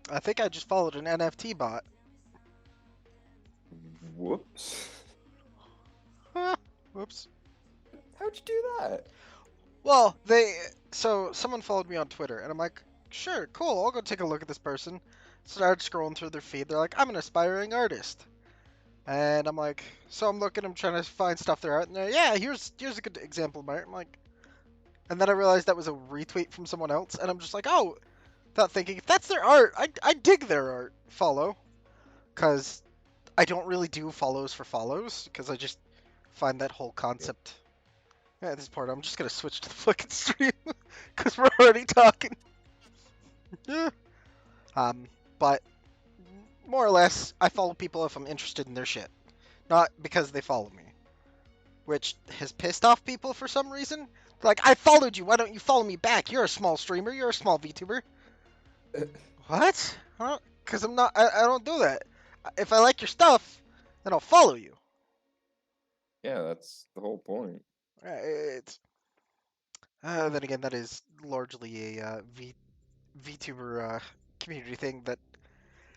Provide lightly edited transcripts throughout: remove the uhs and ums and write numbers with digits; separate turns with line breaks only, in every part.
I think I just followed an NFT bot.
Whoops.
Huh. Whoops.
How'd you do that?
Well, so someone followed me on Twitter, and I'm like, sure, cool, I'll go take a look at this person. Started scrolling through their feed. They're like, I'm an aspiring artist, and I'm like, so I'm looking, I'm trying to find stuff they're art, and they're, yeah, here's a good example of my art. I'm like, and then I realized that was a retweet from someone else, and I'm just like, oh, without thinking, if that's their art, I dig their art. Follow, because I don't really do follows for follows, because I just find that whole
Yeah.
concept. Yeah, at this part, I'm just gonna switch to the fucking stream because we're already talking. Yeah. Um, but more or less, I follow people if I'm interested in their shit, not because they follow me, which has pissed off people for some reason. Like, I followed you. Why don't you follow me back? You're a small streamer. You're a small VTuber. What? Because I'm not. I don't do that. If I like your stuff, then I'll follow you.
Yeah, that's the whole point.
It's. Then again, that is largely a VTuber community thing. That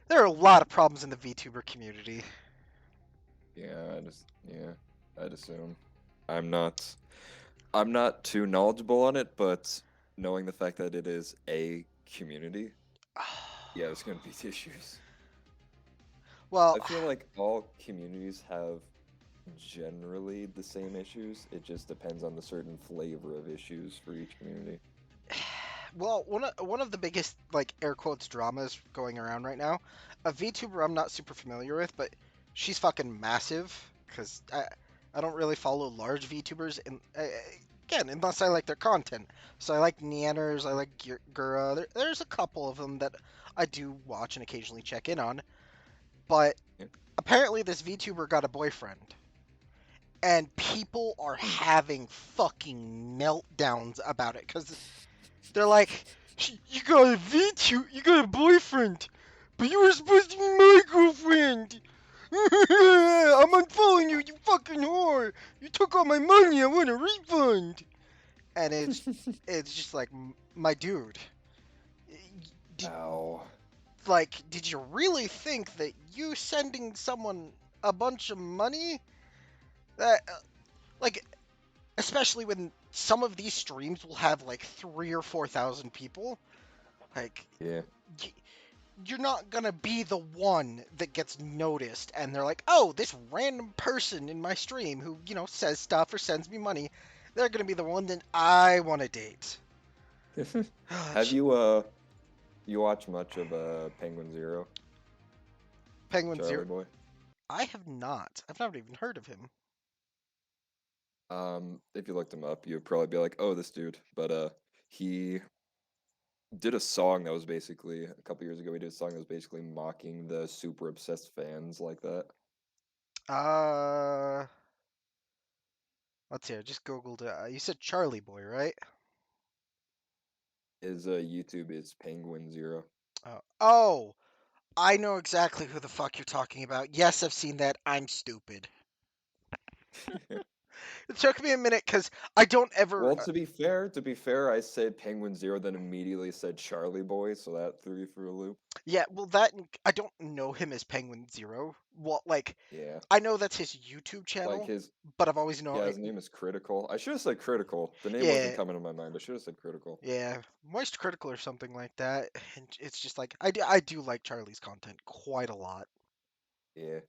there are a lot of problems in the VTuber community.
Yeah, I'd assume. I'm not I'm not too knowledgeable on it, but knowing the fact that it is a community, yeah, there's gonna be issues.
Well,
I feel like all communities have generally the same issues. It just depends on the certain flavor of issues for each community.
well, one of the biggest like air quotes dramas going around right now, a VTuber I'm not super familiar with, but she's fucking massive because I don't really follow large VTubers and again unless I like their content. So I like Neanners, I like Gura. There's a couple of them that I do watch and occasionally check in on, but
Yeah.
apparently this VTuber got a boyfriend. And people are having fucking meltdowns about it because they're like, "You got a VTuber, you got a boyfriend, but you were supposed to be my girlfriend. I'm unfollowing you, you fucking whore. You took all my money. I want a refund." And it's just like, my dude, did
Ow.
did you really think that you sending someone a bunch of money that like especially when some of these streams will have like 3 or 4 thousand people, like
Yeah.
you're not gonna be the one that gets noticed and they're like, oh, this random person in my stream who, says stuff or sends me money, they're gonna be the one that I want to date.
Have you watch much of Penguin Zero,
Penguin Zero.
Charlie Boy?
I have not. I've never even heard of him.
If you looked him up, you'd probably be like, "Oh, this dude." But he did a song that was basically a couple years ago. He did a song that was basically mocking the super obsessed fans like that.
Uh, let's see. I just googled it. You said Charlie Boy, right?
His YouTube is Penguin Zero.
Oh, I know exactly who the fuck you're talking about. Yes, I've seen that. I'm stupid. It took me a minute because I don't ever.
Well, to be fair, I said Penguin Zero, then immediately said Charlie Boy, so that threw you through a loop.
Yeah, well, that I don't know him as Penguin Zero. Well, like
Yeah,
I know that's his YouTube
like
channel,
his
but I've always known.
yeah, his name is Critical. I should have said Critical. The name wasn't
Yeah,
coming to my mind. I should have said Critical.
yeah, Moist Critical or something like that. And it's just like I do like Charlie's content quite a lot.
Yeah,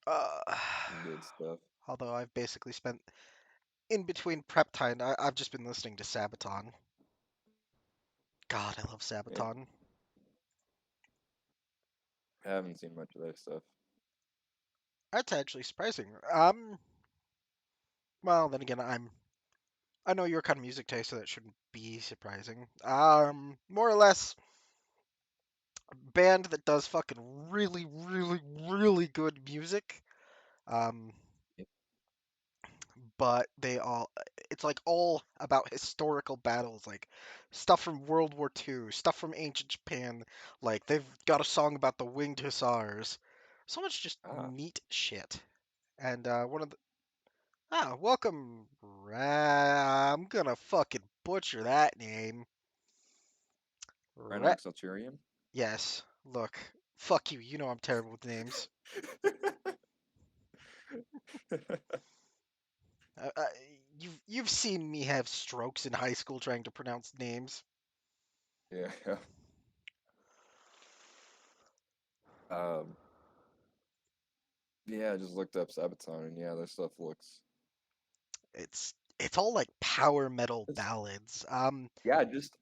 Uh,
good stuff.
although I've basically spent in between prep time, I've just been listening to Sabaton. God, I love
Yeah,
Sabaton.
I haven't seen much of that stuff.
That's actually surprising. Well, then again, I know your kind of music taste, so that shouldn't be surprising. More or less, band that does fucking really, really, really good music. Um,
Yeah.
but it's like all about historical battles, like stuff from World War II, stuff from ancient Japan. Like they've got a song about the winged hussars. So much just
Ah,
neat shit. And one of the welcome. I'm gonna fucking butcher that name. Re-
Random Celturian.
yes. Look, fuck you. You know I'm terrible with names. Uh, uh, you've seen me have strokes in high school trying to pronounce names.
Yeah. Um. Yeah, I just looked up Sabaton, and yeah, their stuff looks.
It's all like power metal
It's
ballads.
yeah, just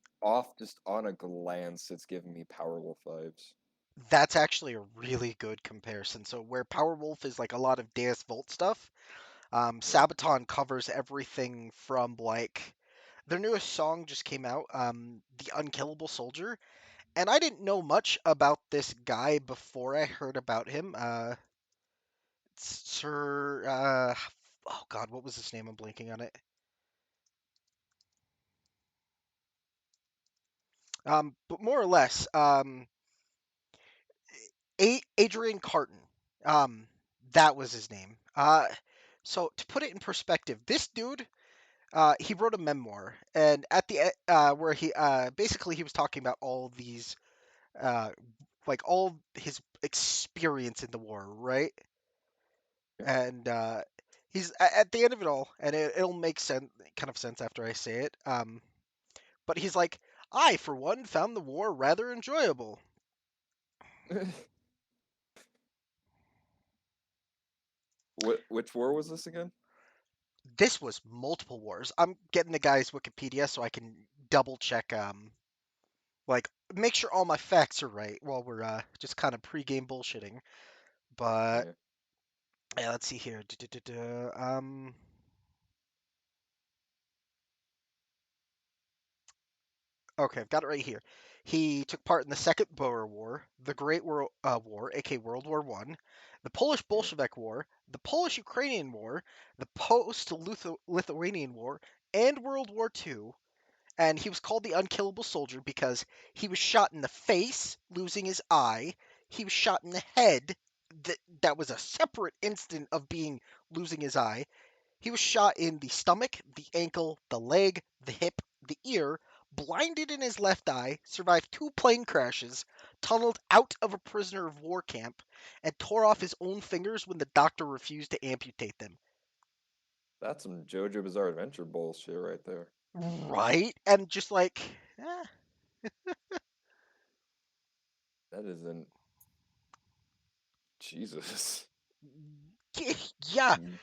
on a glance, it's giving me Powerwolf vibes.
That's actually a really good comparison. So where Powerwolf is like a lot of Deus Volt stuff,
Yeah.
Sabaton covers everything from like their newest song just came out, The Unkillable Soldier, and I didn't know much about this guy before I heard about him. Sir, oh God, what was his name? I'm blanking on it. But more or less, Adrian Carton. Um, that was his name. So to put it in perspective, this dude, he wrote a memoir, and at the where he basically he was talking about all these uh like all his experience in the war, right?
Yeah.
And he's at the end of it all, and it'll make sense, kind of sense after I say it. But he's like, I for one found the war rather enjoyable.
Which war was this again?
This was multiple wars. I'm getting the guy's Wikipedia so I can double check, like make sure all my facts are right while we're just kind of pregame bullshitting. But
Yeah.
yeah, let's see here. Okay, I've got it right here. He took part in the Second Boer War, the Great War, aka World War One, the Polish
Yeah.
Bolshevik War, the Polish-Ukrainian War, the Post-Lithuanian War, and World War Two. And he was called the Unkillable Soldier because he was shot in the face, losing his eye. He was shot in the head. That was a separate instant of being losing his eye. He was shot in the stomach, the ankle, the leg, the hip, the ear, blinded in his left eye, survived two plane crashes, tunneled out of a prisoner of war camp, and tore off his own fingers when the doctor refused to amputate them.
That's some JoJo Bizarre Adventure bullshit right there.
Right? And just like, eh,
That isn't Jesus.
yeah.
Mm.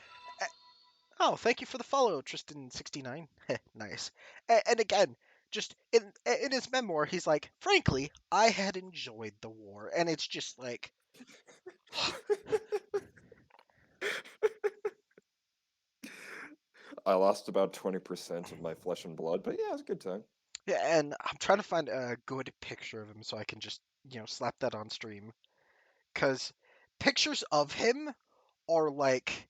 Oh, thank you for the follow, Tristan69. Nice. And again, just in his memoir, he's like, frankly, I had enjoyed the war, and it's just like,
I lost about 20% of my flesh and blood, but yeah, it was a good time.
yeah. And I'm trying to find a good picture of him so I can just slap that on stream, because pictures of him are like,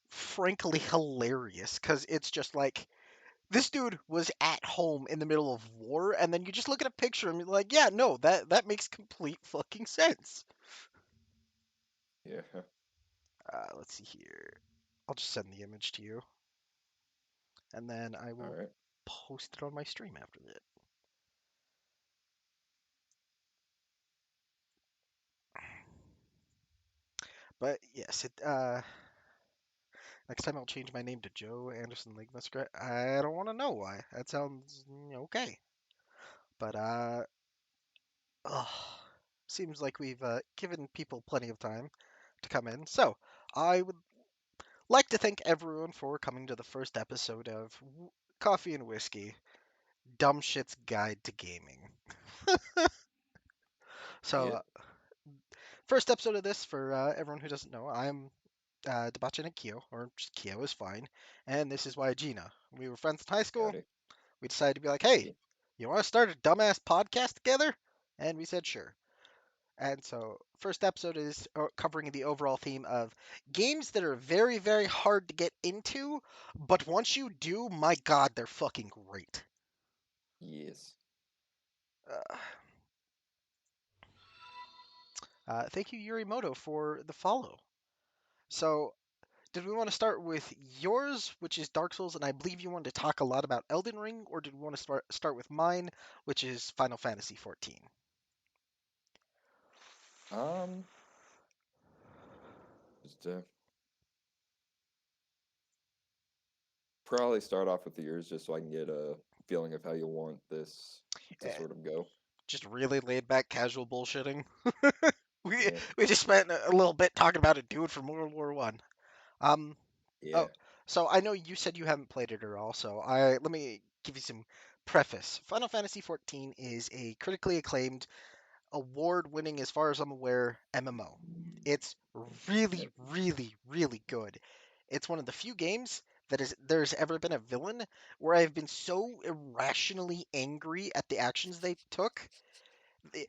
frankly, hilarious. Because it's just like this dude was at home in the middle of war, and then you just look at a picture and you're like, yeah, no, that makes complete fucking sense.
Yeah.
Let's see here. I'll just send the image to you, and then I
All
will
right.
post it on my stream after that. But yes, next time I'll change my name to Joe Anderson Lake Muskrat. I don't want to know why. That sounds okay. But ugh, seems like we've given people plenty of time to come in. So I would like to thank everyone for coming to the first episode of Coffee and Whiskey, Dumb Shit's Guide to Gaming. So
Yeah.
first episode of this for everyone who doesn't know, I'm Debachin and Kyo, or just Kyo is fine, and this is WhyGena. We were friends in high school.
Howdy.
We decided to be like, hey,
Yeah.
you want to start a dumbass podcast together? And we said sure. And so, first episode is covering the overall theme of games that are very, very hard to get into, but once you do, my god, they're fucking great.
Yes.
Uh, thank you, Yurimoto, for the follow. So, Did we want to start with yours, which is Dark Souls, and I believe you wanted to talk a lot about Elden Ring, or did we want to start with mine, which is Final Fantasy 14?
Um, just probably start off with yours just so I can get a feeling of how you want this to
Eh,
sort of go.
just really laid back, casual bullshitting. we
Yeah,
we just spent a little bit talking about a dude from World War One. Um,
yeah,
oh, so I know you said you haven't played it at all, so I let me give you some preface. Final Fantasy 14 is a critically acclaimed, award-winning, as far as I'm aware, MMO. It's
yeah.
really, really, really good. It's one of the few games that there's ever been a villain where I've been so irrationally angry at the actions they took. The,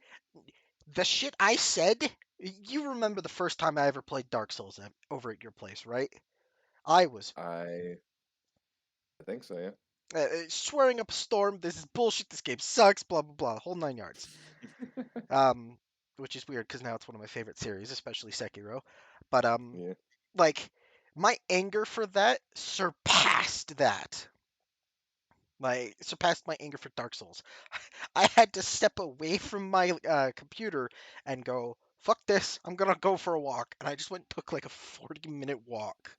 the shit I said, you remember the first time I ever played Dark Souls over at your place, right? I was
I think so,
swearing up a storm. This is bullshit. This game sucks. Blah blah blah. Whole nine yards.
yeah.
Um, which is weird because now it's one of my favorite series, especially Sekiro. But
Yeah,
like my anger for that surpassed that. Like surpassed my anger for Dark Souls. I had to step away from my computer and go, "Fuck this! I'm gonna go for a walk." And I just went and took like a 40-minute walk.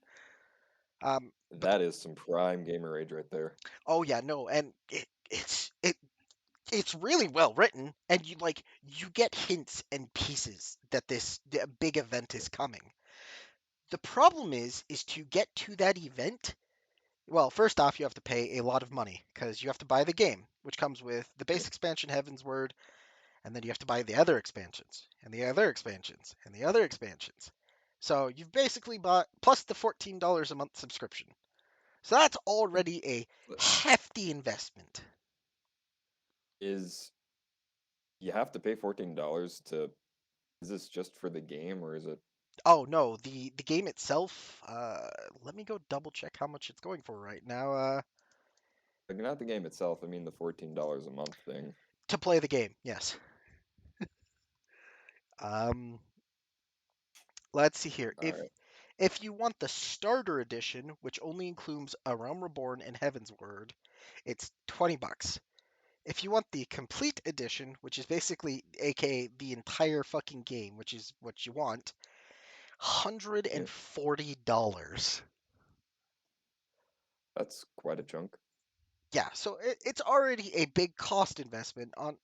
But
that is some prime gamer rage right there.
oh yeah, no, and it's really well written, and you get hints and pieces that this big event
Yeah,
is coming. The problem is to get to that event. Well, first off, you have to pay a lot of money because you have to buy the game, which comes with the
yeah.
base expansion Heaven's Word, and then you have to buy the other expansions, and the other expansions, and the other expansions. So you've basically bought plus the $14 a month subscription. So that's already a
But
hefty investment.
is you have to pay $14 to, is this just for the game or is it
Oh no, the game itself. Let me go double check how much it's going for right now.
like not the game itself, I mean the $14 a month thing.
To play the game, yes. Um, let's see here.
All
If
right.
if you want the starter edition, which only includes A Realm Reborn and Heaven's Word, it's $20. If you want the complete edition, which is basically aka the entire fucking game, which is what you want,
Yeah,
$140.
that's quite a chunk.
Yeah, so it's already a big cost investment on.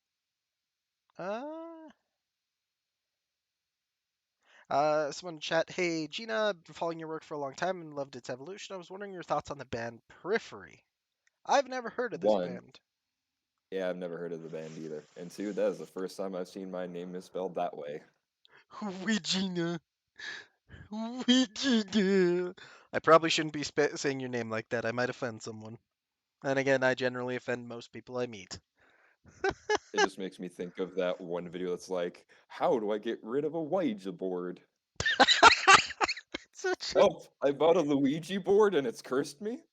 Uh, someone in chat, hey Gina, I've been following your work for a long time and loved its evolution. I was wondering your thoughts on the band Periphery. I've never heard of this
One,
band.
yeah, I've never heard of the band either. And two, that is the first time I've seen my name misspelled that way.
WhyGena, WhyGena. I probably shouldn't be saying your name like that. I might offend someone. And again, I generally offend most people I meet.
It just makes me think of that one video that's like, how do I get rid of a Ouija board?
Such a...
Oh, I bought a Luigi board and it's cursed me?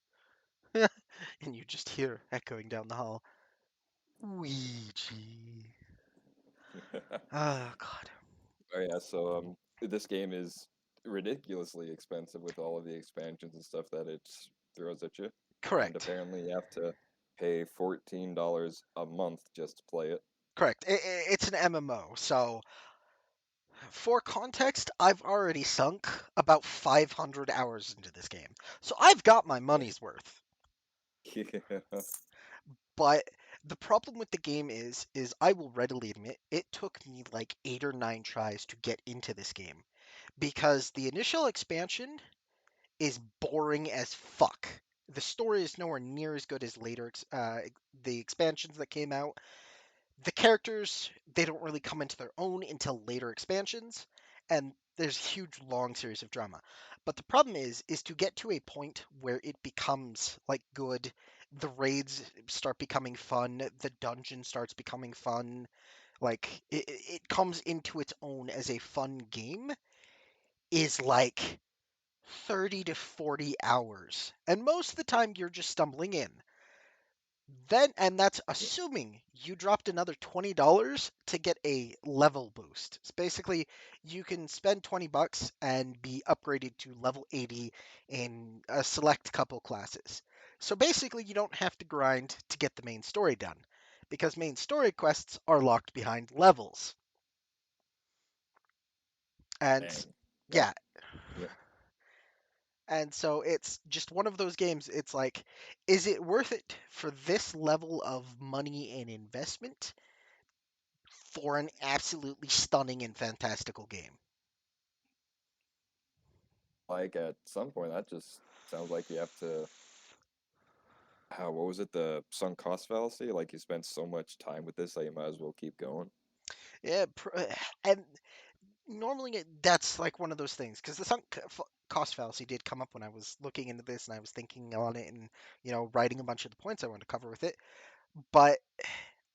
and you just hear echoing down the hall, Ouija. Oh God.
Oh yeah, so this game is ridiculously expensive with all of the expansions and stuff that it throws at you. And
Correct.
apparently you have to pay $14 a month just to play it.
Correct. It's an MMO, so for context, I've already sunk about 500 hours into this game. So I've got my
Yeah.
money's worth.
Yeah.
But the problem with the game is I will readily admit it took me like 8 or 9 tries to get into this game because the initial expansion is boring as fuck. The story is nowhere near as good as the expansions that came out. The characters, they don't really come into their own until later expansions, and there's a huge long series of drama. But the problem is to get to a point where it becomes like good, the raids start becoming fun, the dungeon starts becoming fun, like it comes into its own as a fun game, is like 30 to 40 hours. And most of the time you're just stumbling in. Then, and that's
Yeah.
assuming you dropped another $20 to get a level boost. So basically, you can spend $20 and be upgraded to level 80 in a select couple classes. So basically, you don't have to grind to get the main story done because main story quests are locked behind levels. And
Dang. That.
yeah,
Yep.
and so it's just one of those games. It's like, is it worth it for this level of money and investment for an absolutely stunning and fantastical game?
Like at some point, that just sounds like you have to. How? What was it? The sunk cost fallacy. Like you spent so much time with this that you might as well keep going.
Yeah, and normally that's like one of those things because the cost fallacy did come up when I was looking into this and I was thinking on it and writing a bunch of the points I wanted to cover with it. But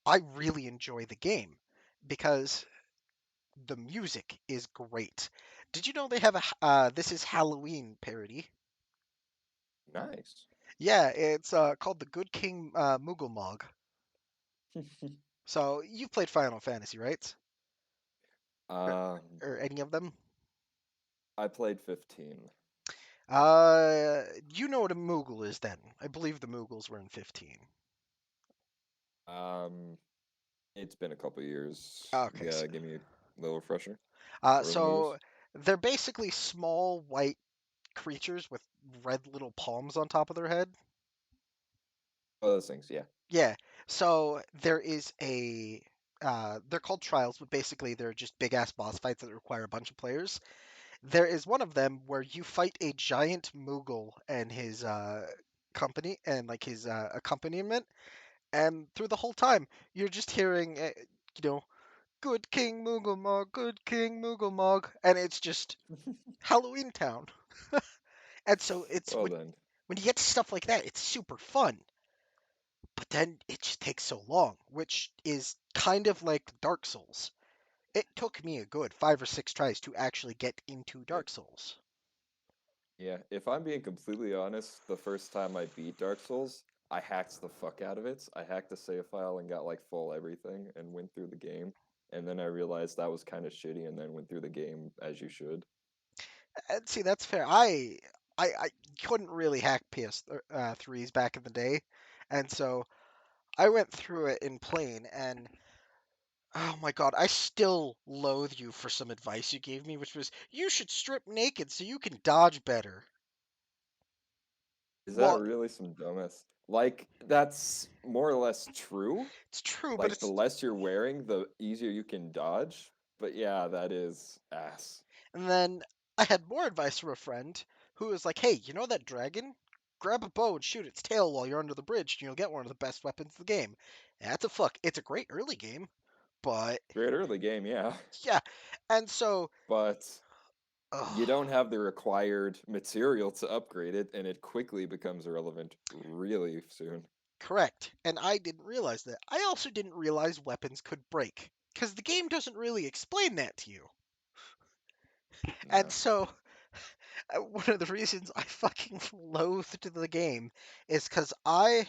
I really enjoy the game because the music is great. Did you know they have a This Is Halloween parody?
Nice.
Yeah, it's called the Good King Moogle. So you've played Final Fantasy, right? Or,
um,
or any of them?
I played 15.
You know what a Moogle is then. I believe the Moogles were in 15.
Um, it's been a couple years.
Okay,
Yeah, give me a little refresher. What are the
so
moves?
they're basically small white creatures with red little palms on top of their head.
Oh, those things. Yeah.
Yeah, so there is they're called trials, but basically they're just big ass boss fights that require a bunch of players. There is one of them where you fight a giant Moogle and his company and like his accompaniment, and through the whole time you're just hearing, you know, "Good King Moogle Good King Moogle," and it's just Halloween Town. And so it's
Well then.
when you get to stuff like that, it's super fun. But then it just takes so long, which is kind of like Dark Souls. It took me a good 5 or 6 tries to actually get into
Yeah.
Dark Souls.
Yeah. If I'm being completely honest, the first time I beat Dark Souls, I hacked the fuck out of it. I hacked the save file and got like full everything and went through the game. And then I realized that was kind of shitty and then went through the game as you should.
And see, that's fair. I couldn't really hack PS3s back in the day, and so I went through it in plain, and oh my god, I still loathe you for some advice you gave me, which was you should strip naked so you can dodge better.
Is that
Well,
really some dumbass? Like, that's more or less true.
it's true, but
Like, the
it's
less you're wearing, the easier you can dodge. But yeah, that is ass.
and then I had more advice from a friend who was like, "Hey, you know that dragon? Grab a bow and shoot its tail while you're under the bridge, and you'll get one of the best weapons in the game." That's a fuck. It's a great early game, but
Great early game, yeah.
yeah, and so.
But you don't
Ugh,
have the required material to upgrade it, and it quickly becomes irrelevant really soon.
correct. And I didn't realize that. I also didn't realize weapons could break, because the game doesn't really explain that to you. And
No.
so, one of the reasons I fucking loathed the game is because I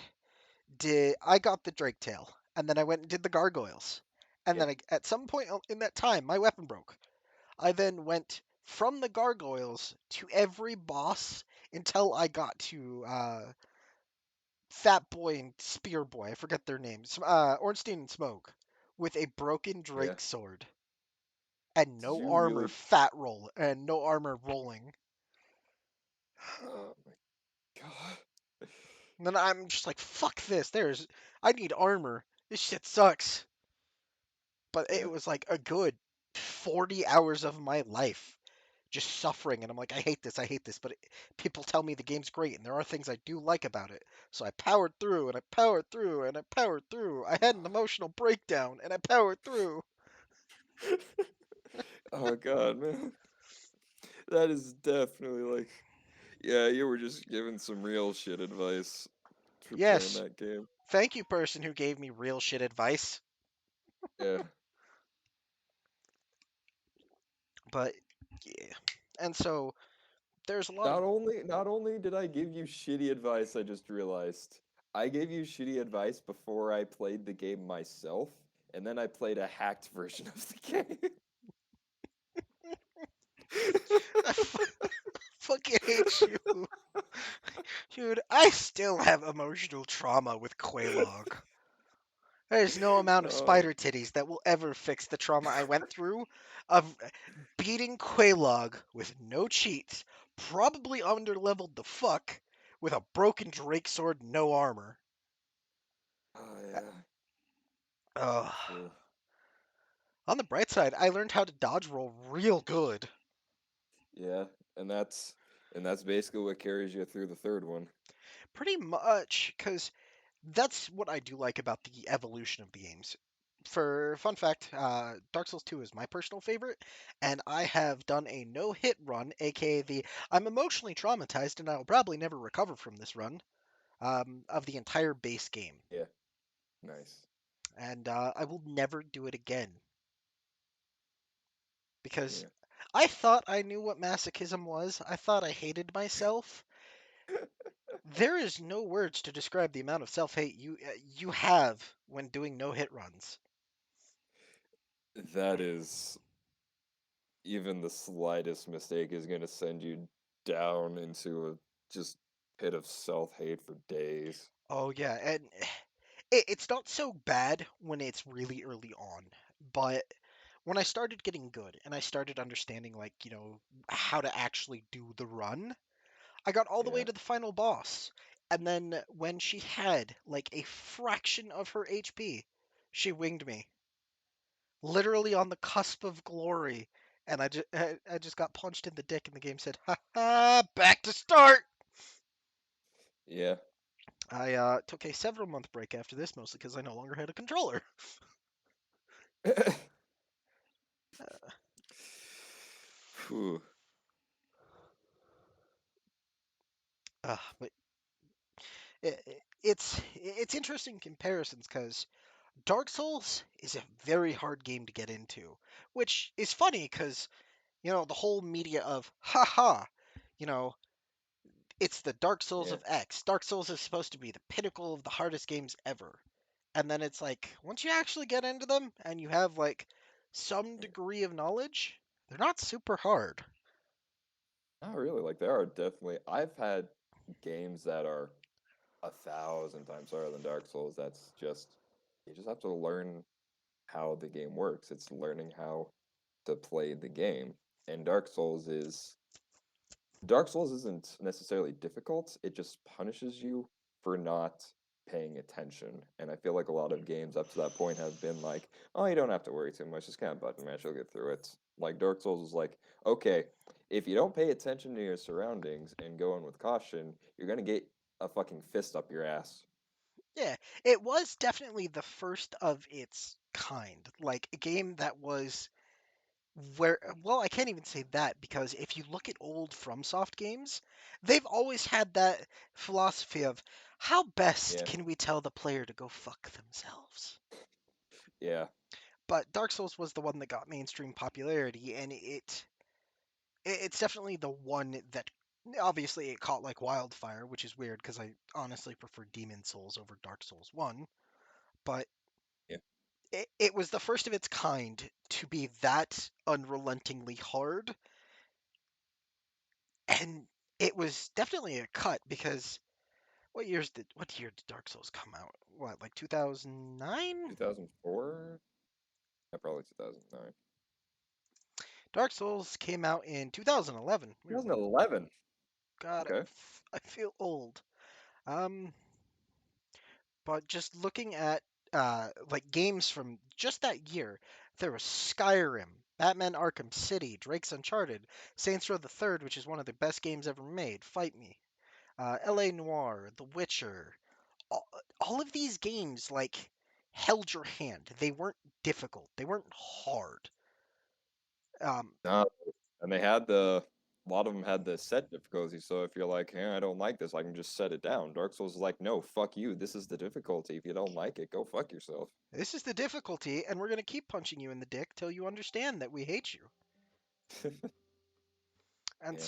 got the Drake tail, and then I went and did the gargoyles, and
Yeah.
then at some point in that time, my weapon broke. I then went from the gargoyles to every boss until I got to Fat Boy and Spear Boy. I forget their names. Ornstein and Smoke with a broken
Yeah.
Drake sword and
Did
no
you
armor
really?
fat roll and no armor rolling.
Oh my god.
And then I'm just like, fuck this. I need armor. This shit sucks. But it
Yeah.
was like a good 40 hours of my life just suffering. And I'm like, I hate this. I hate this. But people tell me the game's great and there are things I do like about it. So I powered through and I powered through and I powered through. I had an emotional breakdown and I powered through.
Oh god, man. That is definitely like, yeah, you were just giving some real shit advice for playing
Yes.
that game.
Thank you, person who gave me real shit advice.
Yeah.
But yeah. And so there's a lot of
Not only did I give you shitty advice, I just realized I gave you shitty advice before I played the game myself, and then I played a hacked version of the game.
I fucking hate you. Dude, I still have emotional trauma with Quelaag. There's no amount of
Oh.
spider titties that will ever fix the trauma I went through of beating Quelaag with no cheats, probably underleveled the fuck, with a broken Drake sword, no armor.
Oh
Uh,
yeah.
Ugh.
Ooh.
On the bright side, I learned how to dodge roll real good.
Yeah, and that's basically what carries you through the third one.
Pretty much, because that's what I do like about the evolution of the games. For fun fact, Dark Souls 2 is my personal favorite, and I have done a no-hit run, aka the I'm emotionally traumatized and I will probably never recover from this run, of the entire base game.
Yeah, nice.
And I will never do it again because
Yeah.
I thought I knew what masochism was. I thought I hated myself. There is no words to describe the amount of self-hate you have when doing no-hit runs.
That is even the slightest mistake is going to send you down into a just pit of self-hate for days.
Oh yeah, and it's not so bad when it's really early on, but when I started getting good and I started understanding how to actually do the run, I got all the way
Yeah.
to the final boss. And then when she had like a fraction of her HP, she winged me. Literally on the cusp of glory. And I just got punched in the dick and the game said, "Ha ha, back to start."
Yeah.
I took a several month break after this, mostly because I no longer had a controller.
Phew.
But it's interesting comparisons because Dark Souls is a very hard game to get into, which is funny because the whole media of haha, you know, it's the Dark Souls
Yeah.
of X. Dark Souls is supposed to be the pinnacle of the hardest games ever, and then it's like once you actually get into them and you have like some
Yeah.
degree of knowledge, they're not super hard.
Not really. Like there are definitely I've had games that are 1,000 times harder than Dark Souls. That's just you just have to learn how the game works. It's learning how to play the game. And Dark Souls isn't necessarily difficult. It just punishes you for not paying attention. And I feel like a lot of games up to that point have been like, oh, you don't have to worry too much. Just kind of button mash, you'll get through it. Like Dark Souls is like, okay, if you don't pay attention to your surroundings and go in with caution, you're gonna get a fucking fist up your ass.
Yeah, it was definitely the first of its kind, like a game that was where well, I can't even say that because if you look at old FromSoft games, they've always had that philosophy of how best
Yeah,
can we tell the player to go fuck themselves.
yeah,
But Dark Souls was the one that got mainstream popularity, and it's definitely the one that obviously it caught like wildfire, which is weird because I honestly prefer Demon Souls over Dark Souls 1, but
yeah.
it was the first of its kind to be that unrelentingly hard, and it was definitely a cut because what year did Dark Souls come out? What, like 2009?
2004? Yeah, probably 2009.
Dark Souls came out in 2011. We're
2011.
God,
Okay.
I feel old. Um, but just looking at like games from just that year, there was Skyrim, Batman Arkham City, Drake's Uncharted, Saints Row the Third, which is one of the best games ever made. Fight Me. L.A. Noire, The Witcher, all, all of these games like held your hand. They weren't difficult. They weren't hard. Um,
No, and a lot of them had the set difficulty. So if you're like, hey, I don't like this, I can just set it down. Dark Souls is like, no, fuck you. This is the difficulty. If you don't like it, go fuck yourself.
this is the difficulty, and we're gonna keep punching you in the dick till you understand that we hate you. And
Yeah.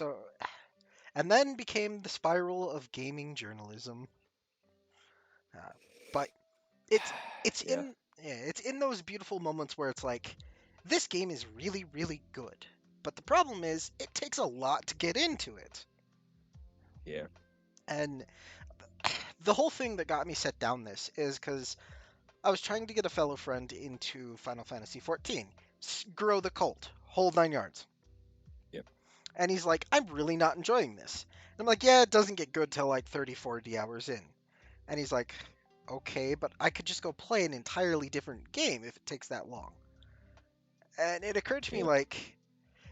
and then became the spiral of gaming journalism. Uh, but it's it's
Yeah,
in yeah, it's in those beautiful moments where it's like this game is really really good. But the problem is it takes a lot to get into it.
yeah,
And the whole thing that got me set down this is cuz I was trying to get a fellow friend into Final Fantasy 14. Grow the cult, whole 9 yards.
yeah.
And he's like, "I'm really not enjoying this." And I'm like, "Yeah, it doesn't get good till like 30, 40 hours in." And he's like, "Okay, but I could just go play an entirely different game if it takes that long." And it occurred to me
Yeah.
like,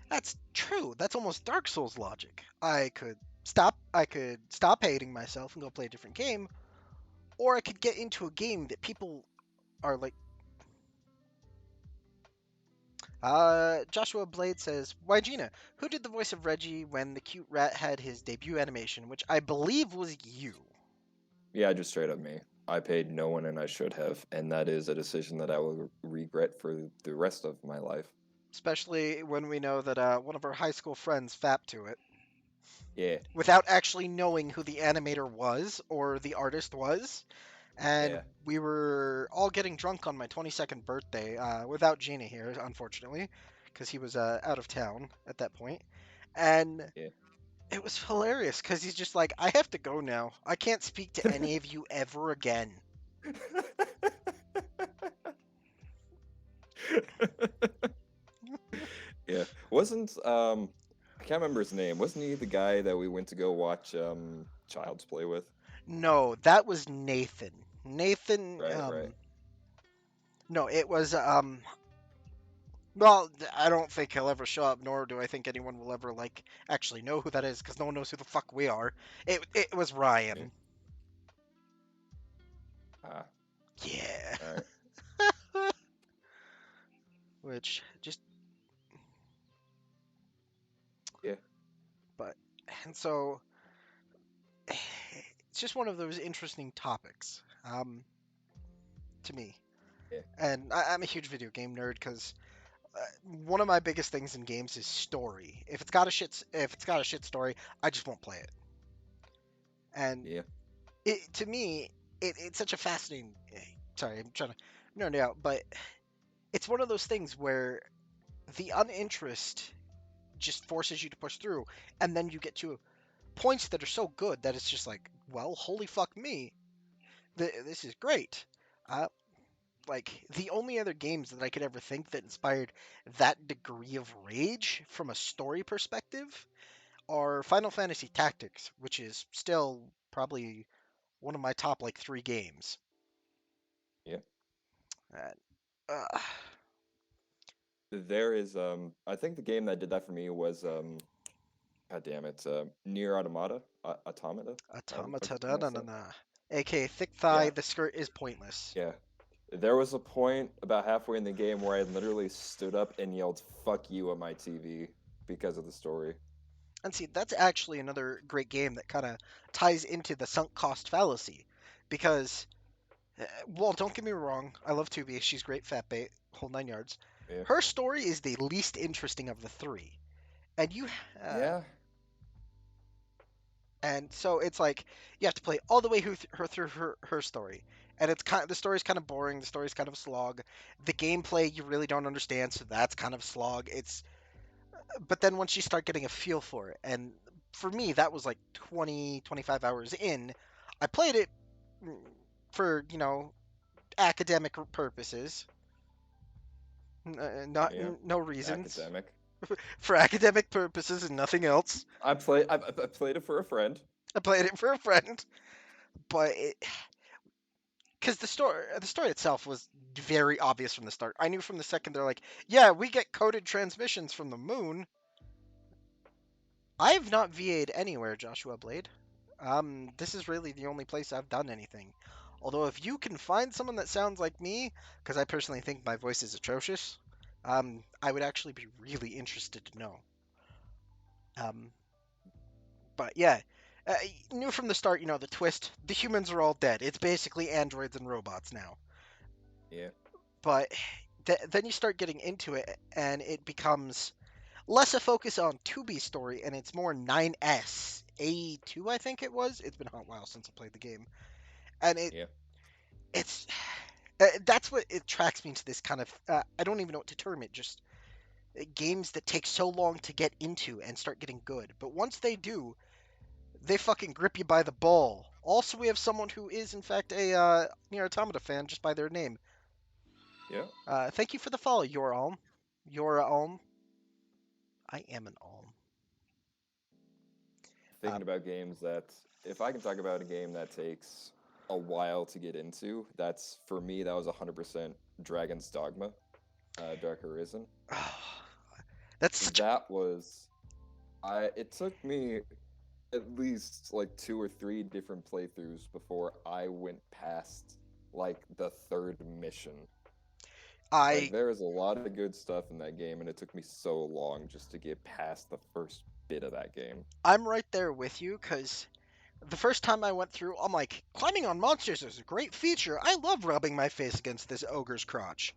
that's true. That's almost Dark Souls logic. I could stop hating myself and go play a different game, or I could get into a game that people are like. Joshua Blade says, "WhyGena, who did the voice of Reggie when the cute rat had his debut animation, which I believe was you."
Yeah, just straight up me. I paid no one and I should have, and that is a decision that I will regret for the rest of my life.
Especially when we know that one of our high school friends fapped to it
Yeah,
without actually knowing who the animator was or the artist was. And
yeah,
we were all getting drunk on my 22nd birthday without Gina here, unfortunately, because he was out of town at that point. And
yeah.
it was hilarious because he's just like, "I have to go now. I can't speak to any of you ever again."
Yeah. Wasn't I can't remember his name. Wasn't he the guy that we went to go watch Child's Play with?
No, that was Nathan. Nathan,
Right, right.
no, it was well, I don't think he'll ever show up, nor do I think anyone will ever like actually know who that is, because no one knows who the fuck we are. It was
Yeah.
Ryan.
Ah,
Yeah.
all right.
Which just
Yeah,
but and so it's just one of those interesting topics to me.
yeah,
And I'm a huge video game nerd because one of my biggest things in games is story. If it's got a shit story, I just won't play it. And
yeah,
to me, it's such a fascinating. Sorry, I'm trying to nerd out, but it's one of those things where the uninterest just forces you to push through, and then you get to points that are so good that it's just like, well, holy fuck me, this is great. Uh, like the only other games that I could ever think that inspired that degree of rage from a story perspective are Final Fantasy Tactics, which is still probably one of my top like 3 games.
yeah.
Uh, uh,
There is I think the game that did that for me was God damn it, Near Automata, Automata, however the fuck
Automata,
you
da, da,
pronounce
da,
that.
da. aka Thick Thigh,
Yeah,
the skirt is pointless.
yeah. There was a point about halfway in the game where I literally stood up and yelled "fuck you" at my TV because of the story.
And see, that's actually another great game that kind of ties into the sunk cost fallacy. Because, well, don't get me wrong, I love Tubi. She's great, fat bait, whole 9 yards.
Yeah,
Her story is the least interesting of the 3. And you, uh,
yeah,
and so it's like you have to play all the way through her story. And it's kind of, the story's kind of boring. The story's kind of a slog. The gameplay you really don't understand, so that's kind of slog. It's but then once you start getting a feel for it, and for me that was like 20, 25 hours in. I played it mm, for academic purposes, not
yeah.
no reasons,
Academic.
for academic purposes and nothing else.
I played it for a friend.
I played it for a friend, but because the story itself was very obvious from the start. I knew from the second they're like, yeah, we get coded transmissions from the moon. I have not VA'd anywhere, Joshua Blade. This is really the only place I've done anything. Although if you can find someone that sounds like me, because I personally think my voice is atrocious, I would actually be really interested to know. Um, but yeah, knew from the start, the twist. The humans are all dead. It's basically androids and robots now.
Yeah,
But then you start getting into it, and it becomes less a focus on 2B story, and it's more 9S A2, I think it was. It's been a hot while since I played the game, and
yeah.
it's that's what attracts me to this kind of. I don't even know what to term it. Just games that take so long to get into and start getting good. But once they do, they fucking grip you by the ball. Also, we have someone who is, in fact, a Nier Automata fan just by their name.
Yeah.
Thank you for the follow, your Alm. Your Alm. I am an Alm.
Thinking
Um,
about games that, if I can talk about a game that takes a while to get into, that's for me, that was 100% Dragon's Dogma, Dark Arisen.
that's such a.
That was, it took me at least like two or three different playthroughs before I went past like the third mission. Like
I
there is a lot of good stuff in that game, and it took me so long just to get past the first bit of that game.
I'm right there with you because the first time I went through, I'm like, climbing on monsters is a great feature. I love rubbing my face against this ogre's crotch.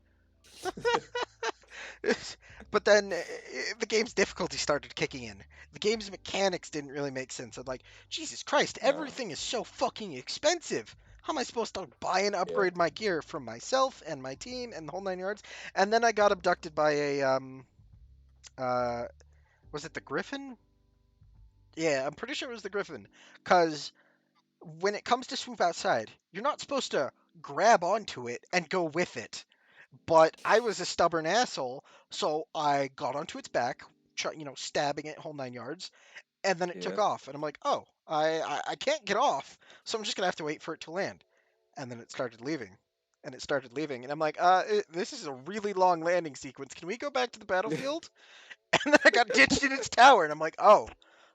But then the game's difficulty started kicking in. The game's mechanics didn't really make sense. I'm like, Jesus Christ,
No.
everything is so fucking expensive. How am I supposed to buy and
Yeah.
upgrade my gear from myself and my team and the whole nine yards? And then I got abducted by a uh was it the Griffin? Yeah, I'm pretty sure it was the Griffin. Cause when it comes to swoop outside, you're not supposed to grab onto it and go with it. But I was a stubborn asshole, so I got onto its back, stabbing it whole nine yards, and then it took
Yeah.
off. And I'm like, oh, I can't get off, so I'm just gonna have to wait for it to land. And then it started leaving, and it started leaving, and I'm like, this is a really long landing sequence. Can we go back to the battlefield? And then I got ditched in its tower, and I'm like, oh,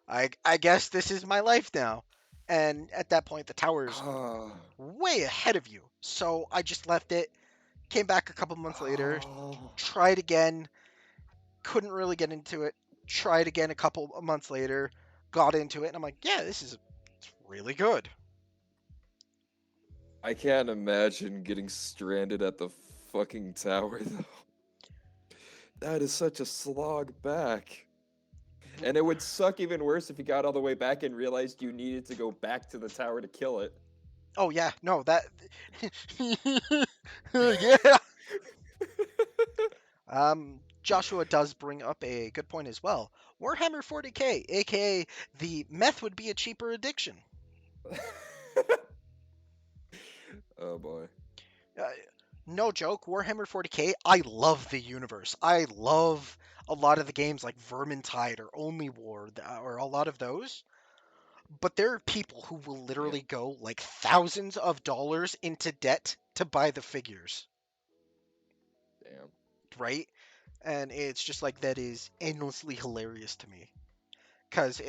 I guess this is my life now. And at that point, the tower's
Oh,
way ahead of you, so I just left it. Came back a couple months later,
oh,
tried again, couldn't really get into it. Tried again a couple of months later, got into it, and I'm like, yeah, it's really good.
I can't imagine getting stranded at the fucking tower though. That is such a slog back. And it would suck even worse if you got all the way back and realized you needed to go back to the tower to kill it.
Oh yeah, no, that yeah. Joshua does bring up a good point as well. Warhammer 40K, aka the meth would be a cheaper addiction.
Oh boy.
Uh, no joke, Warhammer 40K. I love the universe. I love a lot of the games like Vermintide or Only War or a lot of those. But there are people who will
Yeah,
literally go like thousands of dollars into debt to buy the figures,
damn.
right? And it's just like that is endlessly hilarious to me. Because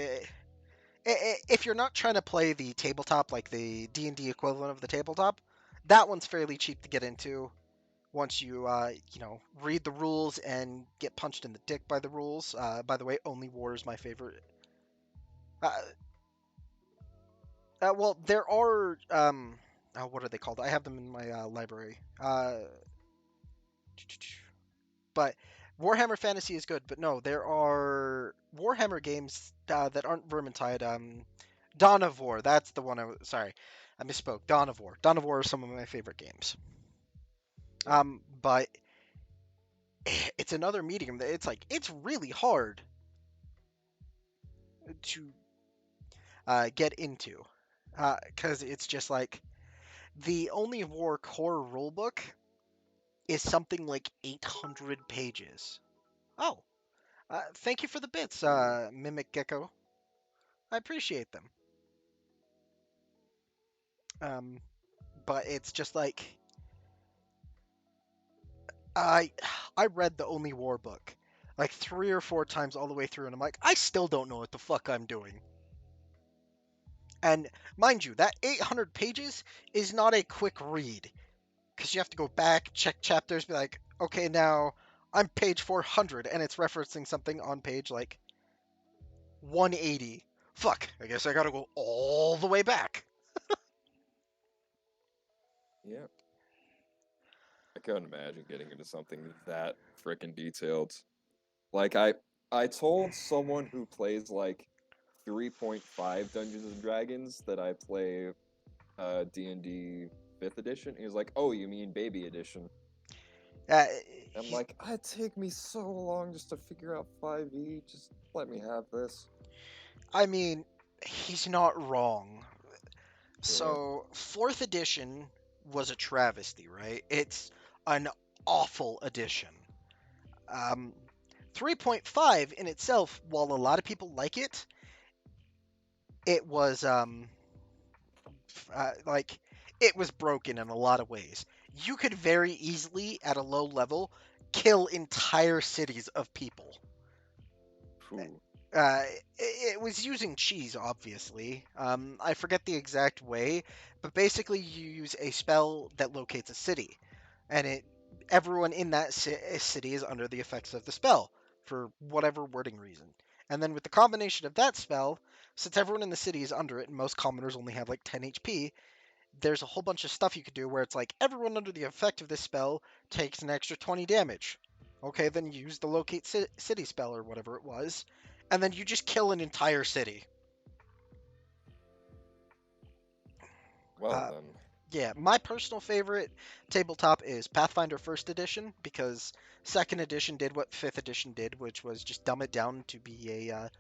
if you're not trying to play the tabletop, like the D&D equivalent of the tabletop, that one's fairly cheap to get into. Once you, read the rules and get punched in the dick by the rules. By the way, Only War is my favorite. Uh, well, there are what are they called? I have them in my library. But Warhammer Fantasy is good. But no, there are Warhammer games that aren't Vermintide. Dawn of War. That's the one. Sorry, I misspoke. Dawn of War. Dawn of War are some of my favorite games.
Yeah.
But it's another medium that it's really hard to get into because it's just like the Only War core rulebook is something like 800 pages. Oh, thank you for the bits,
Ooh.
Mimic Gecko. I appreciate them. Um, but it's just like I I read the Only War book like 3 or 4 times all the way through, and I'm like, I still don't know what the fuck I'm doing. And mind you, that 800 pages is not a quick read because you have to go back, check chapters, be like, okay, now I'm page 400, and it's referencing something on page like 180. Fuck, I guess I gotta go all the way back.
Yeah. I couldn't imagine getting into something that freaking detailed. Like I told someone who plays like 3.5 Dungeons and Dragons that I play D&D 5th edition. He was like, "Oh, you mean baby edition?"
Uh,
I'm
he's,
like, "It take me so long just to figure out 5e. Just let me have this."
I mean, he's not wrong.
Yeah.
So, fourth edition was a travesty, right? It's an awful edition. Um, 3.5 in itself, while a lot of people like it, it was like it was broken in a lot of ways. You could very easily, at a low level, kill entire cities of people.
Whew.
It was using cheese, obviously. I forget the exact way, but basically you use a spell that locates a city, and everyone in that city is under the effects of the spell for whatever wording reason. And then with the combination of that spell, since everyone in the city is under it, and most commoners only have like 10 HP, there's a whole bunch of stuff you could do where it's like everyone under the effect of this spell takes an extra 20 damage. Okay, then use the locate city spell or whatever it was, and then you just kill an entire city.
Well
Uh,
then.
yeah, my personal favorite tabletop is Pathfinder First Edition because Second Edition did what Fifth Edition did, which was just dumb it down to be a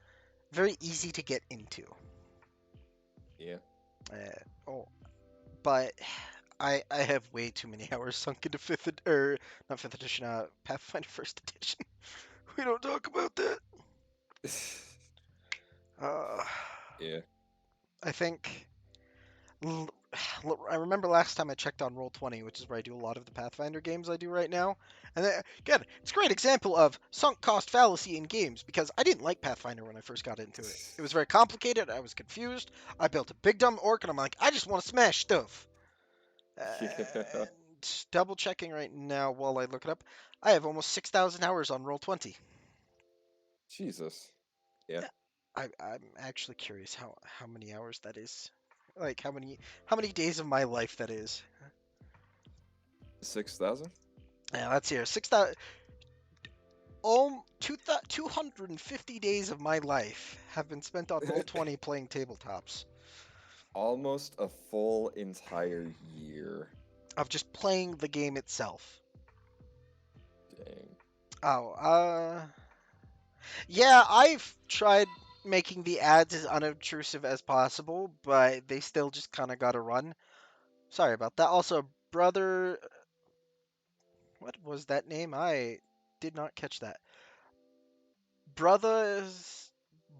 very easy to get into.
Yeah.
Oh, but I have way too many hours sunk into or not fifth edition, Pathfinder First Edition. We don't talk about that. Uh,
Yeah.
I think I remember last time I checked on Roll20, which is where I do a lot of the Pathfinder games I do right now. And again, it's a great example of sunk cost fallacy in games because I didn't like Pathfinder when I first got into it. It was very complicated. I was confused. I built a big dumb orc, and I'm like, I just want to smash stuff.
Yeah.
And double checking right now while I look it up, I have almost 6,000 hours on Roll20.
Jesus. Yeah.
Yeah, I'm actually curious how many hours that is. Like how many days of my life that is.
6,000?
Yeah, let's hear 6,000. Oh, 250 days of my life have been spent on Roll20 playing tabletops.
Almost a full entire year.
Of just playing the game itself.
Dang.
Oh, yeah, I've tried making the ads as unobtrusive as possible, but they still just kind of gotta run. Sorry about that. Also, brother, what was that name? I did not catch that. Brothers,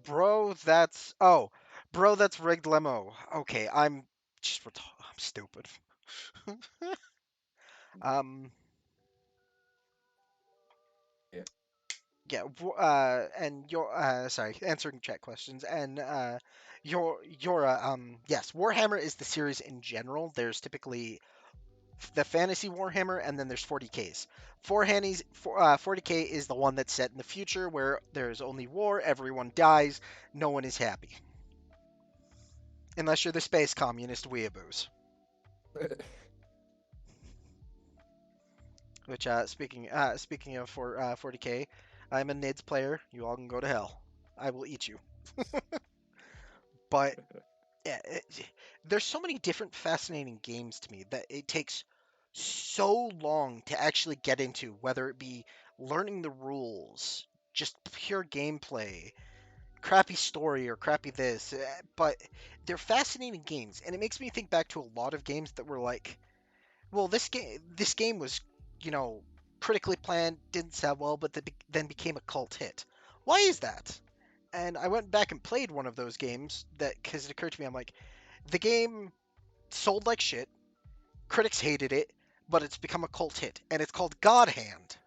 bro, bro, that's rigged lemo. Okay, I'm stupid. um,
Yeah.
yeah, and sorry, answering chat questions, and yes, Warhammer is the series in general. There's typically the fantasy Warhammer, and then there's 40Ks. 40K is the one that's set in the future where there's only war, everyone dies, no one is happy. Unless you're the space communist weeaboos. Which, speaking of 40K, I'm a NIDS player. You all can go to hell. I will eat you. But yeah, there's so many different fascinating games to me that it takes so long to actually get into, whether it be learning the rules, just pure gameplay, crappy story or crappy this. But they're fascinating games, and it makes me think back to a lot of games that were like, well, this game was, you know, critically planned, didn't sell well, but then became a cult hit. Why is that? And I went back and played one of those games that because it occurred to me, I'm like, the game sold like shit, critics hated it, but it's become a cult hit, and it's called God Hand.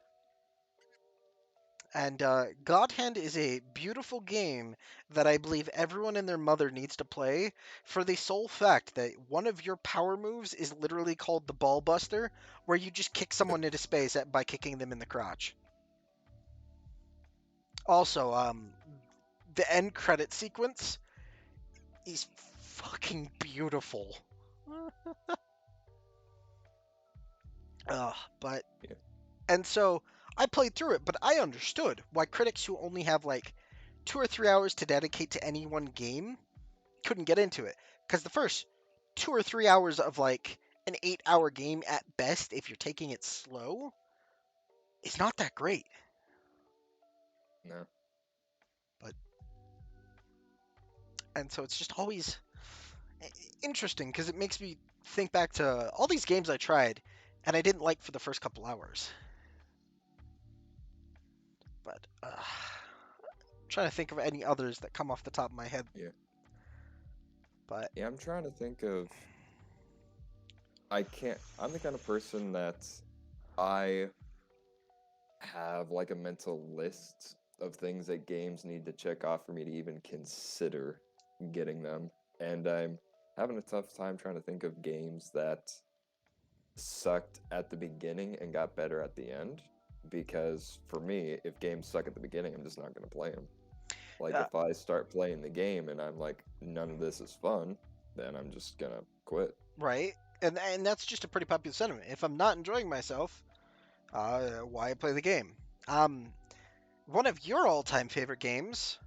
And God Hand is a beautiful game that I believe everyone and their mother needs to play for the sole fact that one of your power moves is literally called the Ball Buster, where you just kick someone into space by kicking them in the crotch. Also, the end credit sequence is fucking beautiful. But
Yeah.
and so I played through it, but I understood why critics who only have like 2 or 3 hours to dedicate to any one game couldn't get into it because the first 2 or 3 hours of like an 8-hour game at best if you're taking it slow is not that great.
No.
But and so it's just always interesting because it makes me think back to all these games I tried and I didn't like for the first couple hours. But trying to think of any others that come off the top of my head.
Yeah.
But
Yeah, I'm trying to think of. I can't. I'm the kind of person that I have like a mental list of things that games need to check off for me to even consider getting them. And I'm having a tough time trying to think of games that sucked at the beginning and got better at the end. Because for me, if games suck at the beginning, I'm just not going to play them. Like
uh,
if I start playing the game and I'm like, none of this is fun, then I'm just going to quit.
right, and that's just a pretty popular sentiment. If I'm not enjoying myself, why play the game? Um, One of your all-time favorite games,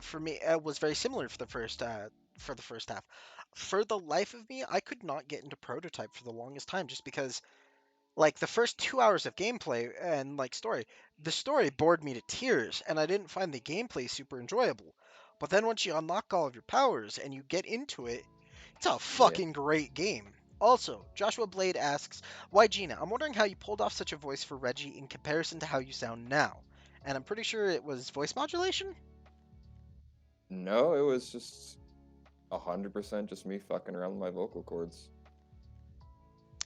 for me, was very similar for the first half. For the life of me, I could not get into Prototype for the longest time, just because, like, the first 2 hours of gameplay and like story, the story bored me to tears, and I didn't find the gameplay super enjoyable. But then once you unlock all of your powers and you get into it, it's a
Yeah.
fucking great game. Also, Joshua Blade asks, "Why Gina? I'm wondering how you pulled off such a voice for Reggie in comparison to how you sound now." And I'm pretty sure it was voice modulation.
No, it was just 100% just me fucking around with my vocal cords.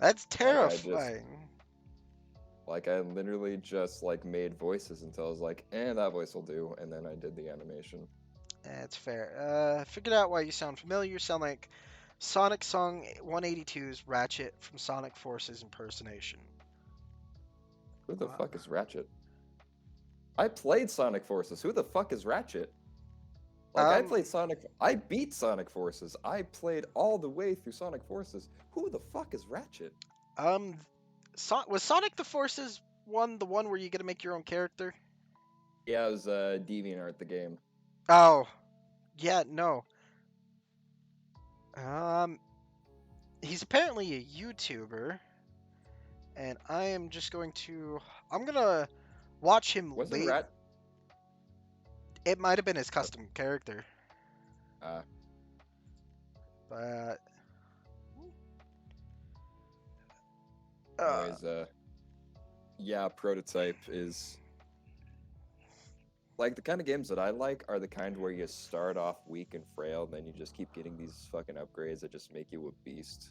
That's
Like I just
terrifying.
like I literally just like made voices until I was like, that voice will do, and then I did the animation.
That's fair. Figured out why you sound familiar. You sound like Sonic Song 182's Ratchet from Sonic Forces impersonation.
Who the
Uh,
fuck is Ratchet? I played Sonic Forces. Who the fuck is Ratchet? Like
um,
I beat Sonic Forces. I played all the way through Sonic Forces. Who the fuck is Ratchet?
um, was Sonic the Forces one the one where you get to make your own character?
Yeah, it was DeviantArt the game.
Oh, yeah, no. Um, he's apparently a YouTuber, and I am just going to. I'm gonna watch him
Wasn't
late.
Rat
It might have been his custom character,
uh
but uh,
anyways, yeah, Prototype is like the kind of games that I like are the kind where you start off weak and frail, then you just keep getting these fucking upgrades that just make you a beast.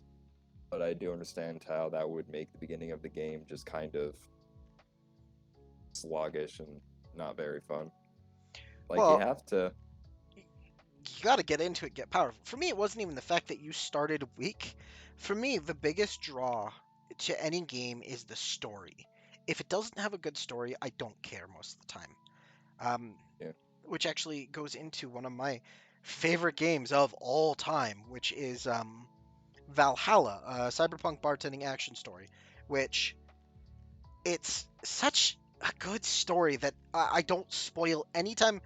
But I do understand how that would make the beginning of the game just kind of sluggish and not very fun. Like you
well,
have to,
you got to get into it, get powerful. For me, it wasn't even the fact that you started weak. For me, the biggest draw to any game is the story. If it doesn't have a good story, I don't care most of the time. Um,
yeah,
which actually goes into one of my favorite games of all time, which is Valhalla, a cyberpunk bartending action story, which it's such a good story that I don't spoil anytime.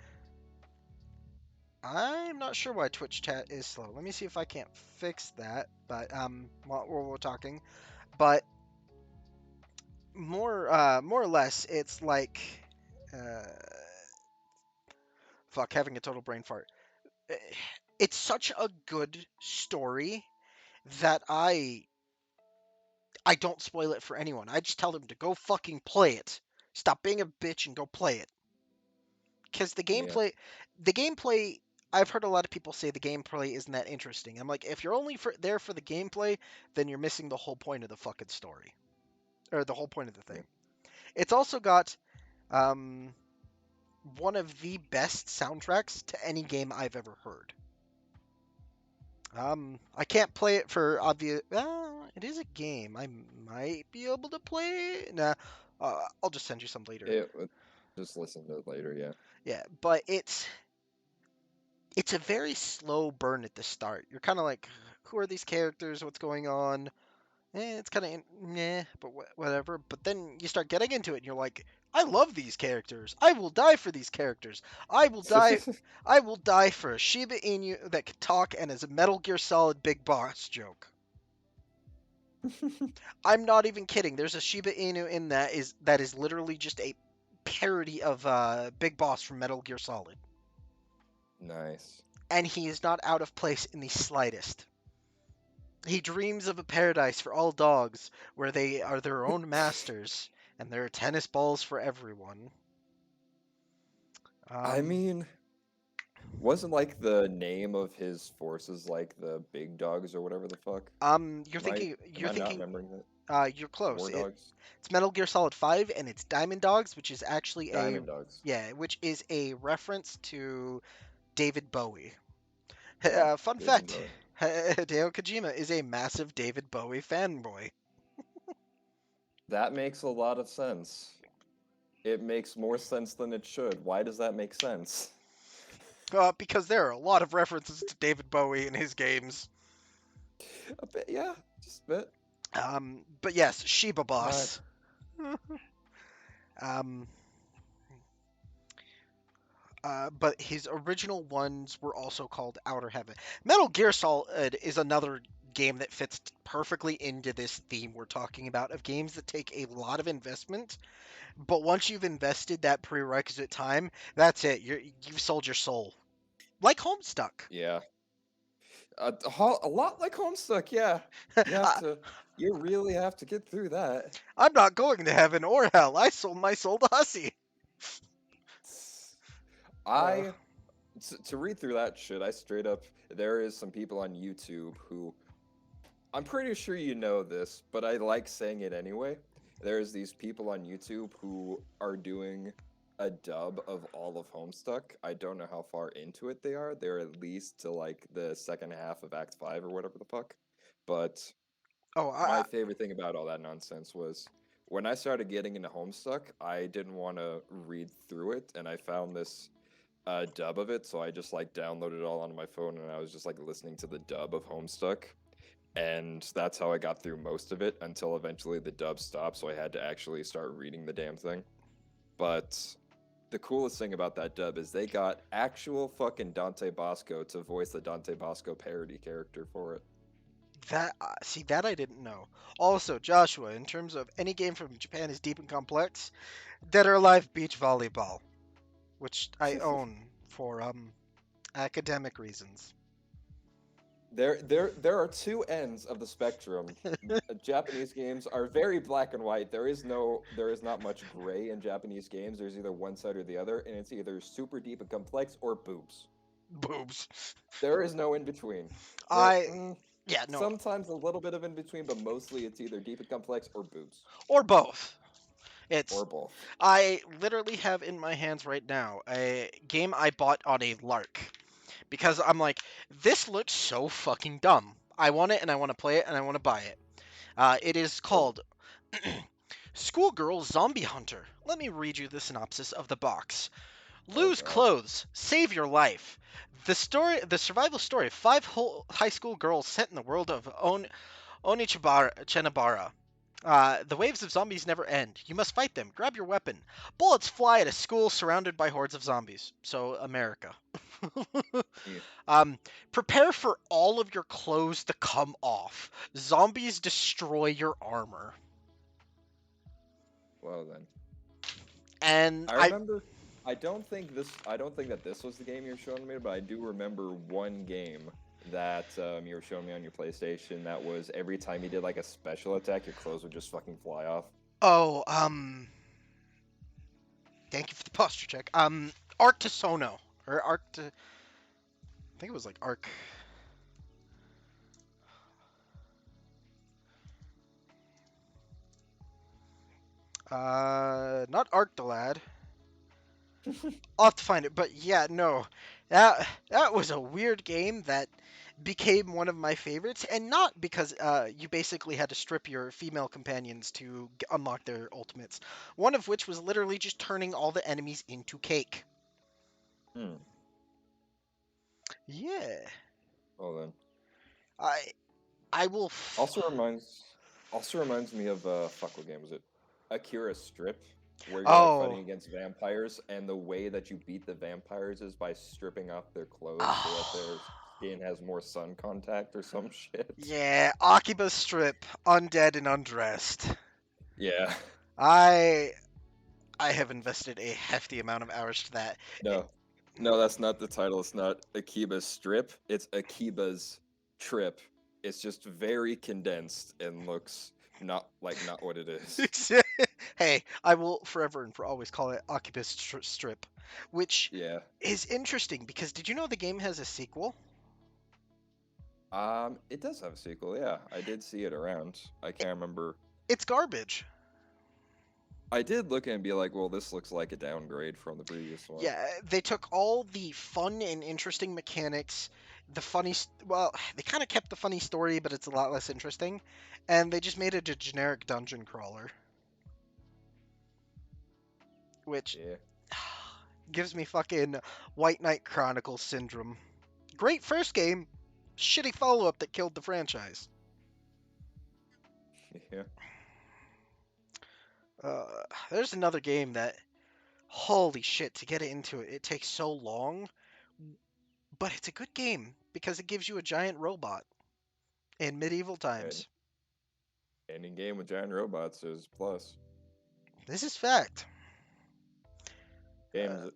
I'm not sure why Twitch chat is slow. Let me see if I can't fix that. But while we're talking, but more or less, it's like, uh, fuck, having a total brain fart. Eh, It's such a good story that I don't spoil it for anyone. I just tell them to go fucking play it. Stop being a bitch and go play it. Because
yeah,
the gameplay, I've heard a lot of people say the gameplay isn't that interesting. I'm like, if you're only there for the gameplay, then you're missing the whole point of the fucking story, or the whole point of the
yeah.
thing. It's also got um, one of the best soundtracks to any game I've ever heard. I can't play it for obvious. It is a game. I might be able to play it. Nah, I'll just send you some later.
Just listen to it later. Yeah,
Yeah, but it's a very slow burn at the start. You're kind of like, who are these characters? What's going on? It's kind of meh, but whatever. But then you start getting into it, and you're like, I love these characters. I will die for these characters. I will die. I will die for a Shiba Inu that can talk and is a Metal Gear Solid big boss joke. I'm not even kidding. There's a Shiba Inu in that is literally just a parody of Big Boss from Metal Gear Solid,
Nice.
and he is not out of place in the slightest. He dreams of a paradise for all dogs where they are their own masters and there are tennis balls for everyone.
I
Um,
mean, wasn't like the name of his forces like the big dogs or whatever the fuck?
you're
Am I
thinking,
am
you're
I not
thinking,
remembering that?
you're close.
War dogs?
It's Metal Gear Solid 5, and it's Diamond Dogs, which is actually a,
Diamond dogs.
yeah, which is a reference to David Bowie.
Oh,
Fun
David
fact:
Bowie.
Hideo Kojima is a massive David Bowie fanboy.
That makes a lot of sense. It makes more sense than it should. Why does that make sense?
Because there are a lot of references to David Bowie in his games.
A bit, yeah, just a bit.
But yes, Shiba
Alright.
Boss. um, but his original ones were also called Outer Heaven. Metal Gear Solid is another game that fits perfectly into this theme we're talking about of games that take a lot of investment, but once you've invested that prerequisite time, that's it. You've sold your soul. Like Homestuck.
Yeah. A lot like Homestuck, yeah. You have
I,
to, you really have to get through that.
I'm not going to heaven or hell. I sold my soul to Hussy. Uh,
I to read through that shit, I straight up there is some people on YouTube who I'm pretty sure you know this, but I like saying it anyway. There's these people on YouTube who are doing a dub of all of Homestuck. I don't know how far into it they are. They're at least to like the second half of Act 5 or whatever the fuck. But
oh,
my favorite thing about all that nonsense was when I started getting into Homestuck, I didn't want to read through it, and I found this dub of it, so I just like downloaded it all onto my phone, and I was just like listening to the dub of Homestuck, and that's how I got through most of it until eventually the dub stopped, so I had to actually start reading the damn thing. But the coolest thing about that dub is they got actual fucking Dante Bosco to voice the Dante Bosco parody character for it.
that see that I didn't know. Also, Joshua, in terms of any game from Japan is deep and complex, Dead or Alive Beach Volleyball, which I own for academic reasons.
There are two ends of the spectrum. Japanese games are very black and white. There is not much gray in Japanese games. There's either one side or the other, and it's either super deep and complex or boobs.
Boobs.
There is no in between. There,
I yeah, no,
sometimes a little bit of in between, but mostly it's either deep and complex or boobs
or both. It's
or both.
I literally have in my hands right now a game I bought on a lark because I'm like, this looks so fucking dumb. I want it and I want to play it and I want to buy it. It is
Was
called Schoolgirl Zombie Hunter. Let me read you the synopsis of the box.
oh
Lose
god.
clothes, save your life. The survival story of five high school girls set in the world of Chenabara. The waves of zombies never end. You must fight them. Grab your weapon. Bullets fly at a school surrounded by hordes of zombies. So, America.
Yeah.
um, prepare for all of your clothes to come off. Zombies destroy your armor.
Well then,
And
I
I.
remember. I don't think that this was the game you were showing me, but I do remember one game that you were showing me on your PlayStation. That was every time you did like a special attack, your clothes would just fucking fly off.
Oh, thank you for the posture check. Arc to Sono. Or Arc to. I think it was like Arc. Not Arc the Lad. I'll have to find it, but yeah, no, that was a weird game that became one of my favorites, and not because you basically had to strip your female companions to unlock their ultimates. One of which was literally just turning all the enemies into cake.
Hmm.
Yeah,
Well then,
I I will.
also reminds me of fuck, what game was it? Akira Strip, where you're like
Oh,
fighting against vampires, and the way that you beat the vampires is by stripping off their clothes so that there's
oh,
skin has more sun contact or some shit.
Yeah, Akiba Strip, undead and undressed.
Yeah.
I I have invested a hefty amount of hours to that.
No. No, that's not the title. It's not Akiba's Strip. It's Akiba's Trip. It's just very condensed and looks not what it is.
Hey, I will forever and for always call it Occupus Strip, which
Yeah.
is interesting because did you know the game has a sequel?
It does have a sequel, yeah. I did see it around. I
It,
can't remember.
it's garbage.
I did look and be like, well, this looks like a downgrade from the previous one.
Yeah, they took all the fun and interesting mechanics, the funny, well, they kind of kept the funny story, but it's a lot less interesting, and they just made it a generic dungeon crawler, which
Yeah.
gives me fucking White Knight Chronicles syndrome. Great first game, shitty follow up that killed the franchise.
Yeah.
There's another game that, holy shit, to get into it, it takes so long, but it's a good game because it gives you a giant robot in medieval
And
times.
ending game with giant robots is plus.
This is fact. Uh,
Games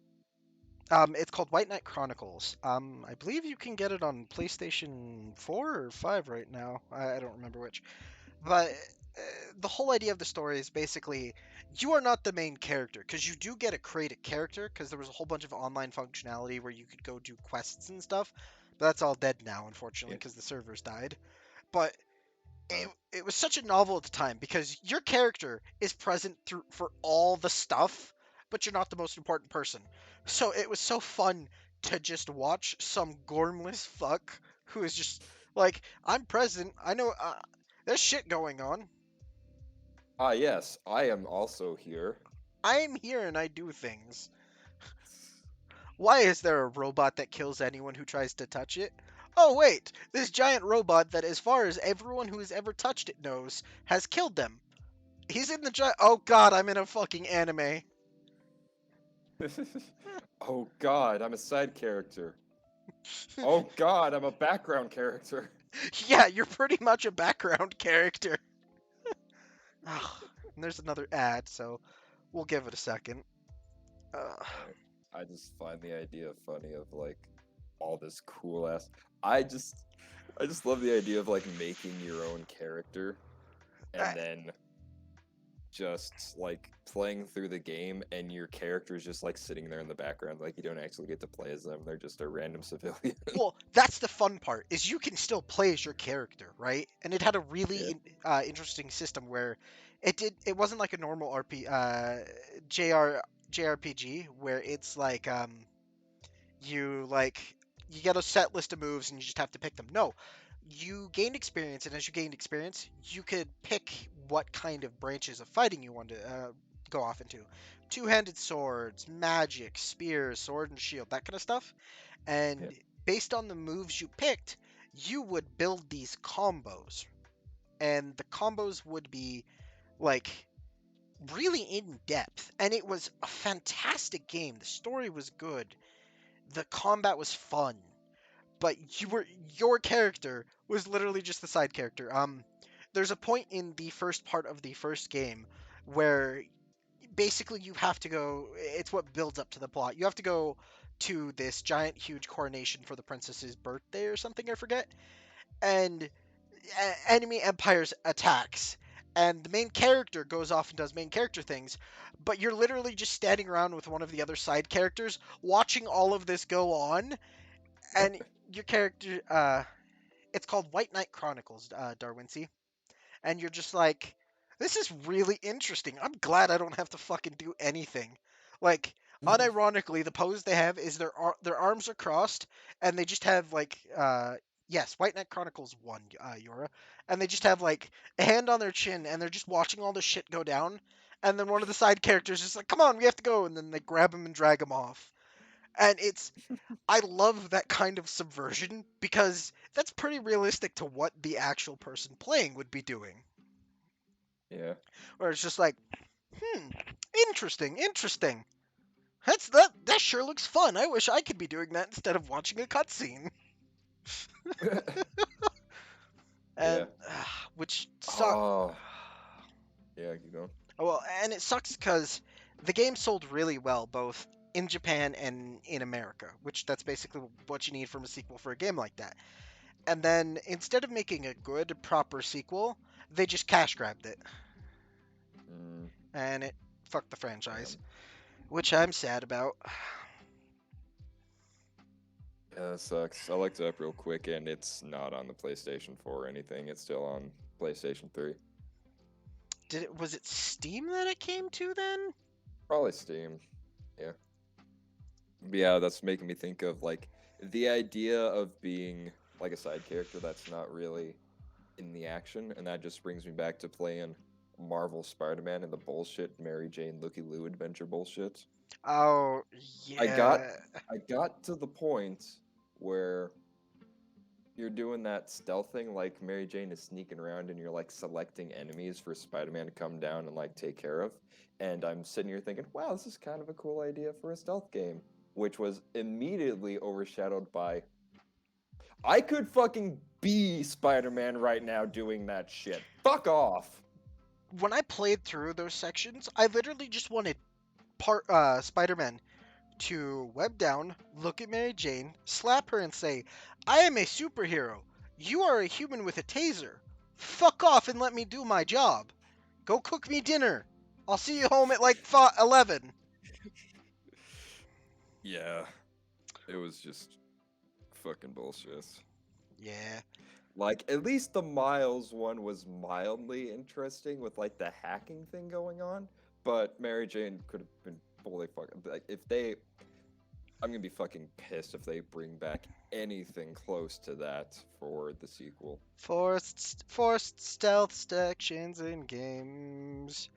it's called White Knight Chronicles. I believe you can get it on PlayStation 4 or 5 right now. I don't remember which. But the whole idea of the story is basically you are not the main character because you do get to create a character because there was a whole bunch of online functionality where you could go do quests and stuff. But that's all dead now, unfortunately,
yeah.
because the servers died. But it,
Uh,
it was such a novel at the time because your character is present through for all the stuff, but you're not the most important person. So it was so fun to just watch some gormless fuck who is just like, I'm present. I know there's shit going on.
yes, I am also here.
I'm here and I do things. Why is there a robot that kills anyone who tries to touch it? Oh wait, this giant robot that as far as everyone who has ever touched it knows has killed them. He's in the giant. Oh god, I'm in a fucking anime.
Oh god, I'm a side character. Oh god, I'm a background character.
Yeah, you're pretty much a background character. Ah, and there's another ad, so we'll give it a second. Uh,
Alright. I just find the idea funny of like all this cool ass. I just I just love the idea of like making your own character
I-
and then just like playing through the game and your character is just like sitting there in the background like you don't actually get to play as them. They're just a random civilian.
well, that's the fun part is you can still play as your character, right? And it had a really
Yeah.
interesting system where it wasn't like a normal JR JRPG where it's like you like you get a set list of moves and you just have to pick them. No, you gained experience, and as you gained experience, you could pick what kind of branches of fighting you wanted to go off into. Two-handed swords, magic, spears, sword and shield, that kind of stuff.
Yeah.
And based on the moves you picked, you would build these combos, and the combos would be like really in depth, and it was a fantastic game. The story was good, the combat was fun, but your character was literally just the side character. There's a point in the first part of the first game where basically you have to go. It's what builds up to the plot. You have to go to this giant, huge coronation for the princess's birthday or something. I forget. And enemy empires attacks. And the main character goes off and does main character things, but you're literally just standing around with one of the other side characters watching all of this go on, and your character it's called White Knight Chronicles, Darwincy, and you're just like, this is really interesting. I'm glad I don't have to fucking do anything. Like, unironically, the pose they have is their arms are crossed, and they just have like yes, White Knight Chronicles 1, Yora, and they just have like a hand on their chin, and they're just watching all this shit go down, and then one of the side characters is like, come on, we have to go, and then they grab him and drag him off. And I love that kind of subversion because that's pretty realistic to what the actual person playing would be doing.
Yeah.
Where it's just like, hmm, interesting, interesting. That sure looks fun. I wish I could be doing that instead of watching a cutscene.
Yeah.
and which suck.
Oh, yeah, you know.
Well, and it sucks because the game sold really well both in Japan and in America, which that's basically what you need from a sequel for a game like that. And then instead of making a good, proper sequel, they just cash grabbed it,
Mm,
and it fucked the franchise,
damn.
which I'm sad about.
Yeah, that sucks. I looked it up real quick, and it's not on the PlayStation 4 or anything. It's still on PlayStation 3.
Was it Steam that it came to then?
Probably Steam. Yeah. Yeah, that's making me think of like the idea of being like a side character that's not really in the action, and that just brings me back to playing Marvel Spider-Man and the bullshit Mary Jane Looky Loo adventure bullshit.
Oh,
I got
yeah.
I got to the point where you're doing that stealth thing, like Mary Jane is sneaking around and you're like selecting enemies for Spider-Man to come down and like take care of. And I'm sitting here thinking, wow, this is kind of a cool idea for a stealth game, which was immediately overshadowed by I could fucking be Spider-Man right now doing that shit. Fuck off.
When I played through those sections, I literally just wanted Spider-Man to web down, look at Mary Jane, slap her, and say, I am a superhero. You are a human with a taser. Fuck off and let me do my job. Go cook me dinner. I'll see you home at like 11.
Yeah, it was just fucking bullshit.
Yeah.
Like, at least the Miles one was mildly interesting with like the hacking thing going on, but Mary Jane could have been fully fucking like if they I'm gonna be fucking pissed if they bring back anything close to that for the sequel.
Forced stealth sections in games.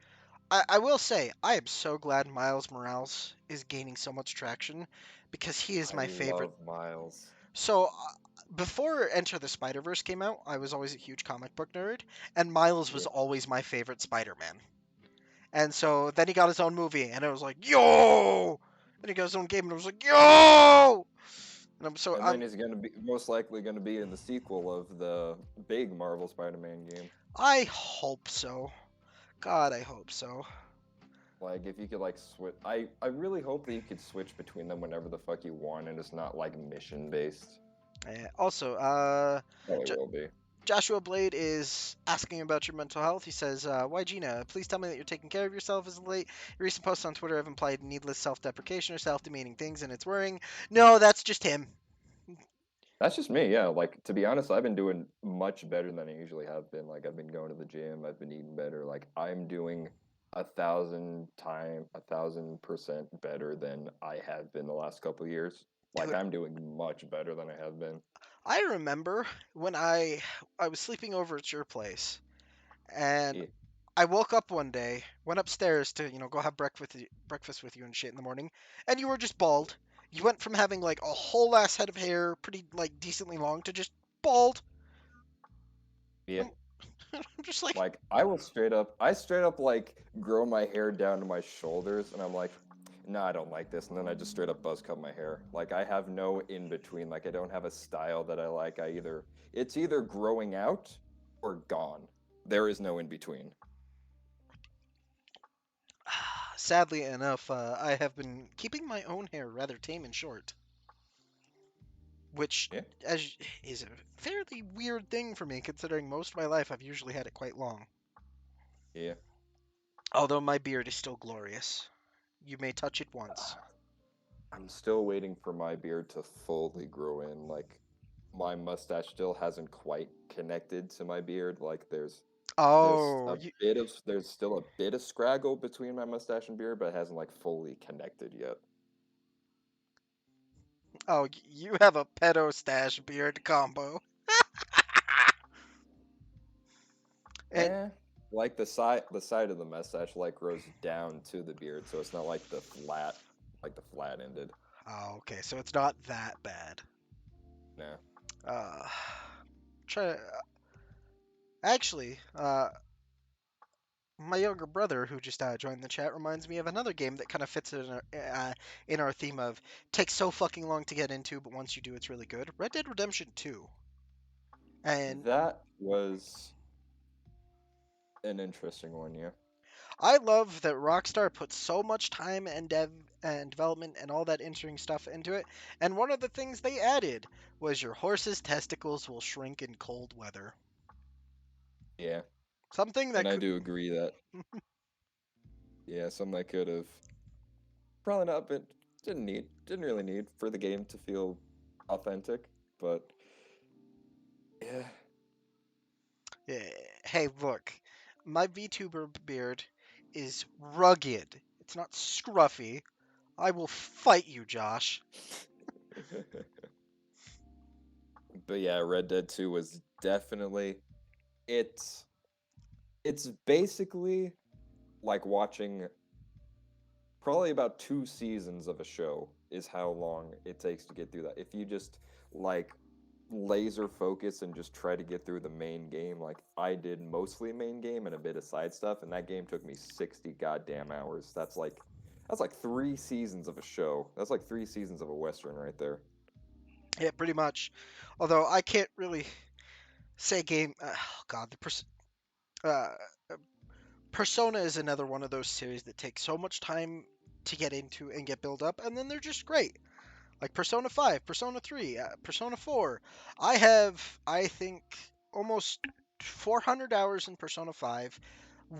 I will say, I am so glad Miles Morales is gaining so much traction because he is
I
my favorite.
love Miles.
So, before Enter the Spider Verse came out, I was always a huge comic book nerd, and Miles was
Yeah.
always my favorite Spider Man. And so then he got his own movie, and I was like, yo! Then he got his own game, and I was like, yo! And
And then he's gonna be most likely gonna be in the sequel of the big Marvel Spider-Man game.
I hope so. God, I hope so.
Like if you could like switch I really hope that you could switch between them whenever the fuck you want and it's not like mission based.
Also,
Probably
J-
will be.
Joshua Blade is asking about your mental health. He says, "WhyGena, please tell me that you're taking care of yourself as of late. Your recent posts on Twitter have implied needless self-deprecation or self-demeaning things, and it's worrying." No, that's just him.
That's just me, yeah. Like to be honest, I've been doing much better than I usually have been. Like I've been going to the gym, I've been eating better. Like I'm doing 1,000% better than I have been the last couple of years. Like
Dude,
I'm doing much better than I have been.
I remember when I was sleeping over at your place, and
Yeah,
I woke up one day, went upstairs to go have breakfast with you and shit in the morning, and you were just bald. You went from having like a whole ass head of hair, pretty like decently long, to just bald.
yeah.
I'm, I'm just like,
Like I straight up like grow my hair down to my shoulders, and I'm like, no, I don't like this, and then I just straight up buzz cut my hair. Like I have no in between. Like I don't have a style that I like. It's either growing out or gone. There is no in between.
sadly enough, I have been keeping my own hair rather tame and short, which
Yeah,
as is a fairly weird thing for me considering most of my life I've usually had it quite long.
yeah.
Although my beard is still glorious. You may touch it once.
I'm still waiting for my beard to fully grow in. Like my mustache still hasn't quite connected to my beard. Like
Oh,
there's still a bit of scraggle between my mustache and beard, but it hasn't like fully connected yet.
you have a pedo stash beard combo. And
Eh, like the side of the mustache like grows down to the beard, so it's not like the flat ended.
oh, okay, so it's not that bad.
Nah.
Uh, try actually, my younger brother who just joined the chat reminds me of another game that kind of fits in our theme of takes so fucking long to get into, but once you do, it's really good. Red Dead Redemption 2. And
That was an interesting one, yeah.
I love that Rockstar put so much time and development and all that interesting stuff into it. And one of the things they added was your horse's testicles will shrink in cold weather.
Yeah.
Something
And
that
I
could.
do agree that, yeah, something I could have probably not been, didn't really need for the game to feel authentic, but yeah.
Hey, look, my VTuber beard is rugged. It's not scruffy. I will fight you, Josh.
But yeah, Red Dead 2 was definitely it's it's basically like watching probably about 2 seasons of a show is how long it takes to get through that. If you just like laser focus and just try to get through the main game, like I did mostly main game and a bit of side stuff, and that game took me 60 goddamn hours. That's like 3 seasons of a show. That's like 3 seasons of a western right there.
Yeah, pretty much. Although I can't really say game. Oh God, uh, Persona is another one of those series that takes so much time to get into and get built up, and then they're just great. Like Persona 5, Persona 3, Persona 4. I think, almost 400 hours in Persona 5,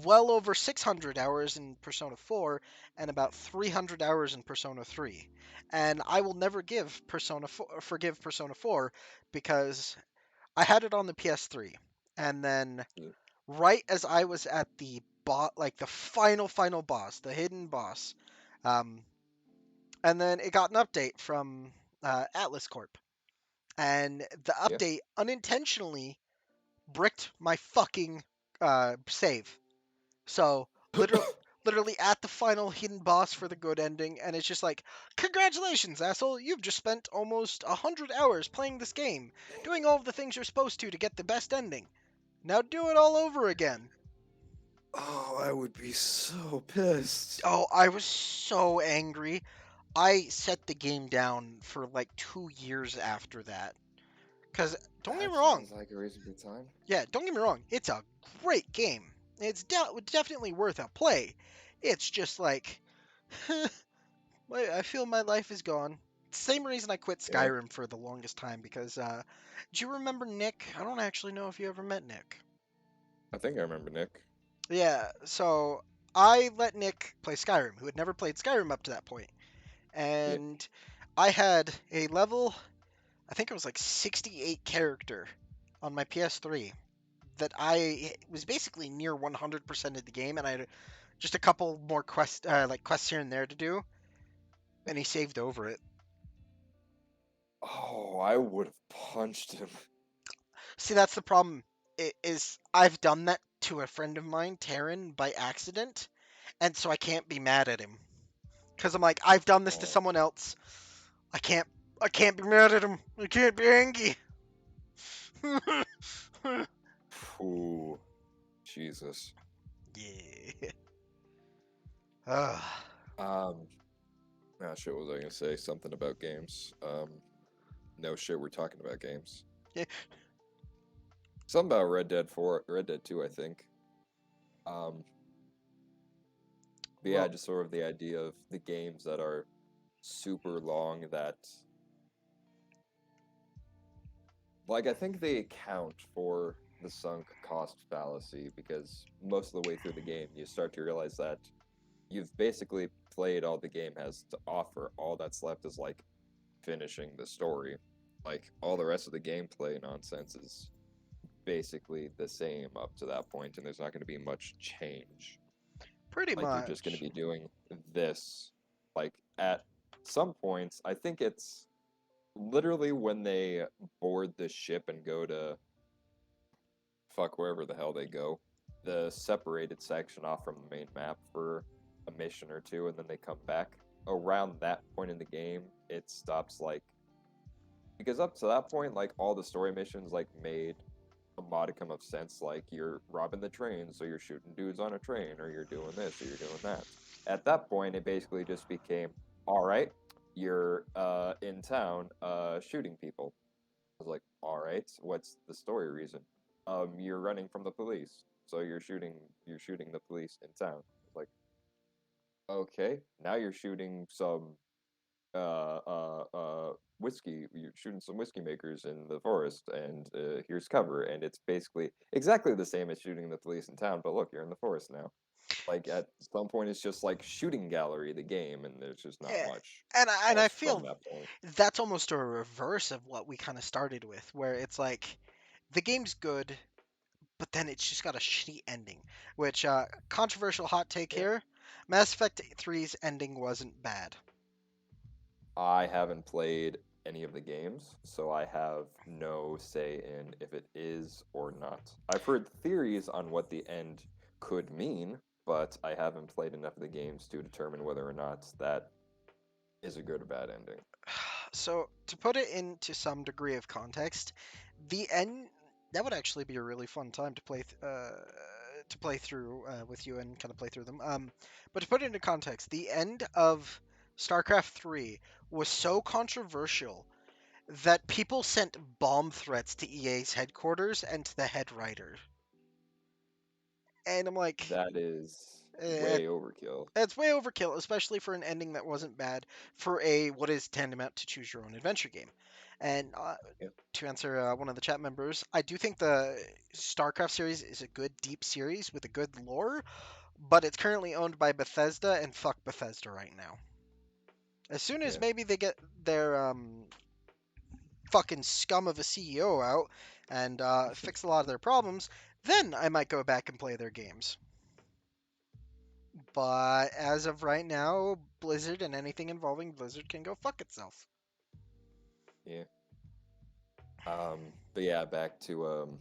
well over 600 hours in Persona 4, and about 300 hours in Persona 3. And I will never forgive Persona 4 because I had it on the PS3, and then
Yeah.
right as I was at the final boss, the hidden boss, um, and then it got an update from Atlas Corp, and the
Yeah.
update unintentionally bricked my fucking save. So literally at the final hidden boss for the good ending, and it's just like, congratulations, asshole! You've just spent almost 100 hours playing this game, doing all of the things you're supposed to get the best ending. Now do it all over again.
Oh, I would be so pissed.
Oh, I was so angry. I set the game down for like 2 years after that. Because, don't get
That
me wrong,
sounds like a reasonable time.
yeah, don't get me wrong, it's a great game. It's definitely worth a play. It's just like, I feel my life is gone. Same reason I quit
Yeah.
Skyrim for the longest time because, do you remember Nick? I don't actually know if you ever met Nick.
I think I remember Nick.
Yeah, so I let Nick play Skyrim, who had never played Skyrim up to that point.
Yeah.
And I had a level, I think it was like 68 character on my PS3 that I was basically near 100% of the game, and I had just a couple more quests here and there to do, and he saved over it.
Oh, I would have punched him.
See, that's the problem. Is I've done that to a friend of mine, Taryn, by accident, and so I can't be mad at him because I'm like, I've done this to
Oh,
someone else. I can't. I can't be mad at him. I can't be angry.
phew. Jesus.
Yeah. Ugh.
Um, shit, what was I gonna say? Something about games. No shit, we're talking about games.
Yeah.
Something about Red Dead 4, Red Dead 2, I think. Um, but yeah,
Well,
just sort of the idea of the games that are super long that, like, I think they account for the sunk cost fallacy because most of the way through the game, you start to realize that you've basically played all the game has to offer. All that's left is like finishing the story. Like all the rest of the gameplay nonsense is basically the same up to that point, and there's not going to be much change.
pretty
Like you're just going to
much.
be doing this. Like at some points, I think it's literally when they board the ship and go to fuck wherever the hell they go, the separated section off from the main map for a mission or two, and then they come back. Around that point in the game, it stops like because up to that point, like all the story missions like made a modicum of sense. Like you're robbing the train, so you're shooting dudes on a train, or you're doing this, or you're doing that. At that point, it basically just became, all right, you're in town shooting people. was like, all right, what's the story reason? You're running from the police, so you're shooting the police in town. It's like, okay, now you're shooting some whiskey. You're shooting some whiskey makers in the forest, and here's cover. And it's basically exactly the same as shooting the police in town, but look, you're in the forest now. Like at some point, it's just like shooting gallery, the game, and there's just not
Yeah.
much
And I
else from
feel
that point.
that's almost a reverse of what we kind of started with, where it's like the game's good, but then it's just got a shitty ending. Which controversial hot take
Yeah.
here: Mass Effect 3's ending wasn't bad.
I haven't played any of the games, so I have no say in if it is or not. I've heard theories on what the end could mean, but I haven't played enough of the games to determine whether or not that is a good or bad ending.
So to put it into some degree of context, the end that would actually be a really fun time to play through with you and kind of play through them. But to put it into context, the end of StarCraft 3 was so controversial that people sent bomb threats to EA's headquarters and to the head writer. And I'm like,
That is
eh,
way overkill.
it's way overkill, especially for an ending that wasn't bad for a what is tantamount to choose your own adventure game. And
Yeah,
to answer one of the chat members, I do think the StarCraft series is a good, deep series with a good lore, but it's currently owned by Bethesda, and fuck Bethesda right now. As soon as
yeah,
maybe they get their fucking scum of a CEO out and fix a lot of their problems, then I might go back and play their games. But as of right now, Blizzard and anything involving Blizzard can go fuck itself.
yeah. But yeah, back to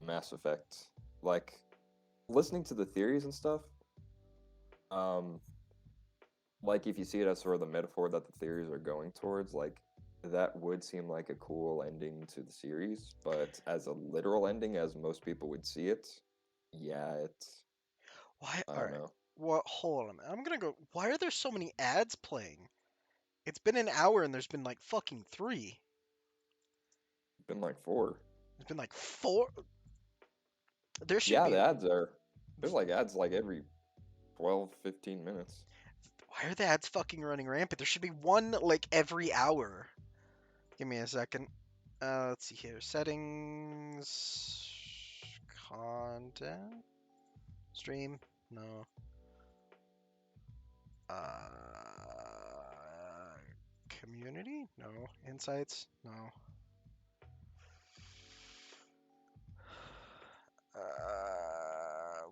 Mass Effect. Like listening to the theories and stuff. Um, like if you see it as sort of the metaphor that the theories are going towards, like that would seem like a cool ending to the series, but as a literal ending, as most people would see it, yeah, it's
Why?
I
All
don't
right.
know.
Well, hold on. I'm gonna go. Why are there so many ads playing? It's been an hour and there's been like fucking three.
Been like four.
There's been like four. There should
Yeah, the
be.
ads are there's like ads like every 12, 15 minutes.
Why are the ads fucking running rampant? There should be one like every hour. Give me a second. Let's see here. Settings. Content. Stream. No. Uh, Community? No. Insights? No. Uh,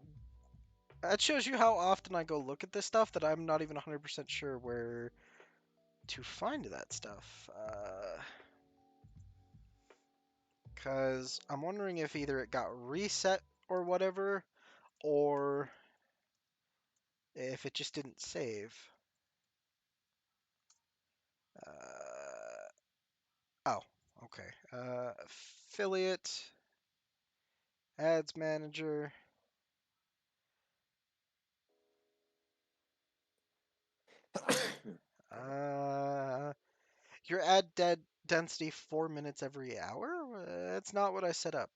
that shows you how often I go look at this stuff that I'm not even 100% sure where to find that stuff. Because I'm wondering if either it got reset or whatever, or if it just didn't save. Uh, oh, okay. Affiliate, ads manager.
Pardon
Uh, your density 4 minutes every hour? That's not what I set up.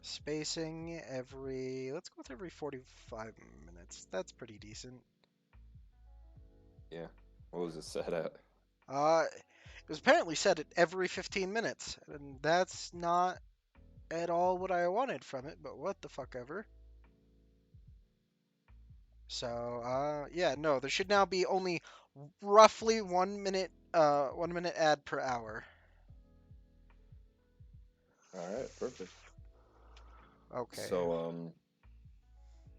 Spacing every. Let's go with every 45 minutes. That's pretty decent.
me. Yeah. What was it set at?
It was apparently set at every 15 minutes, and that's not at all what I wanted from it. But what the fuck ever. So, yeah, no, there should now be only roughly 1 minute, 1 minute ad per hour.
All right, perfect.
Okay.
So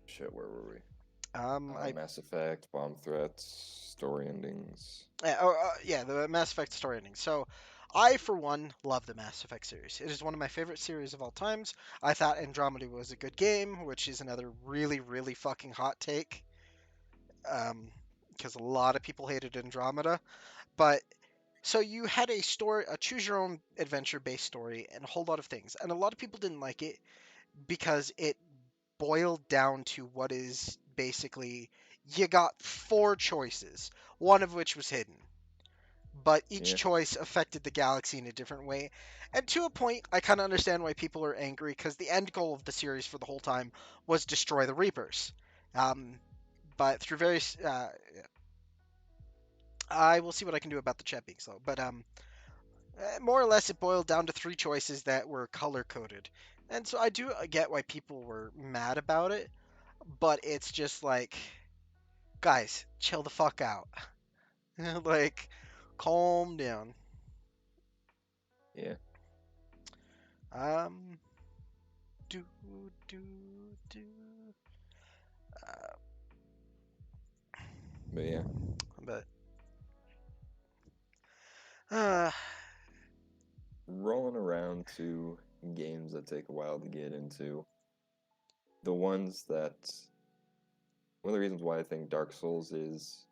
shit, where were we?
I
Mass Effect, bomb threats, story endings.
yeah, the Mass Effect story ending. So, I for one love the Mass Effect series. It is one of my favorite series of all times. I thought Andromeda was a good game, which is another really, really fucking hot take. Because a lot of people hated Andromeda, but so you had a story, a choose your own adventure based story, and a whole lot of things, and a lot of people didn't like it because it boiled down to what is basically you got four choices, one of which was hidden. but each
Yeah,
choice affected the galaxy in a different way. And to a point, I kind of understand why people are angry because the end goal of the series for the whole time was destroy the Reapers. Um, but through various, I will see what I can do about the chat being slow. But more or less, it boiled down to three choices that were color coded, and so I do get why people were mad about it. But it's just like, guys, chill the fuck out. Like, calm down.
yeah,
Um, do do do. Uh,
but yeah,
but uh,
rolling around to games that take a while to get into. The ones that one of the reasons why I think Dark Souls is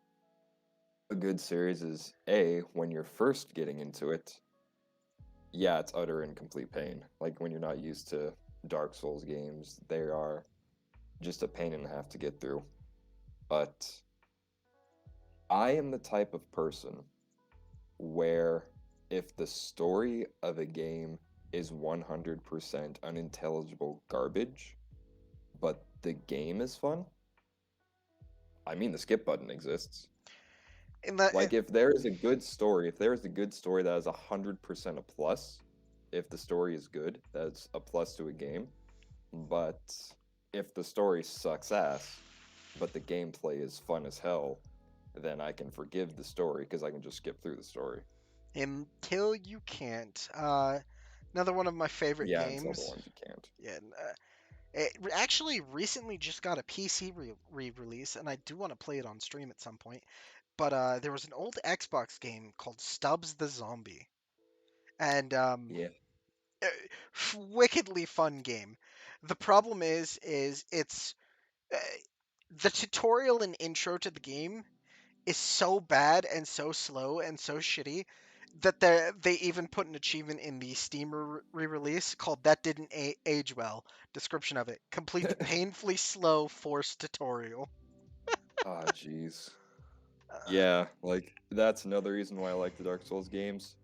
a good series is A, when you're first getting into it, yeah, it's utter and complete pain. Like when you're not used to Dark Souls games, they are just a pain and a half to get through. But I am the type of person where if the story of a game is 100% unintelligible garbage, but the game is fun, I mean, the skip button exists.
in the
Like if there is a good story, if there is a good story that is 100% a plus, if the story is good, that's a plus to a game. But if the story sucks ass, but the gameplay is fun as hell, then I can forgive the story because I can just skip through the story.
until you can't. Another one of my favorite
Yeah, until the
games.
ones you can't.
Yeah, it actually recently just got a PC re-release, and I do want to play it on stream at some point. But there was an old Xbox game called Stubbs the Zombie, and
Yeah.
uh, wickedly fun game. The problem is it's uh, the tutorial and intro to the game is so bad and so slow and so shitty that they even put an achievement in the Steam re-release called "That Didn't Age Well." Description of it: complete the painfully slow forced tutorial.
Ah, jeez.
Uh,
Yeah, like that's another reason why I like the Dark Souls games.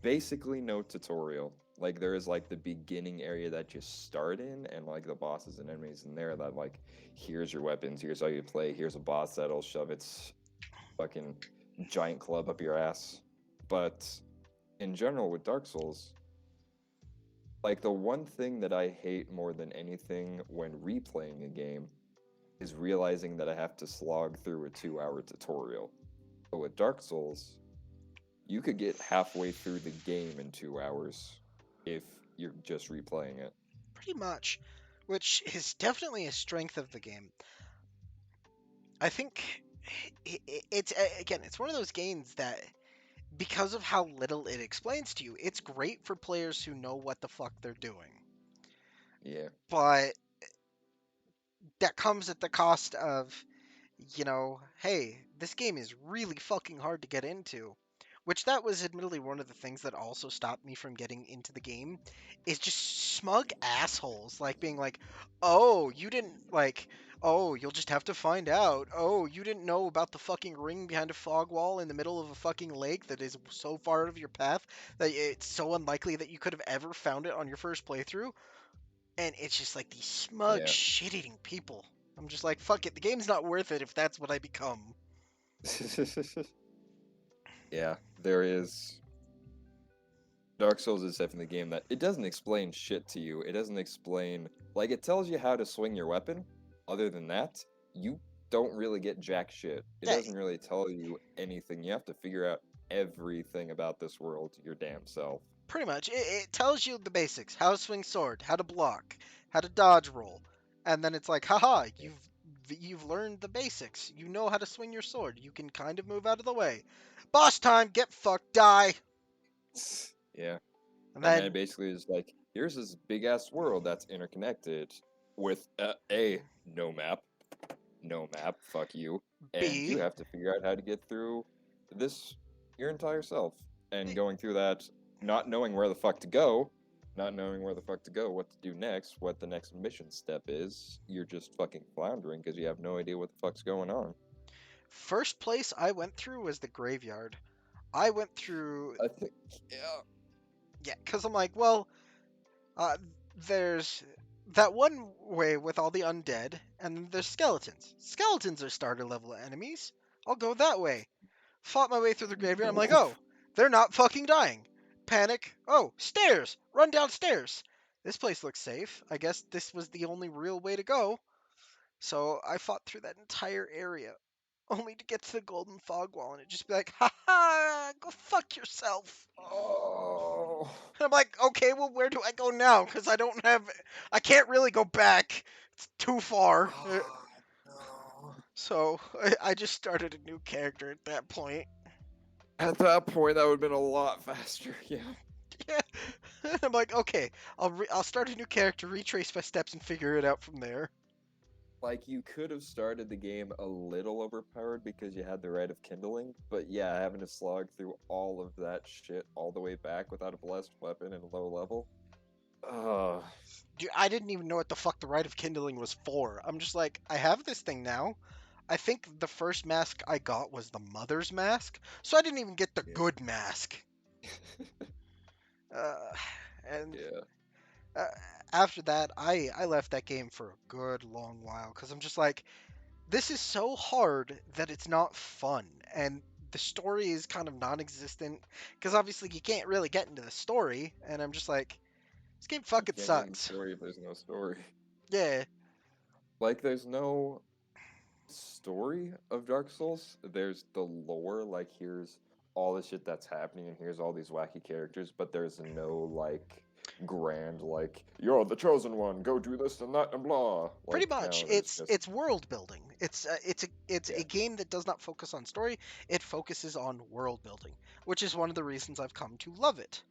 Basically no tutorial. Like there is like the beginning area that you start in and like the bosses and enemies in there that like here's your weapons, here's how you play, here's a boss that'll shove its fucking giant club up your ass. But in general with Dark Souls, like the one thing that I hate more than anything when replaying a game is realizing that I have to slog through a 2 hour tutorial. But with Dark Souls, you could get halfway through the game in 2 hours if you're just replaying it.
Pretty much, which is definitely a strength of the game. I think it's again, it's one of those games that because of how little it explains to you, it's great for players who know what the fuck they're doing.
Yeah,
But that comes at the cost of, hey, this game is really fucking hard to get into. Which that was admittedly one of the things that also stopped me from getting into the game is just smug assholes like being like, "Oh, you didn't like oh, you'll just have to find out. Oh, you didn't know about the fucking ring behind a fog wall in the middle of a fucking lake that is so far out of your path that it's so unlikely that you could have ever found it on your first playthrough." And it's just like these smug
yeah.
shit-eating people. I'm just like, fuck it, the game's not worth it if that's what I become.
Yeah, there is. Dark Souls is definitely a game that it doesn't explain shit to you. It doesn't explain, like, it tells you how to swing your weapon. Other than that, you don't really get jack shit. It
Yeah,
doesn't really tell you anything. You have to figure out everything about this world your damn self.
pretty much. It tells you the basics: how to swing sword, how to block, how to dodge roll, and then it's like, haha,
Yeah.
you've learned the basics. You know how to swing your sword. You can kind of move out of the way. Boss time, get fucked, die.
Yeah.
And
And then
then
it basically is like, here's this big ass world that's interconnected with no map, no map, fuck you, and you
B,
have to figure out how to get through this your entire self. And going through that, not knowing where the fuck to go, not knowing where the fuck to go, what to do next, what the next mission step is, you're just fucking floundering because you have no idea what the fuck's going on.
first place I went through was the graveyard. I went through,
I think, yeah.
yeah, because I'm like, well, uh, there's that one way with all the undead, and then there's skeletons. Skeletons are starter level enemies. I'll go that way. Fought my way through the graveyard. I'm like,
No.
oh, they're not fucking dying. Panic. Oh, stairs. Run downstairs. This place looks safe. I guess this was the only real way to go. So I fought through that entire area, only to get to the golden fog wall and it just be like, ha ha, go fuck yourself.
Oh.
And I'm like, okay, well, where do I go now? Because I can't really go back. It's too far.
Oh, no.
So I just started a new character at that point.
At that point, that would have been a lot faster. Yeah.
Yeah. I'm like, okay, I'll start a new character, retrace my steps, and figure it out from there.
Like, you could have started the game a little overpowered because you had the Rite of Kindling, but yeah, having to slog through all of that shit all the way back without a blessed weapon and low level. Ugh.
Dude, I didn't even know what the fuck the Rite of Kindling was for. I'm just like, I have this thing now. I think the first mask I got was the Mother's mask, so I didn't even get the
Yeah.
good mask. Uh, and
Yeah.
uh, after that, I left that game for a good long while because I'm just like, this is so hard that it's not fun, and the story is kind of non-existent because obviously you can't really get into the story, and I'm just like, this game
You
fucking
can't get in the
sucks.
story if there's no story.
Yeah,
Like, there's no story of Dark Souls. There's the lore, like, here's all the shit that's happening and here's all these wacky characters, but there's no, like, grand, like, you're the chosen one, go do this and that and blah.
pretty
Like,
much.
no, there's
It's
just,
it's world building. It's a
yeah.
game that does not focus on story. It focuses on world building, which is one of the reasons I've come to love it.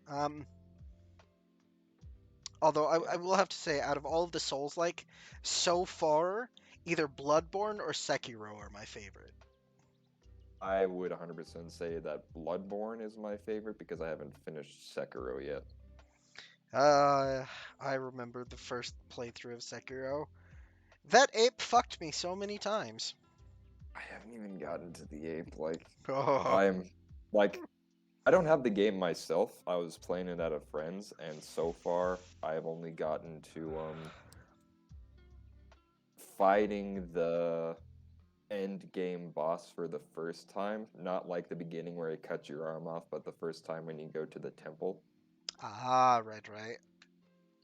Although I
Yeah.
will have to say, out of all of the Souls like so far, either Bloodborne or Sekiro are my favorite.
I would 100% say that Bloodborne is my favorite because I haven't finished Sekiro yet.
Uh, I remember the first playthrough of Sekiro. That ape fucked me so many times.
I haven't even gotten to the ape. Like,
Oh,
I'm like, I don't have the game myself. I was playing it at a friend's, and so far I have only gotten to fighting the end game boss for the first time. Not like the beginning where he cuts your arm off, but the first time when you go to the temple.
ah, right, right.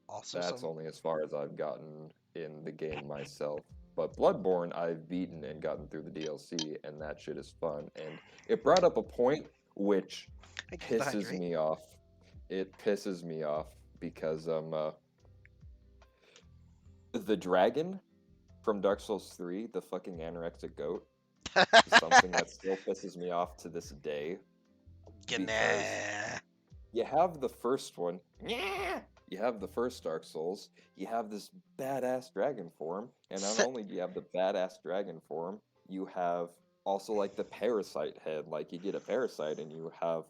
Also,
That's
some
only as far as I've gotten in the game myself. But Bloodborne, I've beaten and gotten through the DLC, and that shit is fun. And it brought up a point which
thank you for the
pisses
hydrate.
me off. It pisses me off because the dragon from Dark Souls 3, the fucking anorexic goat, is something that still pisses me off to this day because
Gonna.
you have the first one. Yeah. You have the first Dark Souls. You have this badass dragon form, and not
Se-
only do you have the badass dragon form, you have also like the parasite head. Like you get a parasite, and you have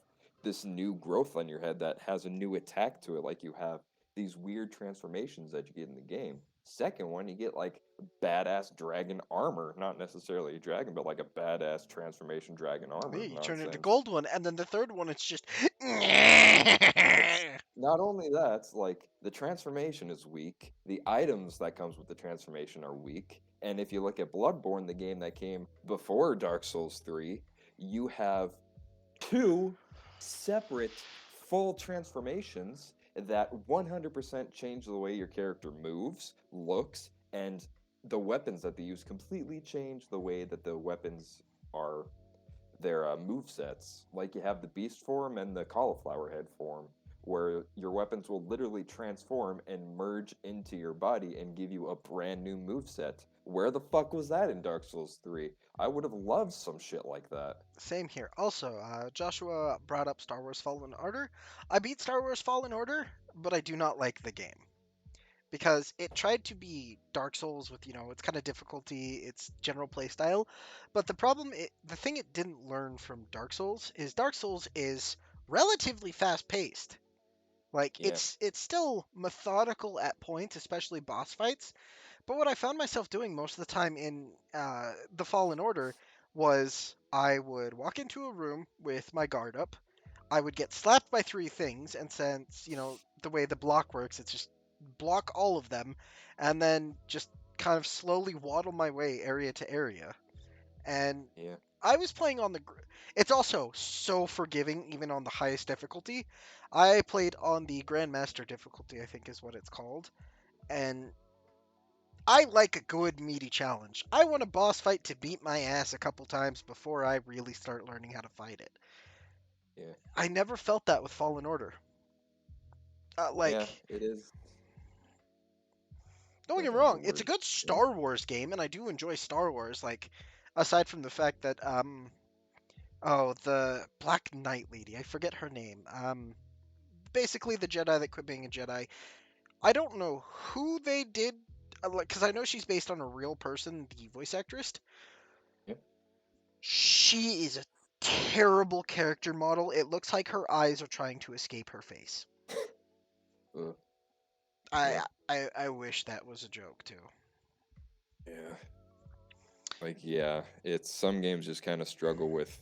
this new growth on your head that has a new attack to it. Like you have these weird transformations that you get in the game. Second one, you get like badass dragon armor, not necessarily a dragon, but like a badass transformation dragon
Yeah,
armor
you turn into
nonsense.
gold one, and then the third one, it's just.
It's not only that, like the transformation is weak. The items that comes with the transformation are weak. And if you look at Bloodborne, the game that came before Dark Souls 3, you have two separate full transformations that 100% change the way your character moves, looks, and the weapons that they use completely change the way that the weapons are their move sets. Like you have the beast form and the cauliflower head form, where your weapons will literally transform and merge into your body and give you a brand new move set. Where the fuck was that in Dark Souls 3? I would have loved some shit like that.
Same here. Also, Joshua brought up Star Wars Fallen Order. I beat Star Wars Fallen Order, but I do not like the game because it tried to be Dark Souls with, its kind of difficulty, its general play style. But the thing it didn't learn from Dark Souls is relatively fast paced. Like
Yeah.
it's still methodical at points, especially boss fights. But what I found myself doing most of the time in the Fallen Order was I would walk into a room with my guard up. I would get slapped by three things, and since, the way the block works, it's just block all of them, and then just kind of slowly waddle my way area to area. And
Yeah,
I was playing on the. It's also so forgiving, even on the highest difficulty. I played on the Grandmaster difficulty, I think is what it's called, and I like a good meaty challenge. I want a boss fight to beat my ass a couple times before I really start learning how to fight it.
yeah,
I never felt that with Fallen Order.
yeah.
Like,
It is.
don't
I
get me
don't know the
wrong, it's a
word.
good
Yeah,
Star Wars game, and I do enjoy Star Wars. Like, aside from the fact that oh, the Black Knight lady, I forget her name. Basically the Jedi that quit being a Jedi. I don't know who they did, because I know she's based on a real person, the voice actress.
yeah.
She is a terrible character model. It looks like her eyes are trying to escape her face.
Ugh, yeah,
I wish that was a joke too.
yeah. Like, yeah, it's some games just kind of struggle with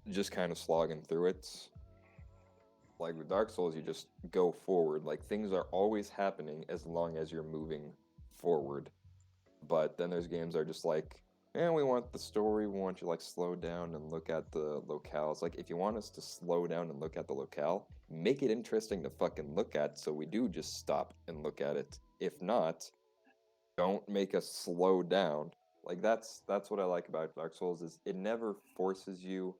just kind of slogging through it. Like with Dark Souls, you just go forward. Like things are always happening as long as you're moving forward. But then there's games that are just like, we want the story. We want you to like slow down and look at the locales. Like if you want us to slow down and look at the locale, make it interesting to fucking look at. So we do just stop and look at it. If not, don't make us slow down. Like that's what I like about Dark Souls is it never forces you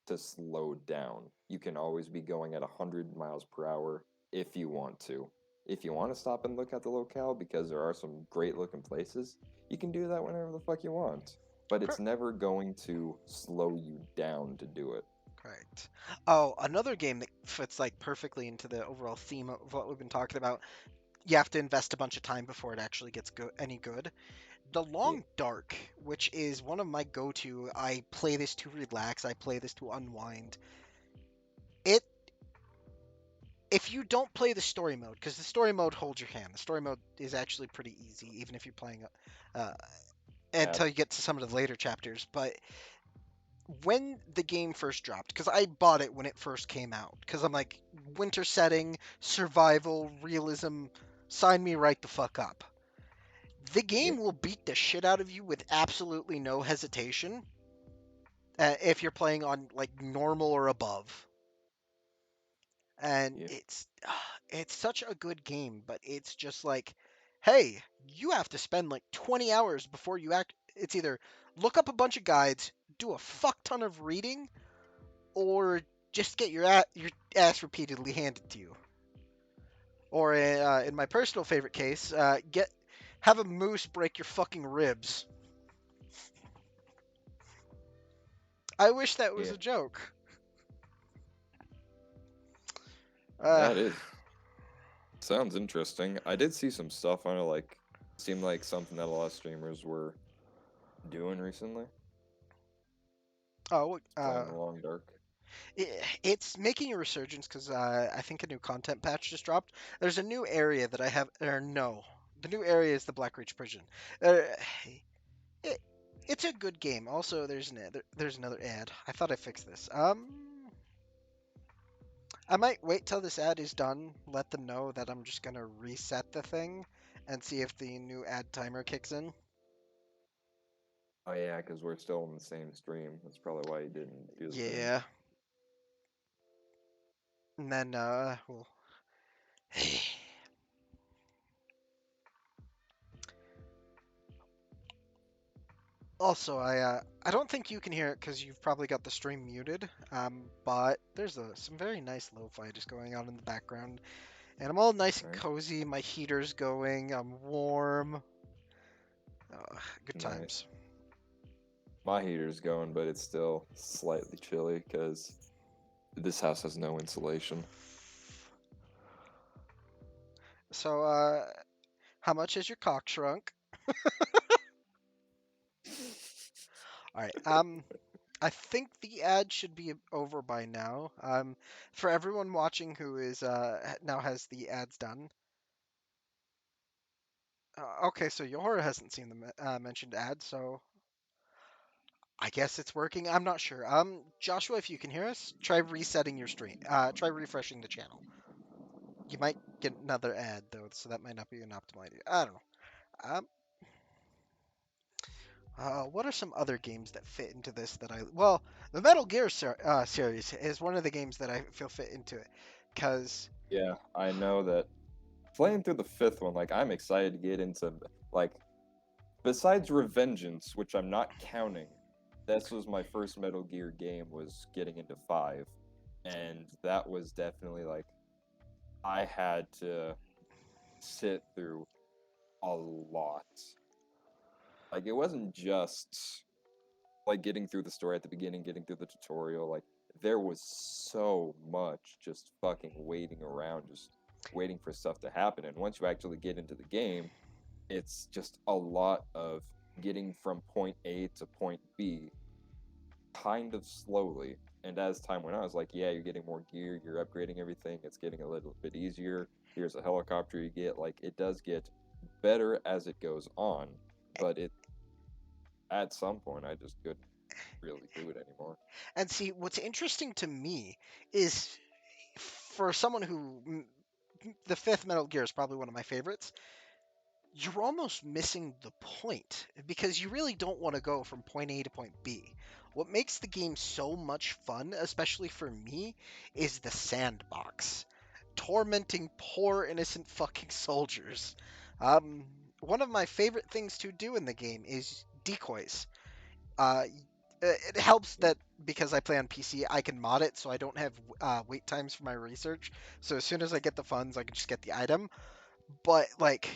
to slow down. You can always be going at 100 miles per hour if you want to. If you want to stop and look at the locale because there are some great looking places, you can do that whenever the fuck you want. But it's never going to slow you down to do it.
Correct. Oh, another game that fits like perfectly into the overall theme of what we've been talking about. You have to invest a bunch of time before it actually gets any good. The
Yeah,
Long Dark, which is one of my go-to. I play this to relax. I play this to unwind. It If you don't play the story mode, because the story mode holds your hand. The story mode is actually pretty easy, even if you're playing uh,
yeah,
until you get to some of the later chapters. But when the game first dropped, because I bought it when it first came out, because I'm like, winter setting, survival, realism, sign me right the fuck up. The
yeah,
game will beat the shit out of you with absolutely no hesitation if you're playing on like normal or above. And
yeah,
it's such a good game, but it's just like, hey, you have to spend like 20 hours before you act. It's either look up a bunch of guides, do a fuck ton of reading, or just get your ass repeatedly handed to you. Or in my personal favorite case, get have a moose break your fucking ribs. I wish that was
yeah.
a joke. Uh,
That is sounds interesting. I did see some stuff on it, like seemed like something that a lot of streamers were doing recently.
oh,
Playing the Long Dark.
it's making a resurgence because I think a new content patch just dropped. There's a new area that I have, or no, the new area is the Black Reach Prison. Uh, it, it's a good game. Also, there's another ad. I thought I fixed this. I might wait till this ad is done, let them know that I'm just gonna reset the thing, and see if the new ad timer kicks in.
Oh yeah, because we're still in the same stream. That's probably why you didn't do the thing.
Yeah, and then we'll. Also, I don't think you can hear it because you've probably got the stream muted. But there's some very nice lo-fi just going on in the background, and I'm all nice and
Right?
cozy. My heater's going. I'm warm. Good
Nice.
times.
My heater's going, but it's still slightly chilly because this house has no insulation.
So, how much is your cock shrunk? All right. I think the ad should be over by now. For everyone watching who is now has the ads done. Okay, so Yohara hasn't seen the mentioned ad, so I guess it's working. I'm not sure. Joshua, if you can hear us, try resetting your stream. Try refreshing the channel. You might get another ad though, so that might not be an optimal idea. I don't know. Um, what are some other games that fit into this that I? Well, the Metal Gear series is one of the games that I feel fit into it, because
Yeah, I know that playing through the fifth one, like I'm excited to get into like besides Revengeance, which I'm not counting. This was my first Metal Gear game was getting into 5, and that was definitely like I had to sit through a lot. Like it wasn't just like getting through the story at the beginning, getting through the tutorial, like there was so much just fucking waiting around, just waiting for stuff to happen. And once you actually get into the game, it's just a lot of getting from point A to point B kind of slowly. And as time went on, I was like, yeah, you're getting more gear, you're upgrading everything, it's getting a little bit easier. Here's a helicopter you get. Like, it does get better as it goes on, but it at some point, I just couldn't really do it anymore.
and see what's interesting to me is for someone who the fifth Metal Gear is probably one of my favorites. You're almost missing the point because you really don't want to go from point A to point B. What makes the game so much fun, especially for me, is the sandbox. Tormenting poor innocent fucking soldiers. One of my favorite things to do in the game is decoys. It helps that because I play on PC, I can mod it so I don't have wait times for my research. So as soon as I get the funds, I can just get the item. But like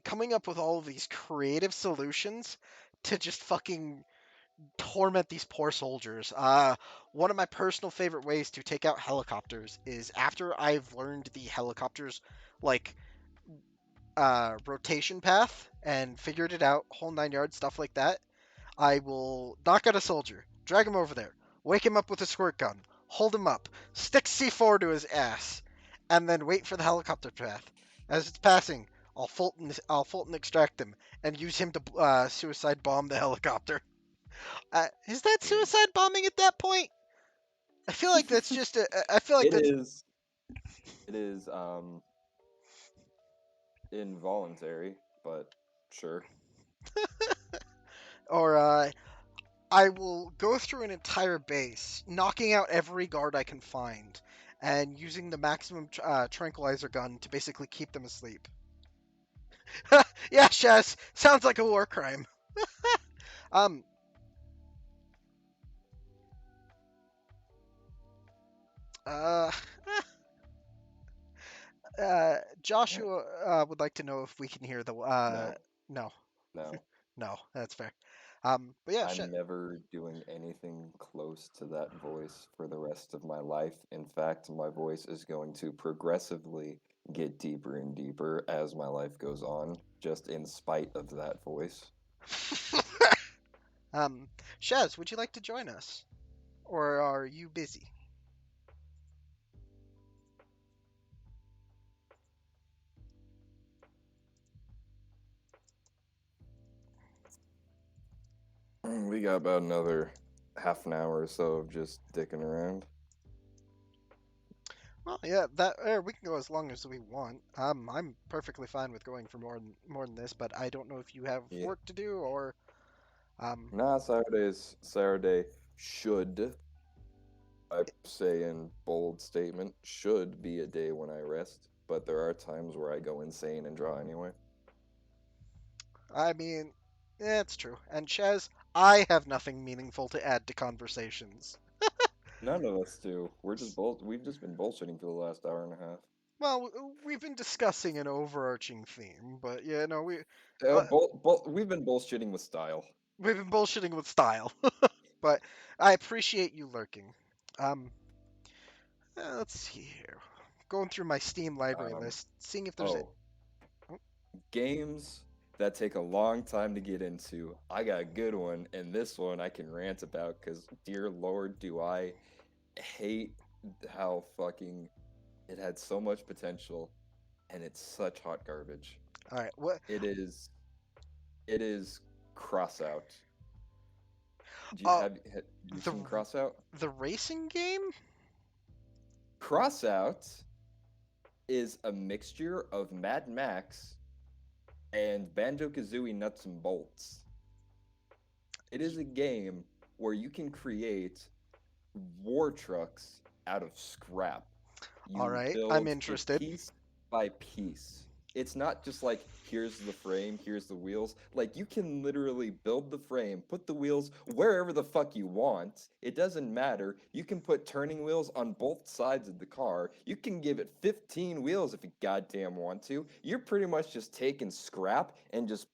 coming up with all of these creative solutions to just fucking torment these poor soldiers. One of my personal favorite ways to take out helicopters is after I've learned the helicopters like rotation path and figured it out, whole 9 yards, stuff like that. I will knock out a soldier, drag him over there, wake him up with a squirt gun, hold him up, stick C4 to his ass, and then wait for the helicopter path. As it's passing, I'll Fulton extract him and use him to suicide bomb the helicopter. Is that
Mm.
suicide bombing at that point? I feel like that's just a. I feel like
It
that's
is. It is involuntary, but sure.
or I will go through an entire base, knocking out every guard I can find, and using the maximum tranquilizer gun to basically keep them asleep. Yeah, Shaz, sounds like a war crime. Um, uh, Joshua would like to know if we can hear the.
No,
No,
no.
no, that's fair. But yeah,
I'm never doing anything close to that voice for the rest of my life. In fact, my voice is going to progressively get deeper and deeper as my life goes on, just in spite of that voice.
um, Shaz, would you like to join us, or are you busy?
We got about another half an hour or so of just dicking around.
Well, yeah, we can go as long as we want. I'm perfectly fine with going for more than this, but I don't know if you have
Yeah.
work to do or um.
Nah, Saturday should, I say in bold statement, should be a day when I rest, but there are times where I go insane and draw anyway.
I mean, yeah, it's true. And Chaz, I have nothing meaningful to add to conversations.
None of us do. We've just been bullshitting for the last hour and a half.
Well, we've been discussing an overarching theme, but yeah, no, uh,
We've been bullshitting with style.
we've been bullshitting with style. But I appreciate you lurking. Um, let's see here. Going through my Steam library
Um,
list, seeing if there's a.
oh,
Oh,
games that take a long time to get into. I got a good one, and this one I can rant about because, dear Lord, do I hate how fucking it had so much potential, and it's such hot garbage.
all right. What?
It is, it is Crossout.
Uh,
Have you
the
seen Crossout?
the racing game?
Crossout is a mixture of Mad Max and Banjo-Kazooie Nuts and Bolts. It is
Y-
a game where you can create war trucks out of scrap.
All
You
right, I'm
build it
interested.
piece by piece. It's not just like, here's the frame, here's the wheels. Like, you can literally build the frame, put the wheels wherever the fuck you want. It doesn't matter. You can put turning wheels on both sides of the car. You can give it 15 wheels if you goddamn want to. You're pretty much just taking scrap and just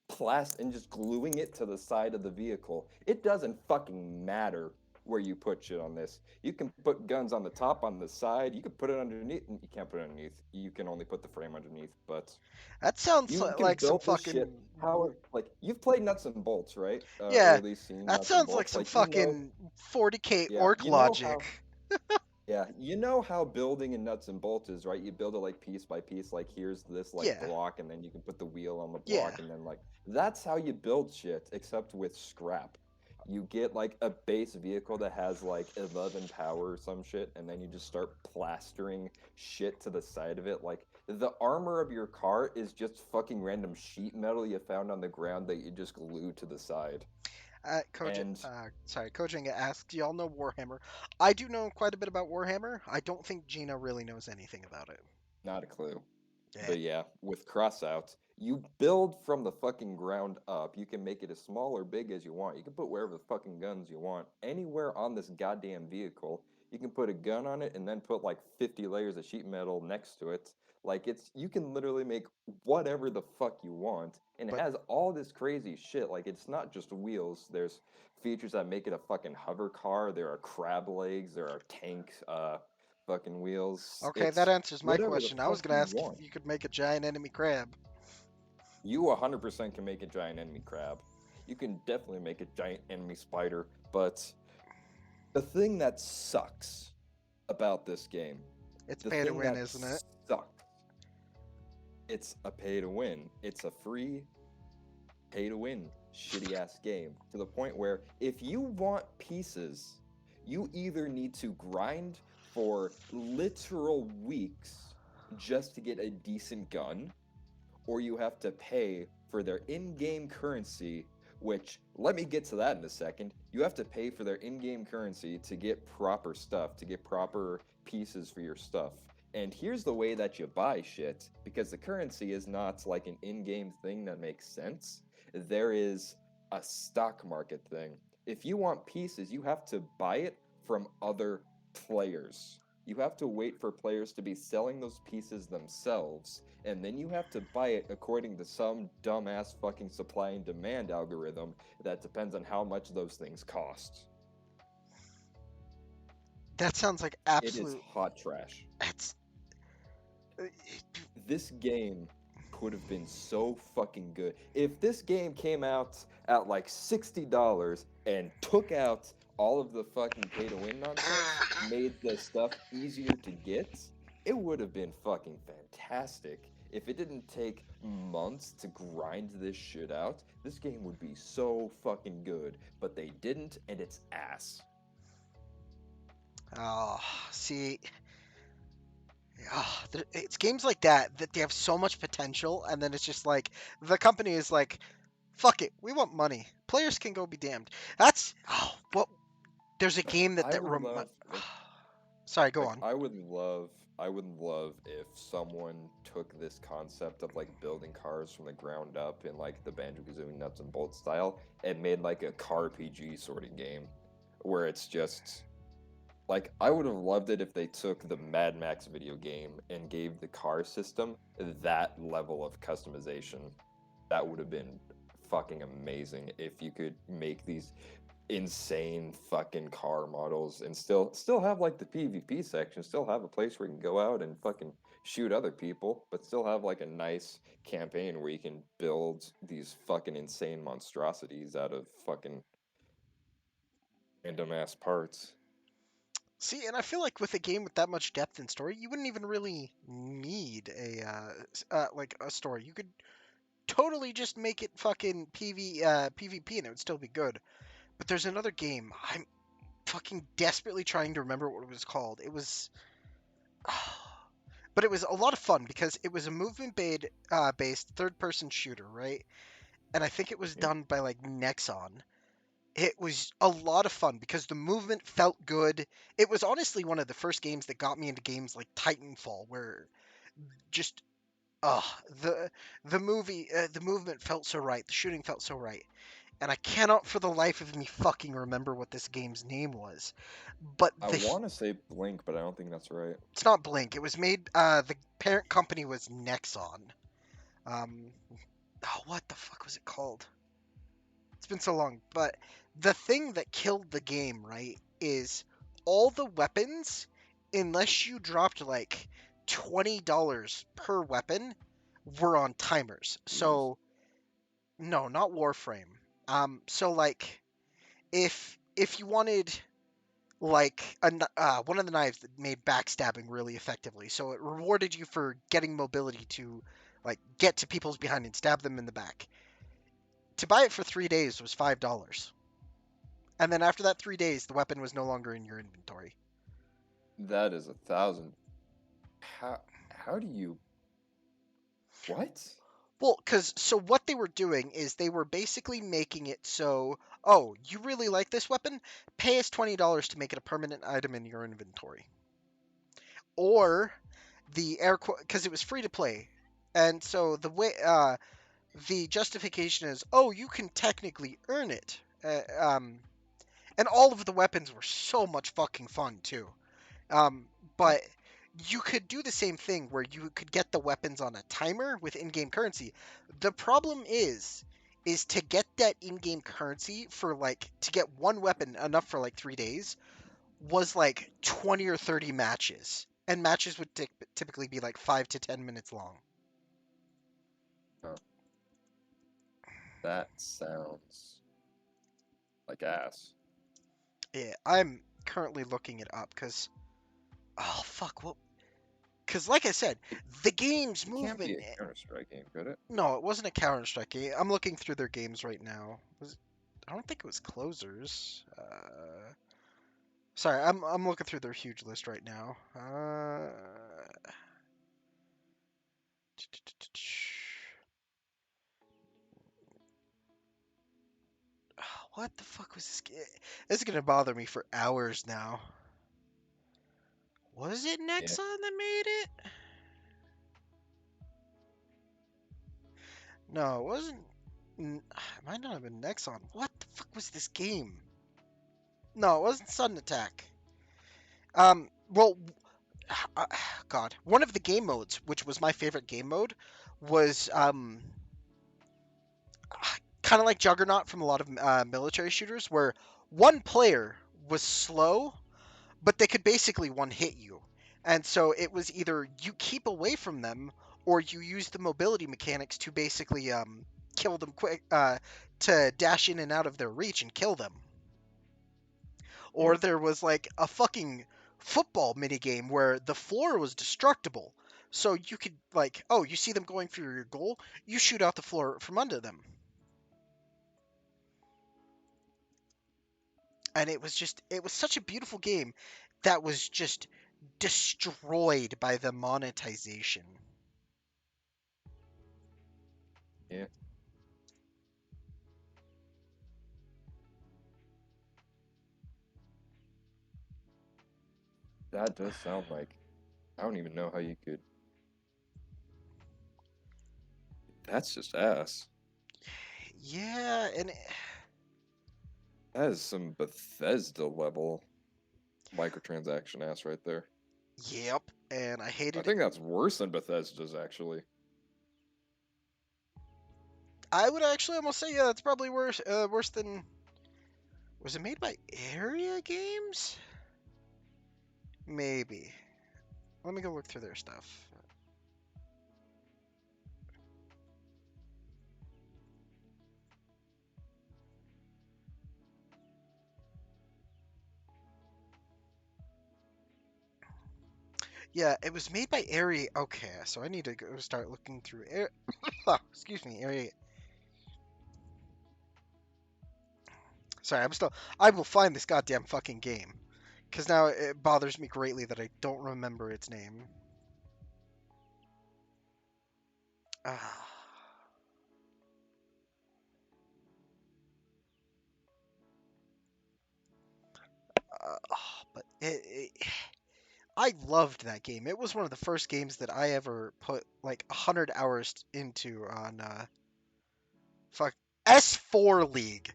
and just gluing it to the side of the vehicle. It doesn't fucking matter where you put shit on this. You can put guns on the top, on the side. You can put it underneath. You can't put it underneath. You can only put the frame underneath. But
That sounds
you can
like some
build this shit.
fucking
How like you've played nuts and bolts, right? Or
yeah.
at least seen
That
nuts and
sounds like
bolts.
some
Like you know,
fucking 40K
yeah,
orc
you know
logic.
how yeah, you know how building in nuts and bolts is, right? You build it like piece by piece, like here's this like
Yeah,
block, and then you can put the wheel on the
yeah.
block, and then like that's how you build shit, except with scrap. You get like a base vehicle that has like 11 power or some shit, and then you just start plastering shit to the side of it. Like the armor of your car is just fucking random sheet metal you found on the ground that you just glue to the side. And
Kojang asks, do y'all know Warhammer? I do know quite a bit about Warhammer. I don't think Gina really knows anything about it.
not a clue.
Yeah.
But yeah, with crossouts, you build from the fucking ground up. You can make it as small or big as you want. You can put wherever the fucking guns you want. Anywhere on this goddamn vehicle, you can put a gun on it and then put like 50 layers of sheet metal next to it. Like you can literally make whatever the fuck you want. And it
But
has all this crazy shit. Like it's not just wheels. There's features that make it a fucking hover car. There are crab legs. There are tank fucking wheels.
okay, that
It's
answers my
whatever the
question. I was
fuck
gonna
you
ask if
want.
you could make a giant enemy crab.
You 100% can make a giant enemy crab. You can definitely make a giant enemy spider, but the thing that sucks about this game,
It's
the
pay to
thing
win,
that
isn't it?
sucks, it's a pay to win. It's a free pay to win shitty ass game to the point where if you want pieces, you either need to grind for literal weeks just to get a decent gun, or you have to pay for their in-game currency, which let me get to that in a second. You have to pay for their in-game currency to get proper stuff, to get proper pieces for your stuff. And here's the way that you buy shit, because the currency is not like an in-game thing that makes sense. There is a stock market thing. If you want pieces, you have to buy it from other players. You have to wait for players to be selling those pieces themselves, and then you have to buy it according to some dumbass fucking supply and demand algorithm that depends on how much those things cost.
That sounds like
It is
absolute.
hot trash.
That's
This game could have been so fucking good. If this game came out at like $60 and took out all of the fucking pay to win nonsense, made the stuff easier to get, it would have been fucking fantastic. If it didn't take months to grind this shit out, this game would be so fucking good. But they didn't, and it's ass.
oh, see, it's games like that they have so much potential, and then it's just like the company is like, fuck it, we want money. Players can go be damned. That's what. There's a game that
I
that
would love
Sorry, go
like
on.
I would love if someone took this concept of like building cars from the ground up in like the Banjo-Kazooie nuts and bolts style and made like a car PG sort of game where it's just like I would have loved it if they took the Mad Max video game and gave the car system that level of customization. That would have been fucking amazing if you could make these insane fucking car models and still have like the PvP section, still have a place where you can go out and fucking shoot other people, but still have like a nice campaign where you can build these fucking insane monstrosities out of fucking random ass parts.
See, and I feel like with a game with that much depth and story, you wouldn't even really need like a story. You could totally just make it fucking PvP and it would still be good. But there's another game. I'm fucking desperately trying to remember what it was called. It was, but it was a lot of fun because it was a based third person shooter, right? And I think it was
Yeah.
done by like Nexon. It was a lot of fun because the movement felt good. It was honestly one of the first games that got me into games like Titanfall, where just uh the the movement felt so right, the shooting felt so right, and I cannot for the life of me fucking remember what this game's name was. But
I want to say Blink, but I don't think that's right.
it's not Blink. It was made. The parent company was Nexon. Um, oh, what the fuck was it called? It's been so long. But the thing that killed the game, right, is all the weapons, unless you dropped like $20 per weapon, were on timers.
Jesus.
So no, not Warframe. So like if you wanted like one of the knives that made backstabbing really effectively, so it rewarded you for getting mobility to like get to people's behind and stab them in the back. To buy it for 3 days was $5. And then after that 3 days, the weapon was no longer in your inventory.
That is 1,000. How how do you what?
Well, because so what they were doing is they were basically making it so, oh, you really like this weapon? Pay us $20 to make it a permanent item in your inventory. Or the air because it was free to play, and so the justification is, oh, you can technically earn it. And all of the weapons were so much fucking fun too. Um,
Yeah.
but you could do the same thing where you could get the weapons on a timer with in-game currency. The problem is to get that in-game currency for like to get one weapon enough for like 3 days was like 20 or 30 matches. And matches would typically be like 5 to 10 minutes long.
Huh. That sounds like ass.
Yeah, I'm currently looking it up because, oh fuck, what? Because like I said,
It,
the game's
it can't be
movement.
a Counter-Strike game, could it?
No, it wasn't a Counter Strike game. I'm looking through their games right now. I don't think it was Closers. Sorry, I'm looking through their huge list right now. What the fuck was this? This is gonna bother me for hours now. Was it
Yeah.
Nexon that made it? No, it wasn't. It might not have been Nexon. What the fuck was this game? No, it wasn't Sudden Attack. Well, uh, God, one of the game modes, which was my favorite game mode, was kind of like Juggernaut from a lot of military shooters, where one player was slow, but they could basically one hit you. And so it was either you keep away from them or you use the mobility mechanics to basically kill them quick, to dash in and out of their reach and kill them.
Yeah.
Or there was like a fucking football mini game where the floor was destructible. So you could like, oh, you see them going for your goal, you shoot out the floor from under them. And it was such a beautiful game that was just destroyed by the monetization.
Yeah. That does sound like I don't even know how you could. That's just ass.
Yeah, and
That is some Bethesda level microtransaction ass right there.
yep, and I
I
hated it.
think that's worse than Bethesda's actually.
I would actually almost say, yeah, that's probably worse. Worse than, was it made by Area Games? Maybe. Let me go look through their stuff. Yeah, it was made by Area. Okay, so I need to go start looking through excuse me, Area. Sorry, I'm still. I will find this goddamn fucking game, because now it bothers me greatly that I don't remember its name. Ah, but I loved that game. It was one of the first games that I ever put like 100 hours into on fuck S4 League.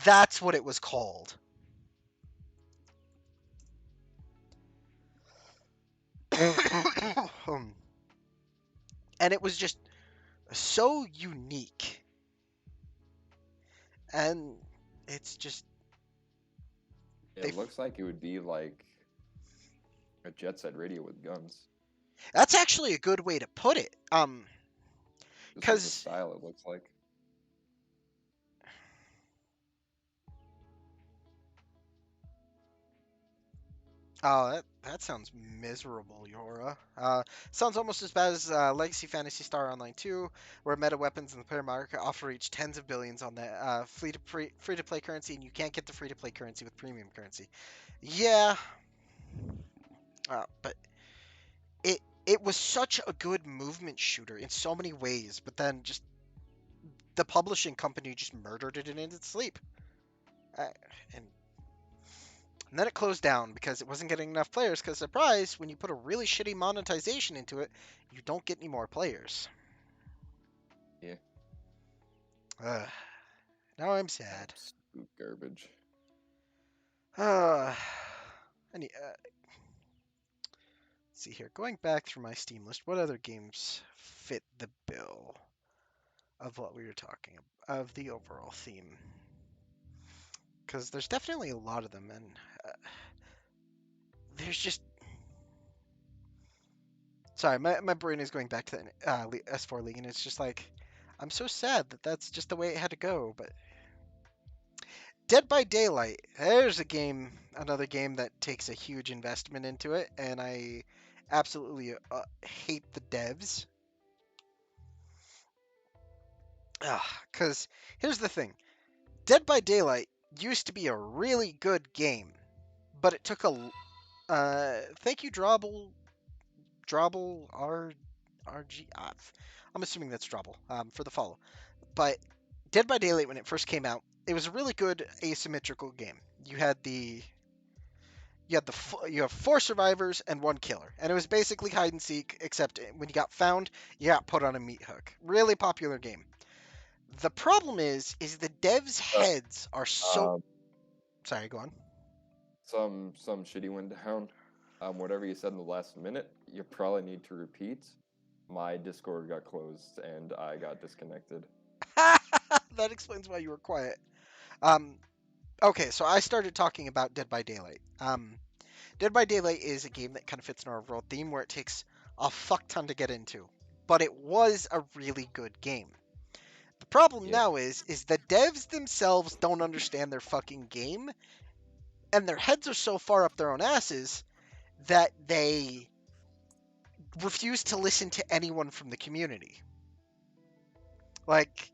That's what it was called. and it was just so unique. And it's just they
It looks like it would be like a jet set radio with guns.
that's actually a good way to put it.
This is the
Cuz
style it looks like.
oh, that sounds miserable, Yora. Sounds almost as bad as Legacy Fantasy Star Online 2, where meta weapons in the player market offer each tens of billions on the free to play currency, and you can't get the free to play currency with premium currency. Yeah, but it was such a good movement shooter in so many ways, but then just the publishing company just murdered it in its sleep. Uh, and And then it closed down because it wasn't getting enough players. Because surprise, when you put a really shitty monetization into it, you don't get any more players.
Yeah,
Ugh. Now I'm sad.
absolute garbage.
Uh, any, let's see here. Going back through my Steam list, what other games fit the bill of what we were talking about, of the overall theme? Because there's definitely a lot of them, and there's just sorry, my brain is going back to the S4 League, and it's just like I'm so sad that that's just the way it had to go. But Dead by Daylight, there's a game, another game that takes a huge investment into it, and I absolutely hate the devs. Because here's the thing, Dead by Daylight used to be a really good game, but it took a thank you Drawble RG. I'm assuming that's Drawble for the follow. But Dead by Daylight, when it first came out, it was a really good asymmetrical game. You have four survivors and one killer, and it was basically hide and seek. Except when you got found, you got put on a meat hook. Really popular game. The problem is the devs'
Uh,
heads are so.
um,
Sorry, go on.
some shitty went down. Whatever you said in the last minute, you probably need to repeat. My Discord got closed and I got disconnected.
That explains why you were quiet. Um, okay, so I started talking about Dead by Daylight. Dead by Daylight is a game that kind of fits in our overall theme where it takes a fuck ton to get into, but it was a really good game. The problem
Yeah,
now is the devs themselves don't understand their fucking game, and their heads are so far up their own asses that they refuse to listen to anyone from the community. Like,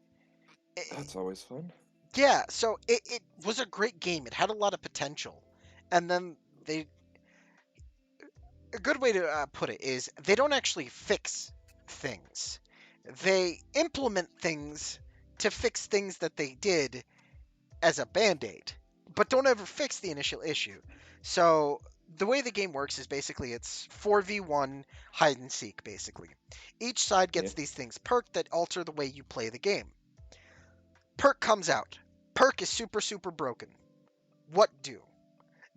that's always fun.
yeah, so it was a great game. It had a lot of potential, and then they a good way to put it is they don't actually fix things. They implement things to fix things that they did as a band-aid, but don't ever fix the initial issue. So the way the game works is basically it's 4v1 hide and seek basically. Each side
Yeah,
gets these things perked that alter the way you play the game. Perk comes out. Perk is super broken. What do?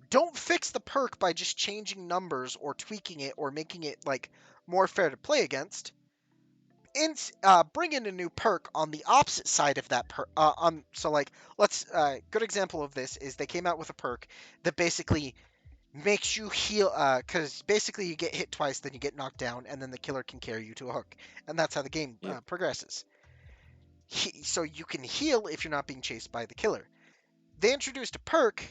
Don't fix the perk by just changing numbers or tweaking it or making it like more fair to play against. Bring in a new perk on the opposite side of that perk. So like let's good example of this is they came out with a perk that basically makes you heal because basically you get hit twice, then you get knocked down, and then the killer can carry you to a hook, and that's how the game
yeah,
progresses. So you can heal if you're not being chased by the killer. They introduced a perk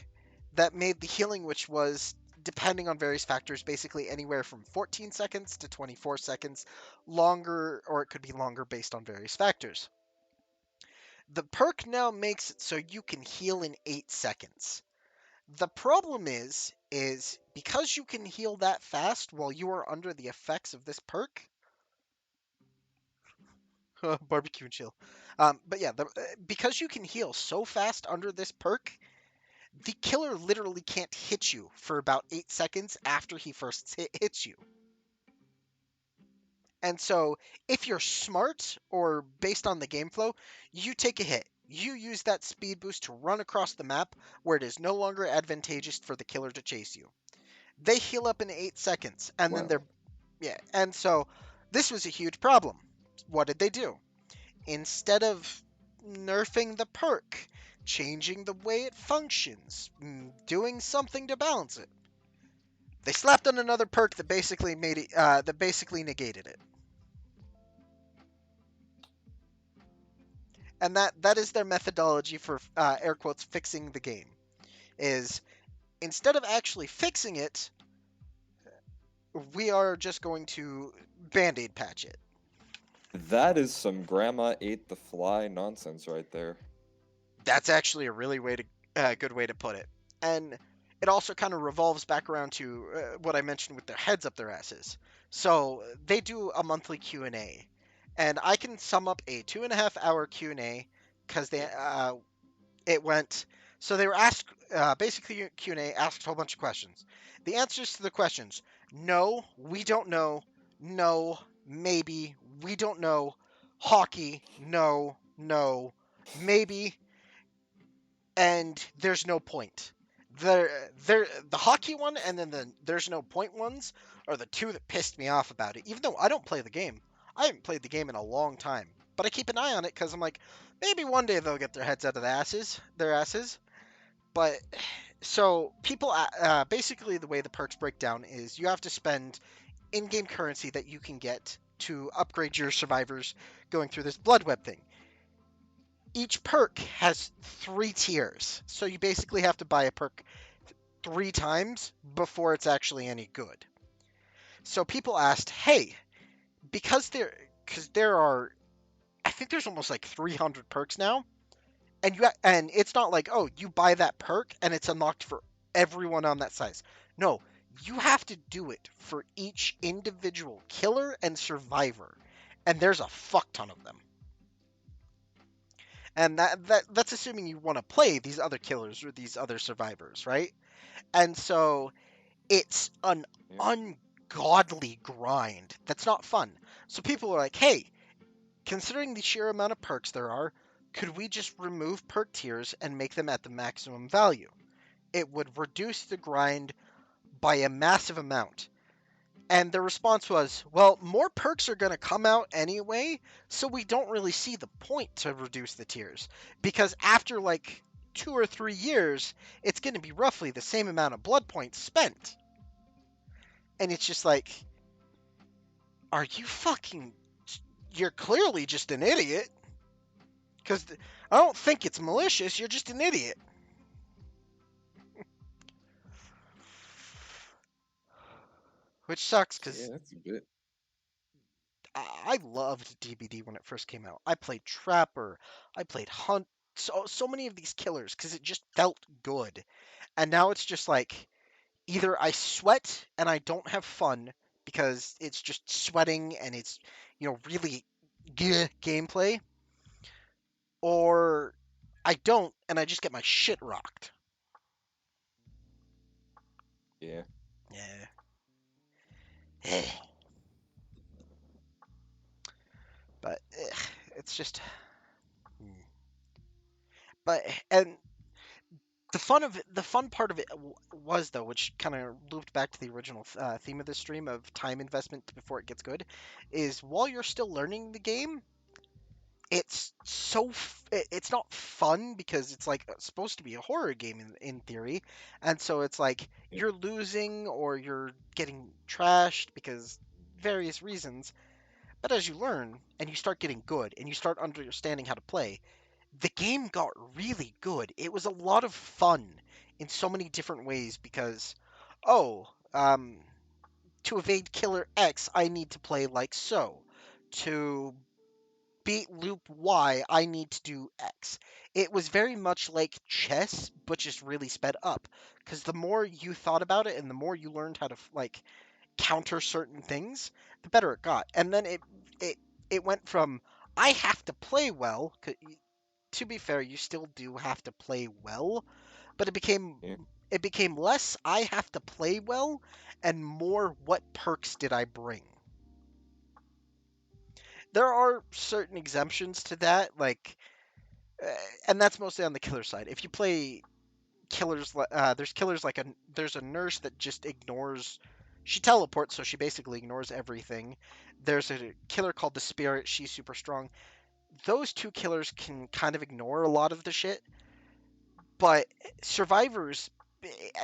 that made the healing, which was depending on various factors, basically anywhere from 14 seconds to 24 seconds longer, or it could be longer based on various factors. The perk now makes it so you can heal in 8 seconds. The problem is because you can heal that fast while you are under the effects of this perk, barbecue and chill. But yeah, because you can heal so fast under this perk, the killer literally can't hit you for about 8 seconds after he first hits you. And so, if you're smart or based on the game flow, you take a hit. You use that speed boost to run across the map where it is no longer advantageous for the killer to chase you. They heal up in 8 seconds, and then
Wow.
they're yeah. And so, this was a huge problem. What did they do? Instead of nerfing the perk, changing the way it functions, doing something to balance it, they slapped on another perk that basically made it that basically negated it. And that is their methodology for air quotes fixing the game. Is instead of actually fixing it, we are just going to band-aid patch it.
That is some grandma ate the fly nonsense right there.
That's actually a really good way to put it. And it also kind of revolves back around to what I mentioned with their heads up their asses. So they do a monthly Q&A, and I can sum up a 2.5 hour Q&A because it went. So they were asked basically Q&A asked a whole bunch of questions. The answers to the questions: no, we don't know, no, maybe, we don't know, hockey, no, no, maybe, and there's no point. The hockey one and then the there's no point ones are the two that pissed me off about it. Even though I don't play the game, I haven't played the game in a long time, but I keep an eye on it because I'm like, maybe one day they'll get their heads out of their asses. But so people, basically the way the perks break down is you have to spend in-game currency that you can get to upgrade your survivors going through this blood web thing. Each perk has 3 tiers, so you basically have to buy a perk 3 times before it's actually any good. So people asked, "Hey, because there are, I think there's almost like 300 perks now, and it's not like, oh, you buy that perk and it's unlocked for everyone on that size. No, you have to do it for each individual killer and survivor, and there's a fuck ton of them. And that's assuming you want to play these other killers or these other survivors, right? And so it's an
Yeah.
ungodly grind that's not fun. So people are like, hey, considering the sheer amount of perks there are, could we just remove perk tiers and make them at the maximum value? It would reduce the grind by a massive amount. And the response was, well, more perks are going to come out anyway, so we don't really see the point to reduce the tiers. Because after like 2 or 3 years, it's going to be roughly the same amount of blood points spent. And it's just like, are you fucking. You're clearly just an idiot. Because I don't think it's malicious, you're just an idiot. Which sucks
Yeah,
because
that's a bit.
I loved DBD when it first came out. I played Trapper, I played Hunt, so many of these killers because it just felt good. And now it's just like either I sweat and I don't have fun because it's just sweating and it's really gameplay, or I don't and I just get my shit rocked.
Yeah.
Yeah. But it's just. Hmm. But and the fun part of it was though, which kind of looped back to the original theme of this stream of time investment before it gets good, is while you're still learning the game, it's not fun because it's like supposed to be a horror game in theory, and so it's like
Yeah.
you're losing or you're getting trashed because various reasons. But as you learn and you start getting good and you start understanding how to play, the game got really good. It was a lot of fun in so many different ways because, oh, to evade Killer X, I need to play like so. To beat loop Y, I need to do X. It was very much like chess, but just really sped up. Because the more you thought about it and the more you learned how to like counter certain things, the better it got. And then it it went from I have to play well. To be fair, you still do have to play well, but
Yeah.
it became less I have to play well and more what perks did I bring. There are certain exemptions to that, like, uh, and that's mostly on the killer side. If you play there's killers like there's a nurse that just ignores. She teleports, so she basically ignores everything. There's a killer called the Spirit. She's super strong. Those two killers can kind of ignore a lot of the shit, but survivors,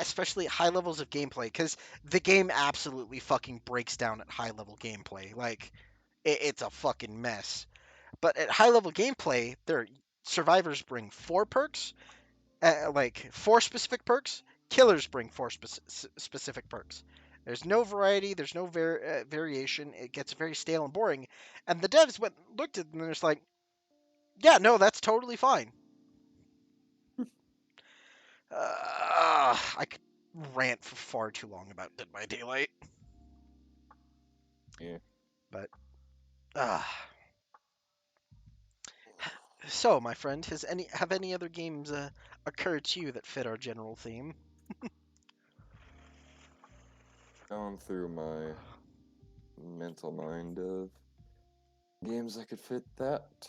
especially at high levels of gameplay, because the game absolutely fucking breaks down at high level gameplay. Like, it's a fucking mess. But at high level gameplay, their survivors bring four perks, like four specific perks. Killers bring four specific perks. There's no variety. There's no variation. It gets very stale and boring. And the devs went looked at it and they're just like, yeah, no, that's totally fine. I could rant for far too long about Dead by Daylight,
Yeah.
but uh, so my friend, has any other games occurred to you that fit our general theme?
Going through my mental mind of games that could fit that.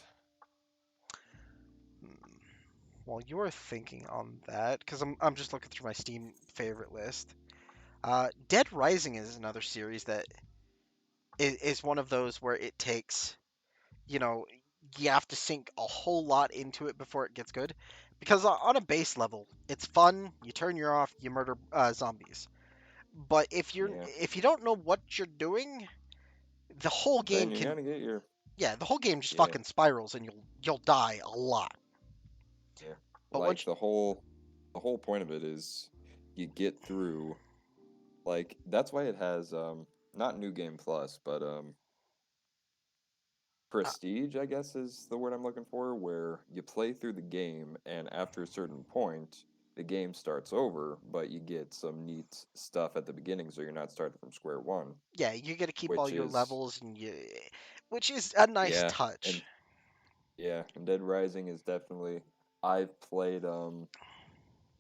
Hmm. While you're thinking on that, because I'm just looking through my Steam favorite list. Dead Rising is another series that is one of those where it takes, you know, you have to sink a whole lot into it before it gets good. Because on a base level, it's fun. You turn your off, you murder zombies. But
Yeah.
if you don't know what you're doing, the whole
Then
game
you're
can
gonna get your
yeah, the whole game just
yeah,
fucking spirals and you'll die a lot.
yeah.
But
Like the whole point of it is you get through like that's why it has not New Game Plus, but
uh,
Prestige, I guess is the word I'm looking for, where you play through the game and after a certain point, the game starts over, but you get some neat stuff at the beginning so you're not starting from square one,
yeah, you get to keep all
which
your
is
levels which is a nice
yeah,
touch.
and yeah, and Dead Rising is definitely I've played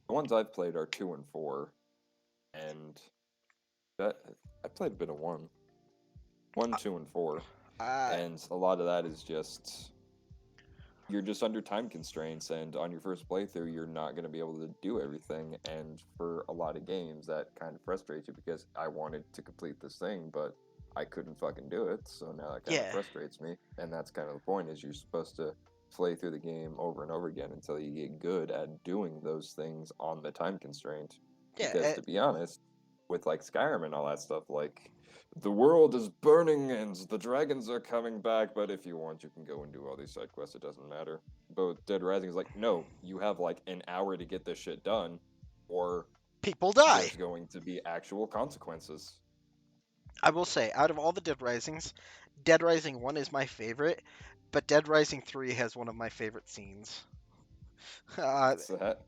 the ones I've played are 2 and 4 and that I played a bit of 1, 2 and 4
Uh,
and a lot of that is just you're just under time constraints and on your first playthrough you're not going to be able to do everything and for a lot of games that kind of frustrates you because I wanted to complete this thing but I couldn't fucking do it so now that kind of
yeah,
frustrates me and that's kind of the point is you're supposed to play through the game over and over again until you get good at doing those things on the time constraint
yeah,
because to be honest with like Skyrim and all that stuff like the world is burning and the dragons are coming back, but if you want, you can go and do all these side quests. It doesn't matter. But Dead Rising is like, no, you have like an hour to get this shit done, or
people die.
there's going to be actual consequences.
I will say, out of all the Dead Risings, Dead Rising 1 is my favorite, but Dead Rising 3 has one of my favorite scenes. Uh,
What's that?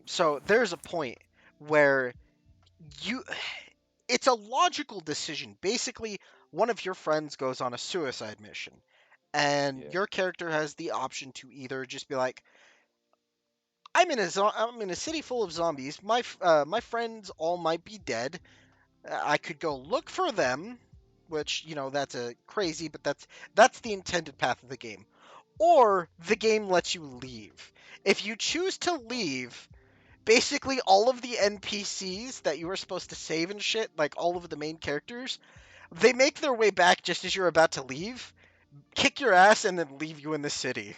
so there's a point where you it's a logical decision. Basically, one of your friends goes on a suicide mission, and
Yeah,
your character has the option to either just be like, I'm in a city full of zombies. My friends all might be dead. I could go look for them, which that's a crazy, but that's the intended path of the game. Or the game lets you leave. If you choose to leave, basically all of the NPCs that you were supposed to save and shit, like all of the main characters, they make their way back just as you're about to leave, kick your ass, and then leave you in the city.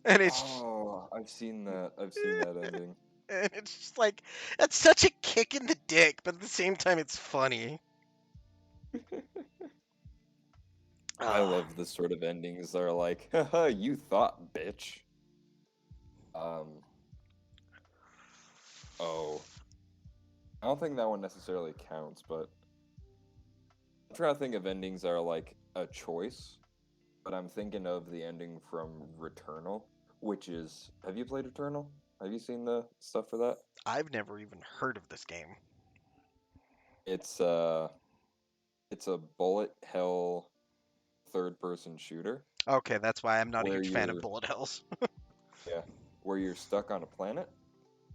And it's
oh, I've seen that ending.
and it's just like that's such a kick in the dick, but at the same time it's funny.
I
Ah,
love the sort of endings that are like, haha, you thought, bitch. Um, oh, I don't think that one necessarily counts, but I'm trying to think of endings that are like a choice. but I'm thinking of the ending from Returnal, which is, have you played Returnal? Have you seen the stuff for that?
I've never even heard of this game.
It's uh it's a bullet hell third person shooter
Okay, that's why I'm not a
where
huge fan of
you're
bullet hells.
yeah, where you're stuck on a planet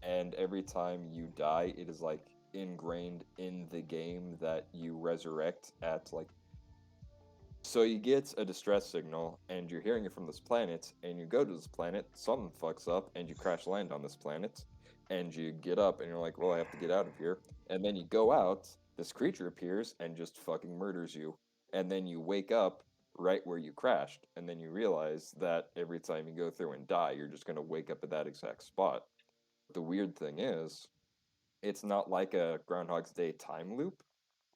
and every time you die it is like ingrained in the game that you resurrect at like so you get a distress signal and you're hearing it from this planet and you go to this planet, something fucks up and you crash land on this planet and you get up and you're like, "Well, I have to get out of here." And then you go out, this creature appears and just fucking murders you. And then you wake up right where you crashed and then you realize that every time you go through and die, you're just going to wake up at that exact spot. The weird thing is, it's not like a Groundhog's Day time loop.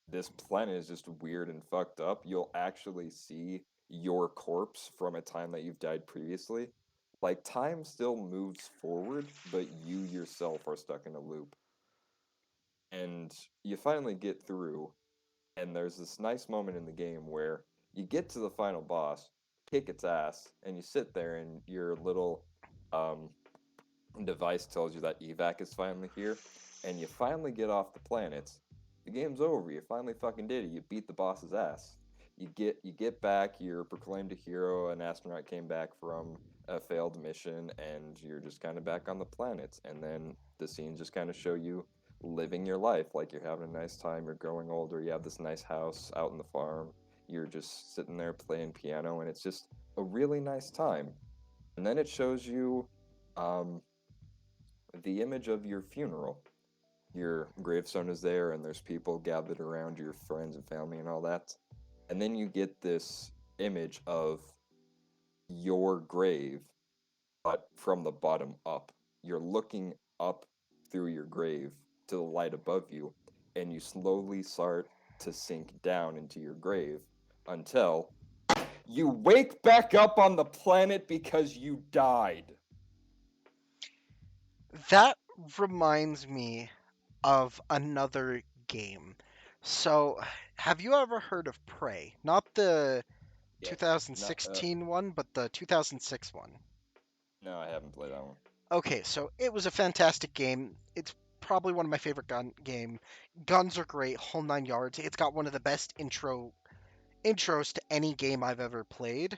This planet is just weird and fucked up. You'll actually see your corpse from a time that you've died previously. Like time still moves forward, but you yourself are stuck in a loop. And you finally get through, and there's this nice moment in the game where you get to the final boss, kick its ass, and you sit there and your little um, device tells you that evac is finally here, and you finally get off the planet. The game's over. You finally fucking did it. You beat the boss's ass. You get back. You're proclaimed a hero. An astronaut came back from a failed mission, and you're just kind of back on the planet. And then the scenes just kind of show you living your life, like you're having a nice time. You're growing older. You have this nice house out in the farm. You're just sitting there playing piano, and it's just a really nice time. And then it shows you um, the image of your funeral. Your gravestone is there, and there's people gathered around, your friends and family, and all that. And then you get this image of your grave, but from the bottom up. You're looking up through your grave to the light above you, and you slowly start to sink down into your grave until you wake back up on the planet because you died.
That reminds me of another game. So, have you ever heard of Prey? Not the
Yeah. Not
2016 one, but the 2006 one.
no, I haven't played that one.
Okay, so it was a fantastic game. It's probably one of my favorite game. Guns are great, whole nine yards. It's got one of the best intros to any game I've ever played.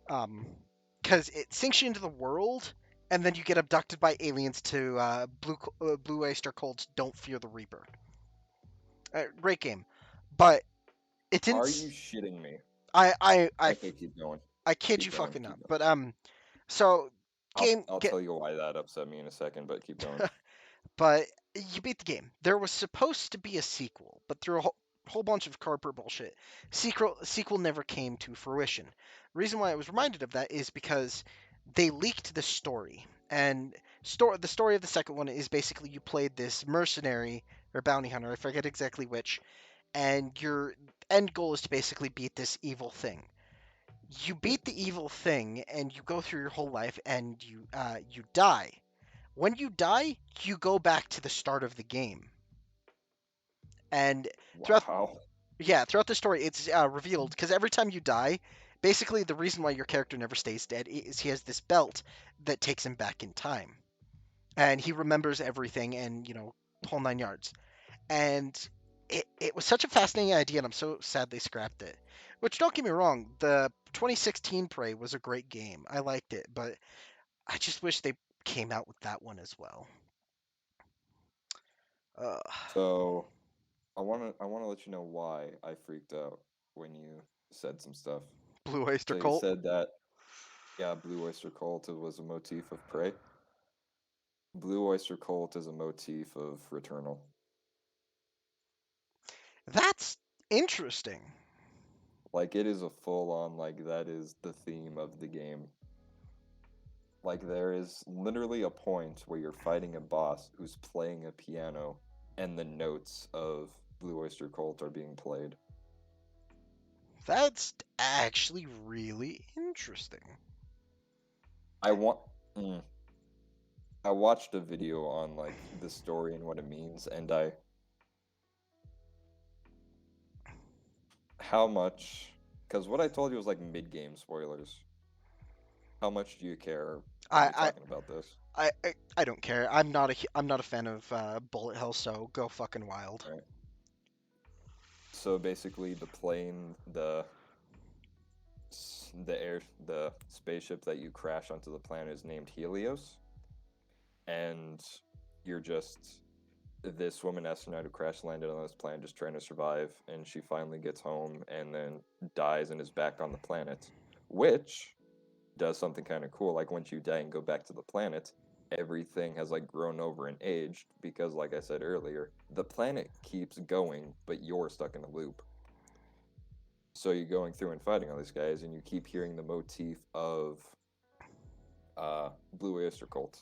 Because it sinks you into the world, and then you get abducted by aliens to Blue Oyster Cult's "Don't Fear the Reaper." Great game, but it didn't.
Are you shitting me?
I I I
Okay, keep going.
I kid you
Keep going.
fucking not.
Keep going.
But so
I'll
game
I'll
get
tell you why that upset me in a second, but keep going.
but you beat the game. There was supposed to be a sequel, but through a whole bunch of corporate bullshit, sequel never came to fruition. The reason why I was reminded of that is because they leaked the story, and the story of the second one is basically you played this mercenary or bounty hunter, I forget exactly which, and your end goal is to basically beat this evil thing. You
Yeah.
beat the evil thing, and you go through your whole life, and you die. When you die, you go back to the start of the game. And throughout
Wow.
throughout the story, it's revealed because every time you die, basically the reason why your character never stays dead is he has this belt that takes him back in time, and he remembers everything, and whole nine yards. And it was such a fascinating idea, and I'm so sad they scrapped it. Which, don't get me wrong, the 2016 Prey was a great game. I liked it, but I just wish they came out with that one as well. Uh,
So I wanna let you know why I freaked out when you said some stuff.
Blue Oyster
So you
Cult.
said that yeah, Blue Oyster Cult was a motif of Prey. Blue Oyster Cult is a motif of Returnal.
That's interesting.
Like it is a full on like that is the theme of the game. Like there is literally a point where you're fighting a boss who's playing a piano and the notes of Blue Oyster Cult are being played.
That's actually really interesting.
I want mm, I watched a video on like the story and what it means and I how much Because what I told you was like mid-game spoilers. How much do you care when you're
I
talking about this?
I don't care. I'm not a fan of bullet hell, so go fucking wild.
All right. So basically, the plane, the spaceship that you crash onto the planet is named Helios, and you're just this woman astronaut who crash landed on this planet just trying to survive, and she finally gets home and then dies and is back on the planet, which does something kind of cool. Like once you die and go back to the planet, everything has like grown over and aged because, like I said earlier, the planet keeps going, but you're stuck in a loop. So you're going through and fighting all these guys, and you keep hearing the motif of Blue Oyster Cult.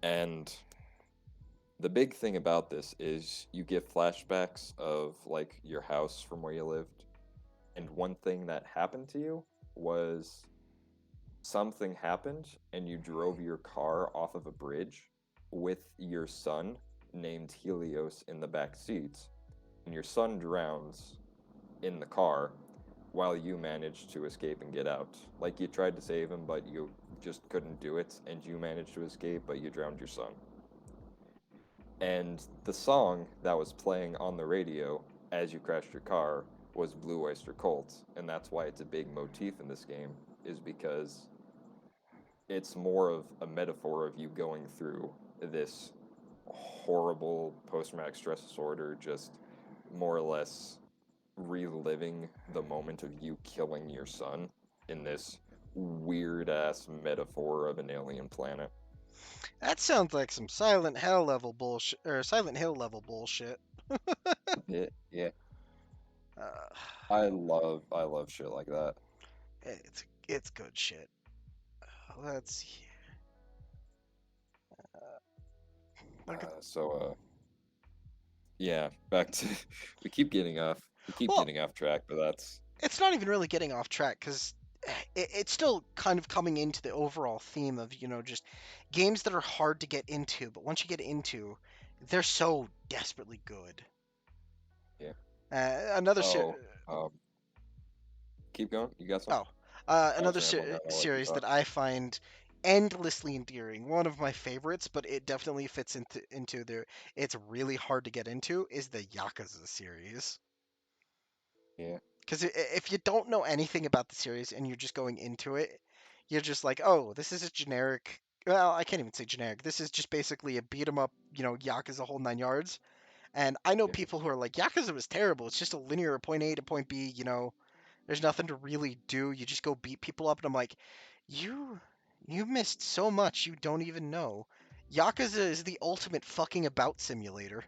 And the big thing about this is you get flashbacks of like your house from where you lived. And one thing that happened to you was something happened and you drove your car off of a bridge with your son named Helios in the back seat. And your son drowns in the car while you managed to escape and get out. Like you tried to save him, but you just couldn't do it, and you managed to escape, but you drowned your son. And the song that was playing on the radio as you crashed your car was Blue Oyster Cult, and that's why it's a big motif in this game, is because it's more of a metaphor of you going through this horrible post-traumatic stress disorder, just more or less reliving the moment of you killing your son in this weird ass metaphor of an alien planet.
That sounds like some Silent Hell level bullshit or Silent Hill level bullshit.
Yeah, yeah.
Uh,
I love shit like that.
it's good shit. Let's see. Look at
So yeah, back to we keep
well,
getting off track, but that's
it's not even really getting off track because it's still kind of coming into the overall theme of just games that are hard to get into, but once you get into, they're so desperately good.
yeah.
Another
Oh, um, keep going. You got some?
oh,
I was rambling on. I'll let you
series
talk.
that I find endlessly endearing. One of my favorites, but it definitely fits into the. It's really hard to get into is the Yakuza series.
Yeah,
Because if you don't know anything about the series and you're just going into it, you're just like, oh, this is a generic. Well, I can't even say generic. This is just basically a beat 'em up, Yakuza whole nine yards. And I know
yeah,
people who are like, Yakuza was terrible. It's just a linear point A to point B. There's nothing to really do. You just go beat people up. And I'm like, you, you missed so much you don't even know. Yakuza is the ultimate fucking about simulator.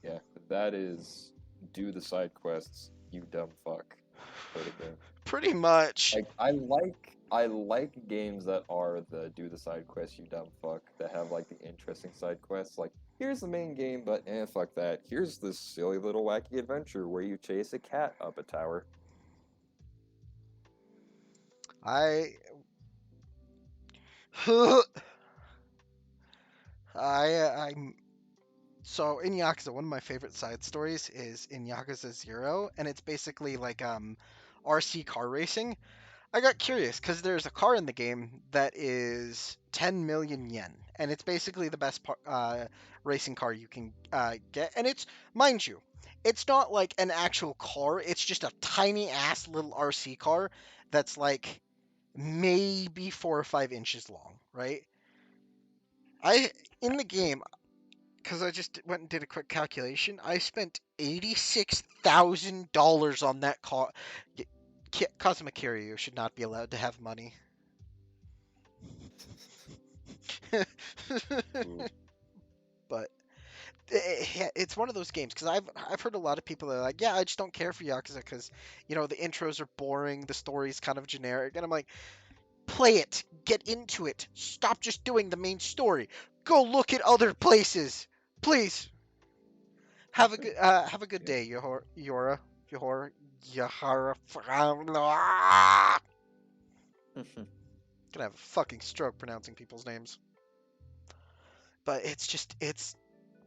yeah. That is do the side quests, you dumb fuck, sort of thing.
Pretty much.
Like I like games that are the do the side quests, you dumb fuck, that have like the interesting side quests. Like here's the main game, but fuck that. Here's this silly little wacky adventure where you chase a cat up a tower.
I I'm so in Yakuza, one of my favorite side stories is in Yakuza 0, and it's basically like RC car racing. I got curious because there's a car in the game that is 10 million yen, and it's basically the best racing car you can get. And it's, mind you, it's not like an actual car, it's just a tiny ass little RC car that's like maybe 4 or 5 inches long, right? I in the game, because I just went and did a quick calculation, I spent $86,000 on that car. Kazuma Kiryu should not be allowed to have money.
Ooh,
But it's one of those games because I've heard a lot of people that are like, yeah, I just don't care for Yakuza because the intros are boring, the story's kind of generic, and I'm like, play it, get into it, stop just doing the main story, go look at other places, please. Have a good
yeah.
day, Yahara. Gonna have a fucking stroke pronouncing people's names. But it's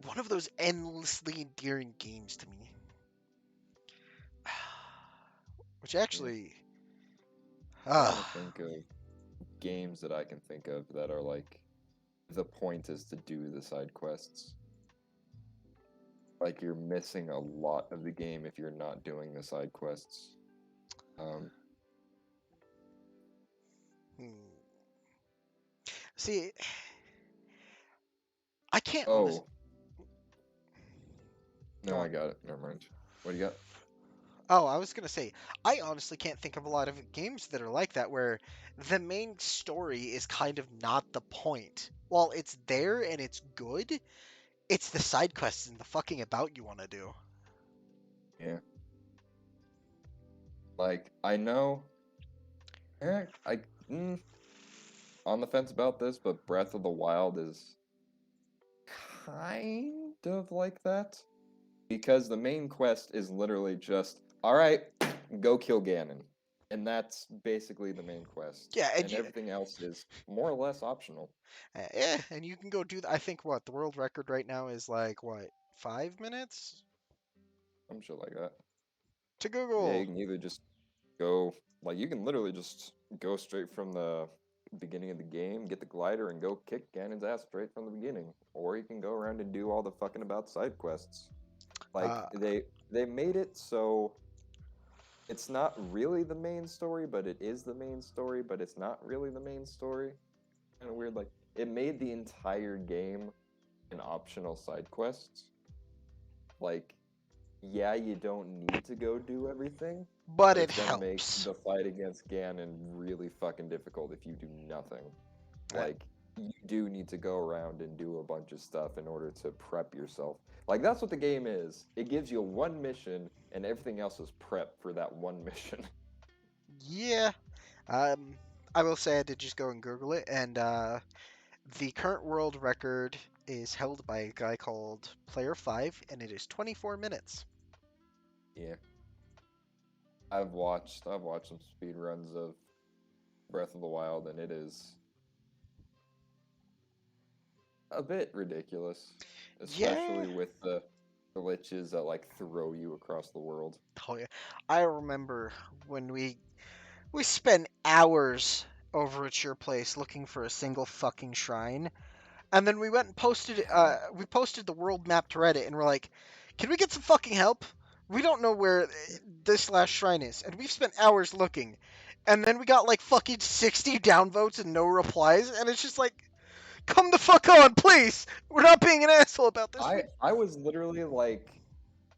one of those endlessly endearing games to me. which
Yeah.
actually,
Trying to
ah,
think of games that I can think of that are like the point is to do the side quests. Like you're missing a lot of the game if you're not doing the side quests. Um,
hmm. See, I can't honest.
oh,
Go
no, I
on.
got it. Never mind. What do you got?
Oh, I was gonna say, I honestly can't think of a lot of games that are like that where the main story is kind of not the point. While it's there and it's good, it's the side quests and the fucking about you want to do.
Yeah. Like I know, I on the fence about this, but Breath of the Wild is kind of like that because the main quest is literally just, all right, go kill Ganon. And that's basically the main quest.
Yeah, and
And everything else is more or less optional.
and you can go do. I think what the world record right now is like what 5 minutes
Some shit like that.
to
Yeah, you
Google.
can either just go, like, you can literally just go straight from the beginning of the game, get the glider, and go kick Ganon's ass straight from the beginning. Or you can go around and do all the fucking about side quests. Like,
Uh,
they made it so it's not really the main story, but it is the main story, but it's not really the main story. Kind of weird. Like, it made the entire game an optional side quest. Like, yeah, you don't need to go do everything,
but
but
it
it's gonna make
helps.
the fight against Ganon really fucking difficult if you do nothing.
Uh,
Like, you do need to go around and do a bunch of stuff in order to prep yourself. Like, that's what the game is. It gives you one mission, and everything else is prep for that one mission.
yeah. Um, I will say I did just go and Google it, and the current world record is held by a guy called Player 5, and it is 24 minutes.
Yeah. I've watched some speed runs of Breath of the Wild, and it is a bit ridiculous,
Yeah.
especially with the glitches that like throw you across the world.
Oh yeah. I remember when we spent hours over at your place looking for a single fucking shrine. And then we went and posted
Yeah.
we posted the world map to Reddit and we're like, "Can we get some fucking help? We don't know where this last shrine is." And we've spent hours looking. And then we got like fucking 60 downvotes and no replies and it's just like, "Come the fuck on, please. We're not being an asshole about this. We
I was literally like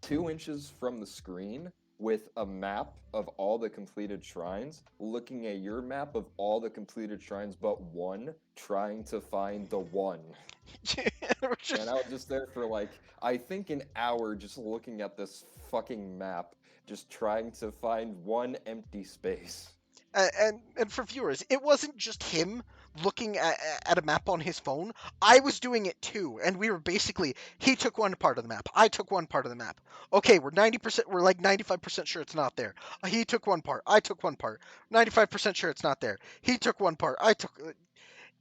2 inches from the screen with a map of all the completed shrines, looking at your map of all the completed shrines but one, trying to find the one.
we're
And
just
I was just there for like, I think an hour just looking at this fucking map, just trying to find one empty space.
and for viewers, it wasn't just him looking at a map on his phone. I was doing it too, and we were basically he took one part of the map, I took one part of the map. Okay, we're 90%, we're like 95% sure it's not there. He took one part, I took one part. 95% sure it's not there. He took one part, I took,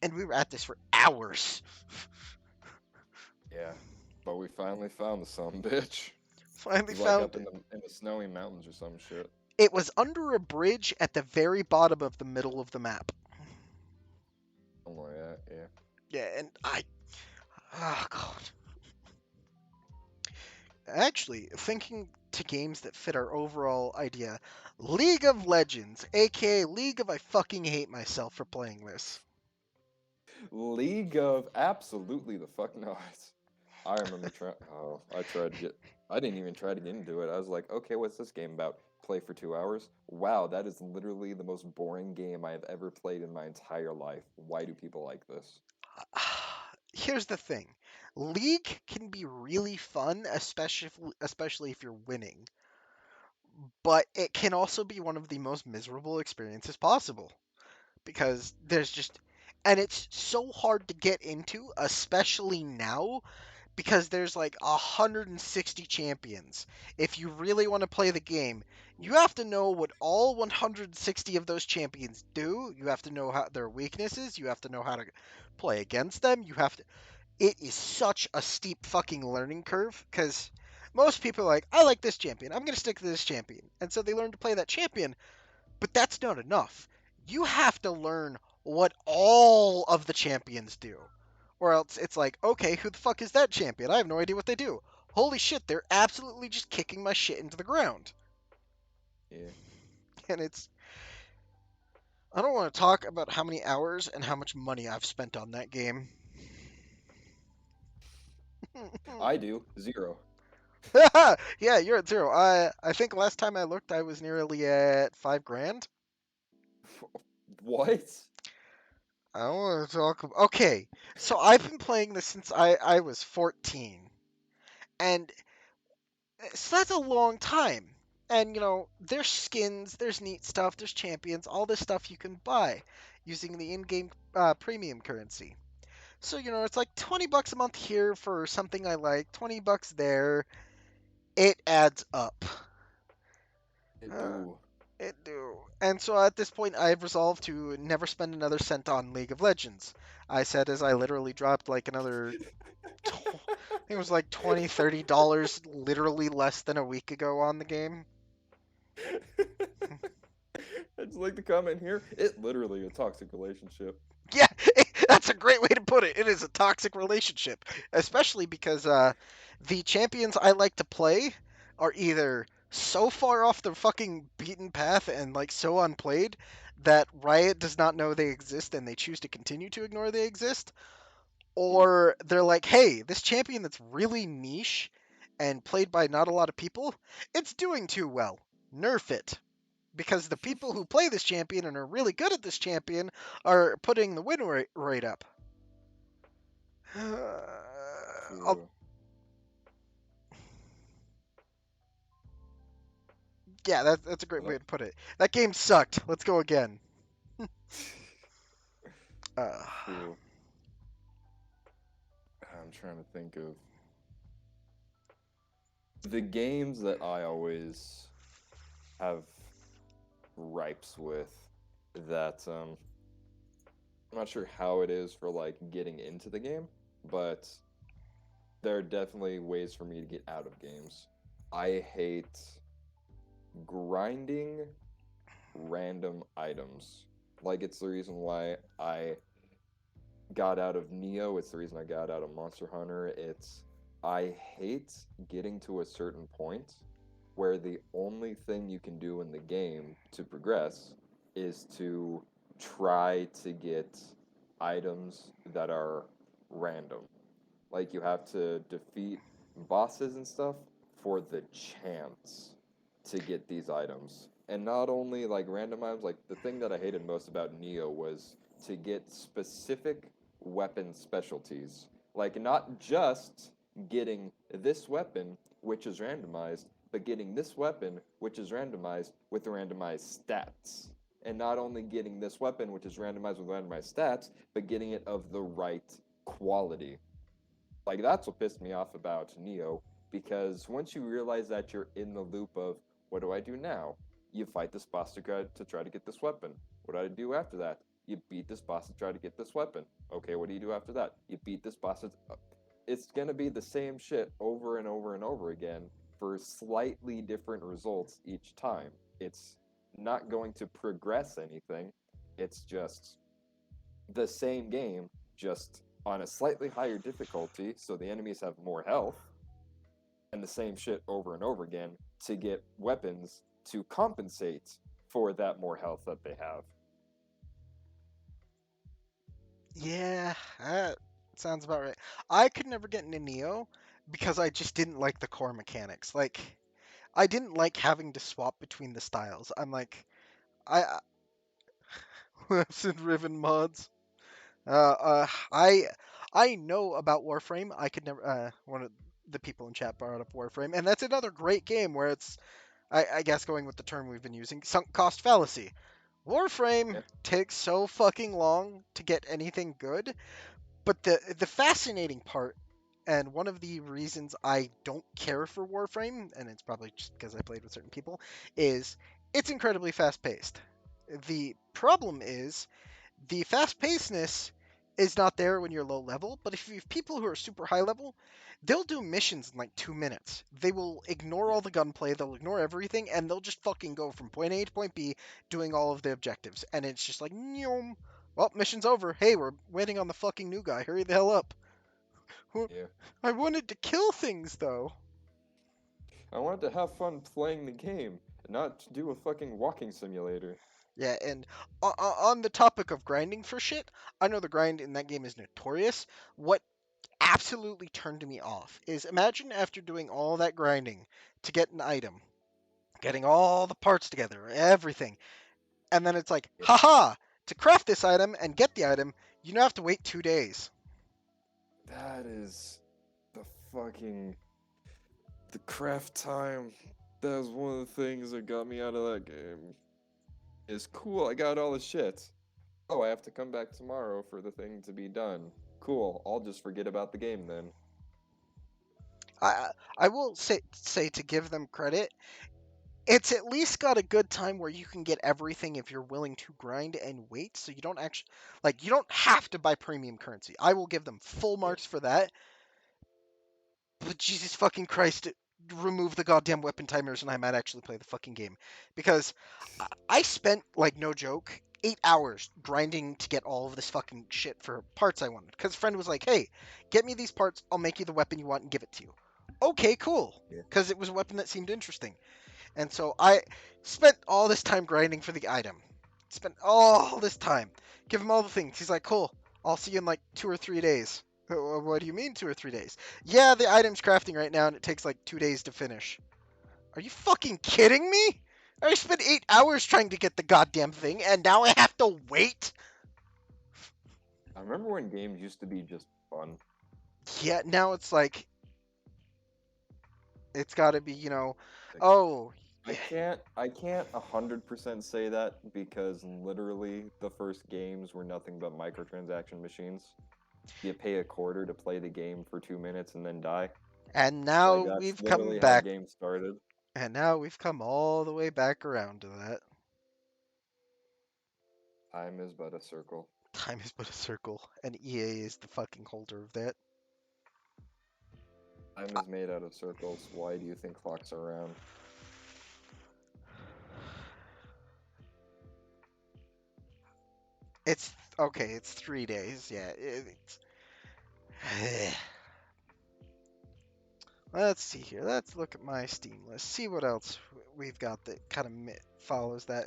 and we were at this for hours.
Yeah. But we finally found the son bitch. It
Finally
was like
found
up
it.
in the snowy mountains or some shit.
It was under a bridge at the very bottom of the middle of the map.
Something like that, yeah.
Yeah, and I, oh god. Actually, thinking to games that fit our overall idea, League of Legends, aka League of I fucking hate myself for playing this.
League of absolutely the fuck not. I remember trying. Oh, I tried to get. I didn't even try to get into it. I was like, okay, what's this game about? Play for 2 hours? Wow, that is literally the most boring game I have ever played in my entire life. Why do people like this?
Here's the thing. League can be really fun, especially if you're winning, but it can also be one of the most miserable experiences possible because there's just and it's so hard to get into, especially now because there's like 160 champions. If you really want to play the game, you have to know what all 160 of those champions do. You have to know how their weaknesses. You have to know how to play against them. You have to. It is such a steep fucking learning curve because Most people are like, I like this champion. I'm going to stick to this champion. And so they learn to play that champion, but that's not enough. You have to learn what all of the champions do. Or else it's like, okay, who the fuck is that champion? I have no idea what they do. Holy shit, they're absolutely just kicking my shit into the ground.
Yeah.
And it's I don't want to talk about how many hours and how much money I've spent on that game.
I do. 0.
Yeah, you're at zero. I think last time I looked, I was nearly at 5 grand.
What?
I don't want to talk. Okay, so I've been playing this since I was 14, and so that's a long time. And there's skins, there's neat stuff, there's champions, all this stuff you can buy using the in-game premium currency. So it's like $20 a month here for something I like, $20 there. It adds up.
It
Uh,
do.
it do. And so at this point, I've resolved to never spend another cent on League of Legends. I said as I literally dropped like another, I think it was like $20, $30 literally less than a week ago on the game.
I just like to comment here. It literally a toxic relationship.
Yeah, that's a great way to put it. It is a toxic relationship, especially because the champions I like to play are either so far off the fucking beaten path and like so unplayed that Riot does not know they exist and they choose to continue to ignore they exist,
Yeah.
or they're like, hey, this champion that's really niche and played by not a lot of people, it's doing too well. Nerf it because the people who play this champion and are really good at this champion are putting the win rate up. I'll,
True.
yeah, that's a great way
Hello?
to put it. That game sucked. Let's go again. Uh,
True. I'm trying to think of the games that I always have gripes with that I'm not sure how it is for like getting into the game, but there are definitely ways for me to get out of games. I hate grinding random items. Like it's the reason why I got out of Neo. It's the reason I got out of Monster Hunter. I hate getting to a certain point where the only thing you can do in the game to progress is to try to get items that are random. Like you have to defeat bosses and stuff for the chance to get these items. And not only like random items, like the thing that I hated most about Neo was to get specific weapon specialties. Like not just getting this weapon, which is randomized, but getting this weapon, which is randomized with randomized stats. And not only getting this weapon, which is randomized with randomized stats, but getting it of the right quality. Like that's what pissed me off about Neo, because once you realize that you're in the loop of what do I do now? You fight this boss to try to get this weapon. What do I do after that? You beat this boss to try to get this weapon. Okay, what do you do after that? You beat this boss. It's gonna be the same shit over and over and over again for slightly different results each time. It's not going to progress anything. It's just the same game, just on a slightly higher difficulty, so the enemies have more health, and the same shit over and over again to get weapons to compensate for that more health that they have.
yeah, that sounds about right. I could never get into Neo because I just didn't like the core mechanics. Like, I didn't like having to swap between the styles. I'm like, Whips and Riven mods. I know about Warframe. I could never. One of the people in chat brought up Warframe, and that's another great game where it's, I guess, going with the term we've been using, sunk cost fallacy. Warframe
Yeah,
takes so fucking long to get anything good, but the fascinating part, and one of the reasons I don't care for Warframe, and it's probably just because I played with certain people, is it's incredibly fast paced. The problem is the fast pacedness is not there when you're low level. But if you have people who are super high level, they'll do missions in like 2 minutes. They will ignore
Yeah,
all the gunplay, they'll ignore everything, and they'll just fucking go from point A to point B doing all of the objectives. And it's just like, Nyom. Well, mission's over. Hey, we're waiting on the fucking new guy. Hurry the hell up.
yeah.
I wanted to kill things though.
I wanted to have fun playing the game, not do a fucking walking simulator.
Yeah, and on the topic of grinding for shit, I know the grind in that game is notorious. What absolutely turned me off is imagine after doing all that grinding to get an item, getting all the parts together, everything, and then it's like,
Yeah.
haha, to craft this item and get the item, you now have to wait 2 days.
That is the fucking the craft time. That was one of the things that got me out of that game. It's cool, I got all the shit. Oh, I have to come back tomorrow for the thing to be done. Cool, I'll just forget about the game then.
I will say to give them credit, it's at least got a good time where you can get everything if you're willing to grind and wait. So you don't actually you don't have to buy premium currency. I will give them full
Yeah.
marks for that. But Jesus fucking Christ, remove the goddamn weapon timers and I might actually play the fucking game because I spent like no joke 8 hours grinding to get all of this fucking shit for parts I wanted. Because a friend was like, "Hey, get me these parts. I'll make you the weapon you want and give it to you." Okay, cool.
Yeah.
Because it was a weapon that seemed interesting. And so I spent all this time grinding for the item. Spent all this time. Give him all the things. He's like, cool. I'll see you in like 2 or 3 days. What do you mean 2 or 3 days? Yeah, the item's crafting right now and it takes like 2 days to finish. Are you fucking kidding me? I spent 8 hours trying to get the goddamn thing and now I have to wait?
I remember when games used to be just fun.
Yeah, now it's like, it's gotta be,
Like,
oh,
I can't 100% say that because literally the first games were nothing but microtransaction machines. You pay a quarter to play the game for 2 minutes and then die.
and now
Like that's
we've come
literally how
back.
games started.
And now we've come all the way back around to that.
Time is but a circle.
Time is but a circle, and EA is the fucking holder of that.
Time is made out of circles. Why do you think clocks are round?
It's okay. It's 3 days. Yeah. Let's see here. Let's look at my Steam list. See what else we've got that kind of follows that.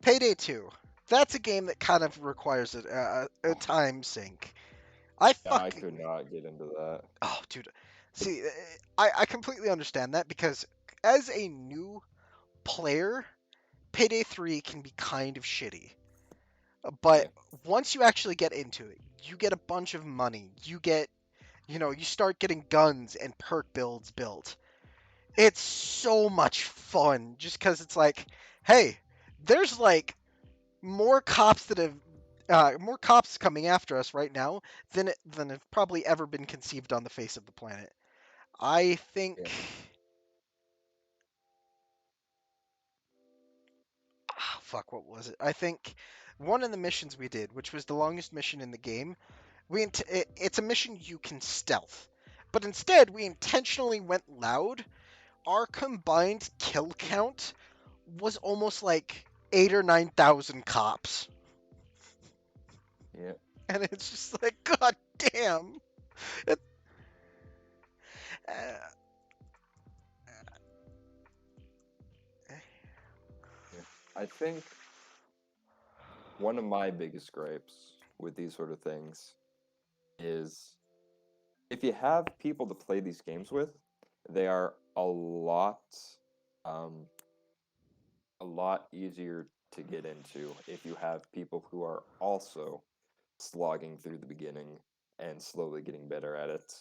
Payday 2. That's a game that kind of requires a
Oh,
time sink. I
yeah, I
fucking
could not get into that.
oh, dude. See, I completely understand that because as a new player, Payday 3 can be kind of shitty. But
Yeah,
once you actually get into it, you get a bunch of money. You start getting guns and perk builds built. It's so much fun just because it's like, hey, there's like more cops coming after us right now than have probably ever been conceived on the face of the planet. I
yeah,
think, fuck, what was it? I think one of the missions we did, which was the longest mission in the game, it's a mission you can stealth. But instead, we intentionally went loud. Our combined kill count was almost like 8 or 9,000 cops.
yeah,
And it's just like, god damn. It, uh,
yeah. I think one of my biggest gripes with these sort of things is if you have people to play these games with, they are um, a lot easier to get into if you have people who are also slogging through the beginning and slowly getting better at it.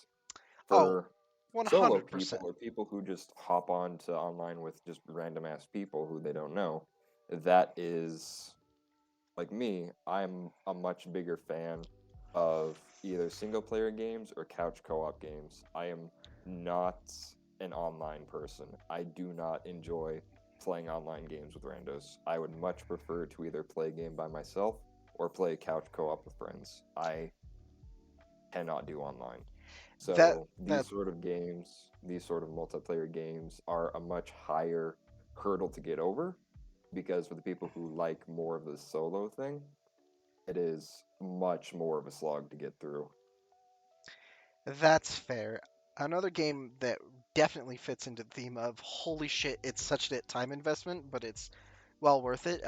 oh,
For solo people
100%.
or people who just hop on to online with just random ass people who they don't know, that is like me, I'm a much bigger fan of either single player games or couch co-op games. I am not an online person. I do not enjoy playing online games with randos. I would much prefer to either play a game by myself or play couch co-op with friends. I cannot do online.
That
So
that
these sort of games, these sort of multiplayer games are a much higher hurdle to get over because for the people who like more of the solo thing, it is much more of a slog to get through.
that's fair. Another game that definitely fits into the theme of holy shit, it's such a time investment, but it's well worth it.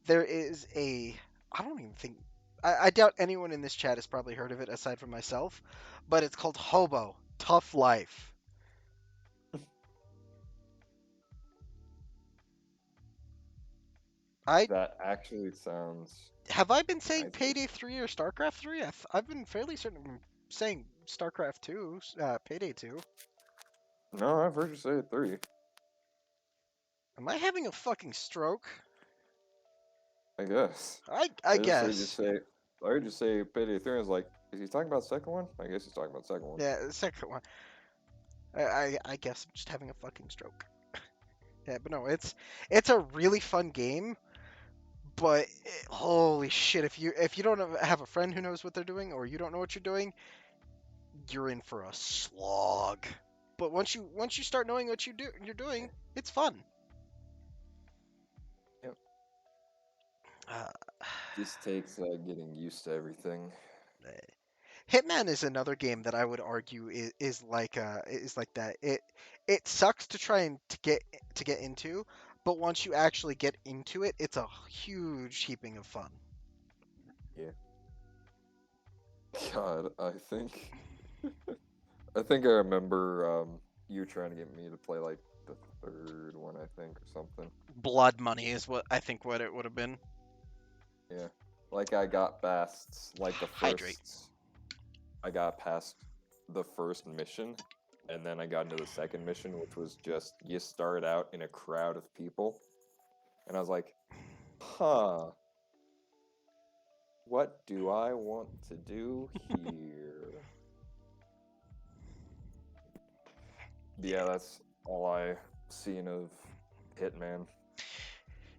There is a I don't even think I doubt anyone in this chat has probably heard of it aside from myself, but it's called Hobo Tough Life. I
That actually sounds
have I been saying
nicely.
Payday 3 or StarCraft 3? I've been fairly certain I'm saying StarCraft 2, Payday 2.
No, I've heard you say it three.
Am I having a fucking stroke?
I guess.
I
I just heard you
guess.
say. I heard you say Payday 3. I was like, is he talking about the second one? I guess he's talking about the second one.
Yeah, the second one. I guess I'm just having a fucking stroke. Yeah, but no, it's a really fun game. But holy shit, if you don't have a friend who knows what they're doing, or you don't know what you're doing, you're in for a slog. But once you start knowing what you're
Yeah.
doing, it's fun.
Yep.
Uh,
Just takes getting used to everything.
Hitman is another game that I would argue is like that. It sucks to try and to get into, but once you actually get into it, it's a huge heaping of fun.
Yeah. God, I think I remember you trying to get me to play like the third one, I think, or something.
Blood money is what I think what it would have been.
Yeah. Like I got past
Hydrate.
I got past the first mission, and then I got into the second mission, which was just you start out in a crowd of people, and I was like, huh, what do I want to do here? Yeah,
Yeah.
that's all I seen of Hitman.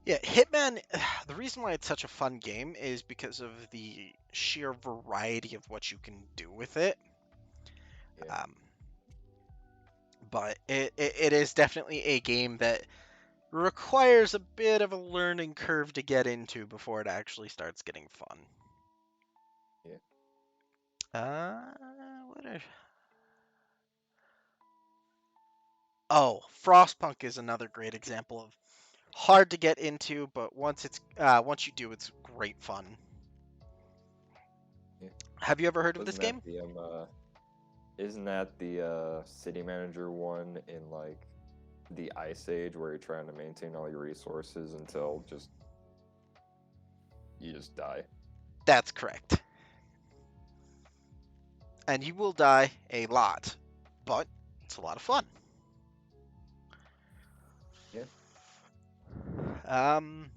Yeah, Hitman, the reason why it's such a fun game is because of the sheer variety of what you can do with it.
Yeah,
Um, but it is definitely a game that requires a bit of a learning curve to get into before it actually starts getting fun.
yeah,
Uh, what are... Oh, Frostpunk is another great example of hard to get into, but once you do, it's great fun.
yeah.
Have you ever heard of this
Wasn't that
game?
the isn't that the city manager one in like the Ice Age where you're trying to maintain all your resources until just you just die?
That's correct. And you will die a lot, but it's a lot of fun.
Yeah.
Um,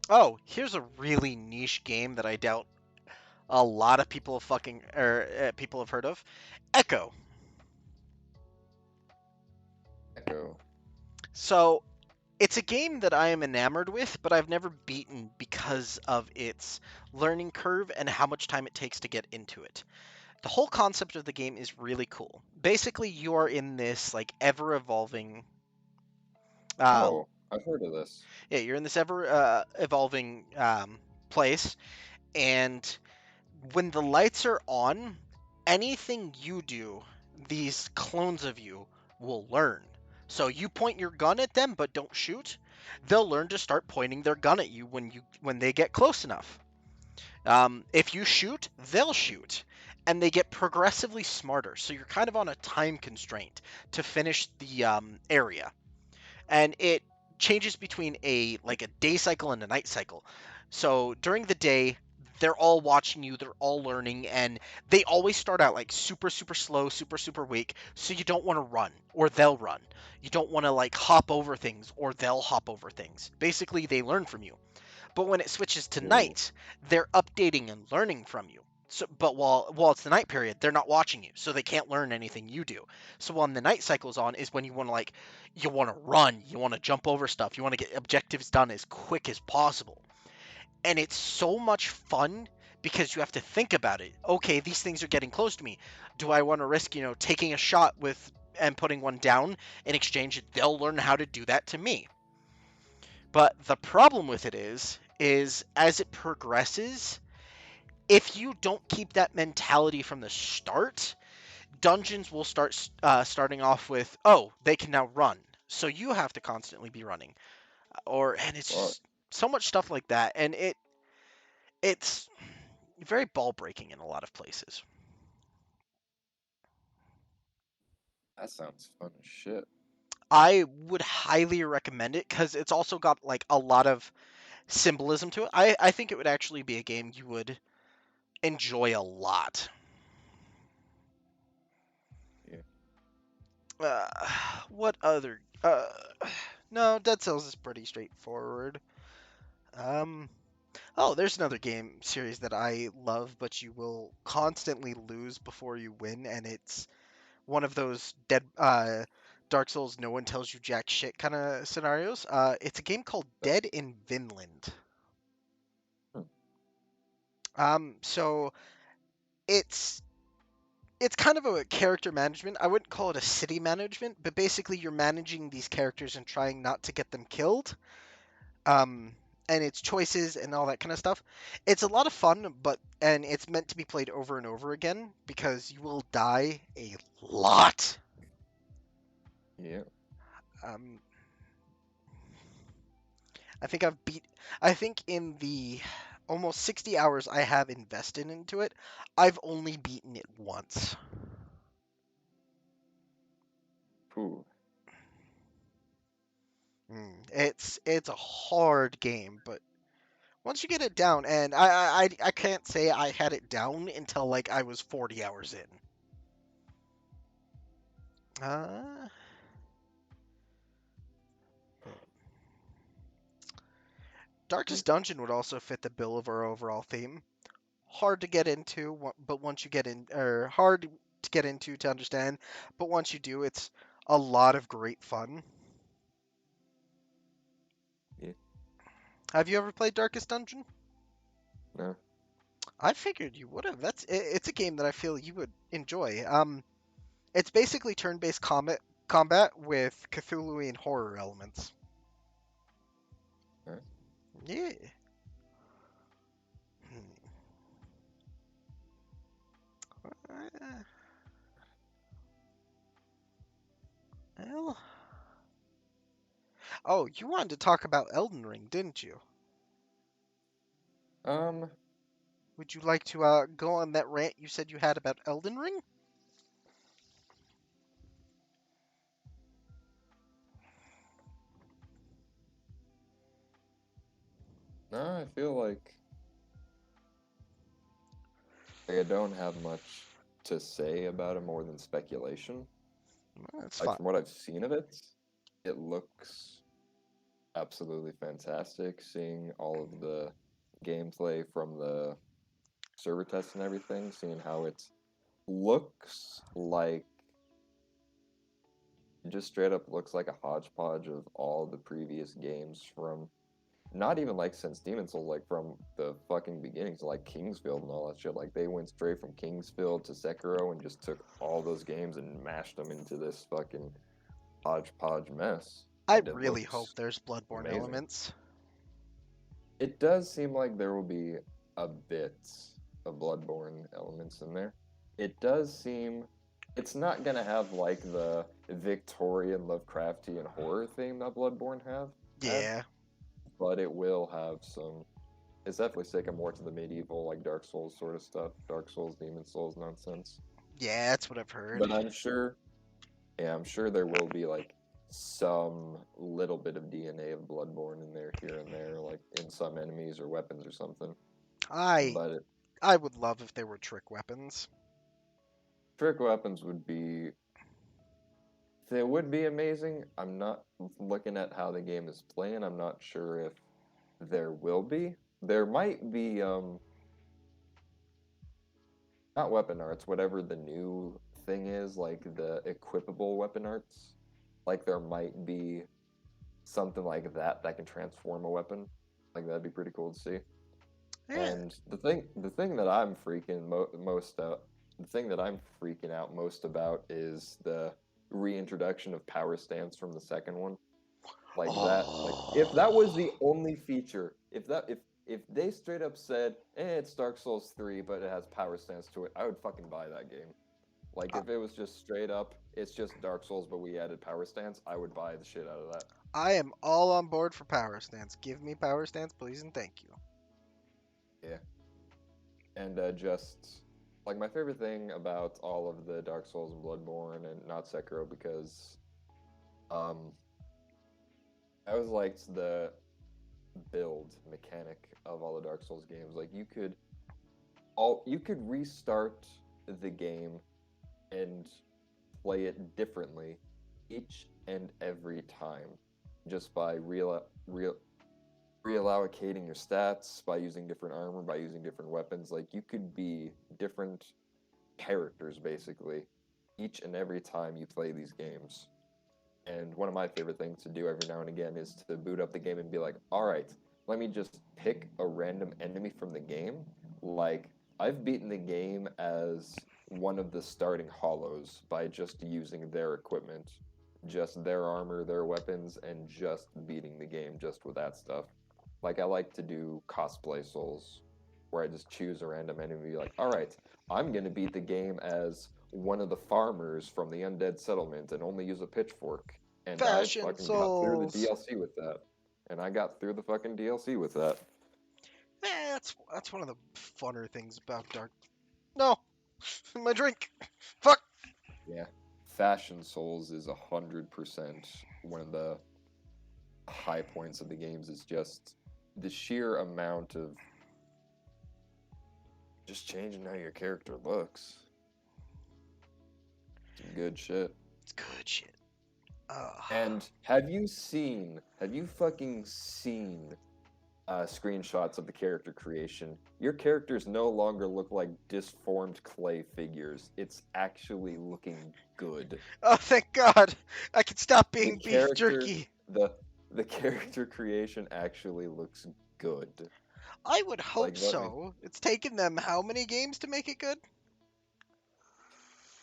oh, here's a really niche game that I doubt a lot of people people have heard of. Echo.
Echo.
So it's a game that I am enamored with, but I've never beaten because of its learning curve and how much time it takes to get into it. The whole concept of the game is really cool. Basically, you are in this like ever evolving uh,
Oh, I've heard of this.
yeah, you're in this ever evolving place, and when the lights are on, anything you do, these clones of you will learn. So you point your gun at them, but don't shoot. They'll learn to start pointing their gun at you when they get close enough. If you shoot, they'll shoot, and they get progressively smarter. So you're kind of on a time constraint to finish the area, and it changes between a day cycle and a night cycle. So during the day, they're all watching you, they're all learning, and they always start out like super slow, super weak. So you don't want to run, or they'll run. You don't want to like hop over things, or they'll hop over things. Basically, they learn from you. But when it switches to
Ooh,
night, they're updating and learning from you. So, but while it's the night period, they're not watching you, so they can't learn anything you do. So when the night cycle's on, is when you want to run, you want to jump over stuff, you want to get objectives done as quick as possible, and it's so much fun because you have to think about it. Okay, these things are getting close to me. Do I want to risk, taking a shot with and putting one down in exchange? They'll learn how to do that to me. But the problem with it is as it progresses, if you don't keep that mentality from the start, dungeons will starting off with, oh, they can now run, so you have to constantly be running, and it's
Fuck,
just so much stuff like that, and it's very ball breaking in a lot of places.
that sounds fun as shit.
I would highly recommend it because it's also got like a lot of symbolism to it. I think it would actually be a game you would enjoy a lot.
Yeah.
Uh, what other? No, Dead Cells is pretty straightforward. Um, oh, there's another game series that I love, but you will constantly lose before you win, and it's one of those Dark Souls no one tells you jack shit kind of scenarios. It's a game called
Uh,
Dead in Vinland.
hmm,
So it's it's kind of a character management. I wouldn't call it a city management, but basically you're managing these characters and trying not to get them killed. Um, and its choices and all that kind of stuff. It's a lot of fun, and it's meant to be played over and over again because you will die a lot.
yeah.
Um, I think I've beat. I think in the almost 60 hours I have invested into it, I've only beaten it once.
Ooh.
It's a hard game, but once you get it down, and I can't say I had it down until like I was 40 hours in. Uh,
Hmm,
Darkest Dungeon would also fit the bill of our overall theme. Hard to get into, but once you get in, or hard to get into to understand, but once you do, it's a lot of great fun.
yeah.
Have you ever played Darkest Dungeon?
No.
I figured you would have. It's a game that I feel you would enjoy. It's basically turn-based combat with Cthulhuian horror elements.
Alright.
Yeah. Hmm. Uh, well, oh, you wanted to talk about Elden Ring, didn't you?
Um.
Would you like to go on that rant you said you had about Elden Ring?
No, I feel like I don't have much to say about it more than speculation.
That's
Like
fine.
from what I've seen of it, it looks absolutely fantastic. Seeing all of the gameplay from the server tests and everything, seeing how it looks like just straight up looks like a hodgepodge of all the previous games from not even like since Demon Souls, like from the fucking beginnings, like Kingsfield and all that shit. Like they went straight from Kingsfield to Sekiro and just took all those games and mashed them into this fucking hodgepodge mess.
I
And it
really hope
looks
there's Bloodborne
amazing.
elements.
It does seem like there will be a bit of Bloodborne elements in there. It does seem it's not gonna have like the Victorian Lovecraftian horror theme that Bloodborne have had,
Yeah,
but it will have some. It's definitely sticking more to the medieval like Dark Souls sort of stuff, Dark Souls, Demon Souls nonsense.
yeah, that's what I've heard.
But I'm sure there will be like some little bit of DNA of Bloodborne in there here and there, like in some enemies or weapons or something.
I
But it,
I would love if there were trick weapons.
trick weapons would be they would be amazing. I'm not looking at how the game is playing. I'm not sure if there will be. There might be not weapon arts, whatever the new thing is, like the equipable weapon arts. Like there might be something like that that can transform a weapon. Like that'd be pretty cool to see.
Yeah.
And the thing that I'm freaking most out, the thing that I'm freaking out most about is the reintroduction of power stance from the second one. Like that, like if that was the
Oh.
only feature, if they straight up said, it's Dark Souls 3, but it has power stance to it, I would fucking buy that game. Like
I
if it was just straight up, it's just Dark Souls, but we added power stance, I would buy the shit out of that.
I am all on board for power stance. Give me power stance, please and thank you.
Yeah. And just like my favorite thing about all of the Dark Souls and Bloodborne and not Sekiro because um I always liked the build mechanic of all the Dark Souls games. Like you could restart the game and play it differently each and every time just by reallocating your stats, by using different armor, by using different weapons. Like you could be different characters basically each and every time you play these games. And one of my favorite things to do every now and again is to boot up the game and be like, all right, let me just pick a random enemy from the game. Like, I've beaten the game as one of the starting hollows by just using their equipment, just their armor, their weapons, and just beating the game just with that stuff. Like, I like to do cosplay souls, where I just choose a random enemy and be like, all right, I'm going to beat the game as one of the farmers from the undead settlement and only use a pitchfork. And I
Fashion
fucking got through the
souls.
DLC with that. And I got through the fucking DLC with that.
That's one of the funner things about Dark. No, my drink. Fuck.
Yeah. Fashion Souls is 100% one of the high points of the games is just the sheer amount of just changing how your character looks. Some good shit.
It's good shit. Uh,
And have you fucking seen screenshots of the character creation? Your characters no longer look like disformed clay figures. It's actually looking good.
oh, thank God. I can stop
The
being beef
character,
jerky.
the character creation actually looks good.
I would hope
Like, let me
so. It's taken them how many games to make it good?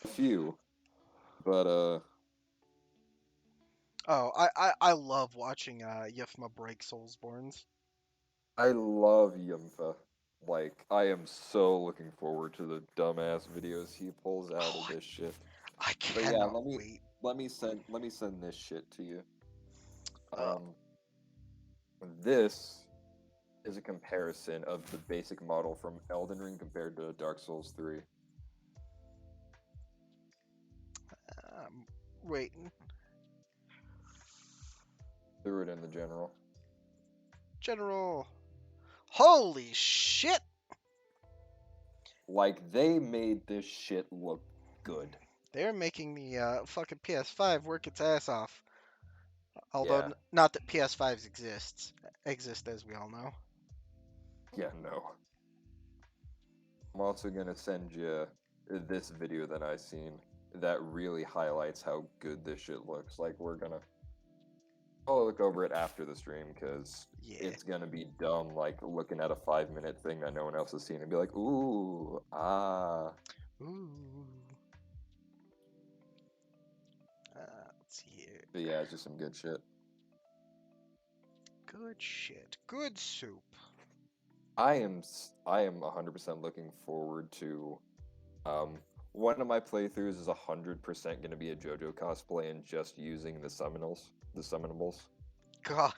a few, but
Oh, I love watching Yifma break Soulsborns.
I love Yumfa. Like, I am so looking forward to the dumbass videos he pulls out of
Oh,
this shit.
I
But yeah,
cannot wait.
let me send this shit to you.
Uh,
Um, this is a comparison of the basic model from Elden Ring compared to Dark Souls 3.
I'm waiting.
Threw it in the general.
General. Holy shit!
Like they made this shit look good.
They're making the fucking PS5 work its ass off. Although,
Yeah,
not that PS5s exist as we all know.
yeah, no. I'm also gonna send you this video that I seen that really highlights how good this shit looks. Like we're gonna I'll look over it after the stream because
Yeah.
it's gonna be dumb, like looking at a 5 minute thing that no one else has seen and be like, ooh, ah.
Ooh. Let's see here.
But yeah, it's just some good shit.
Good shit. Good soup.
I am 100% looking forward to one of my playthroughs is 100% going to be a JoJo cosplay and just using the summonables.
God,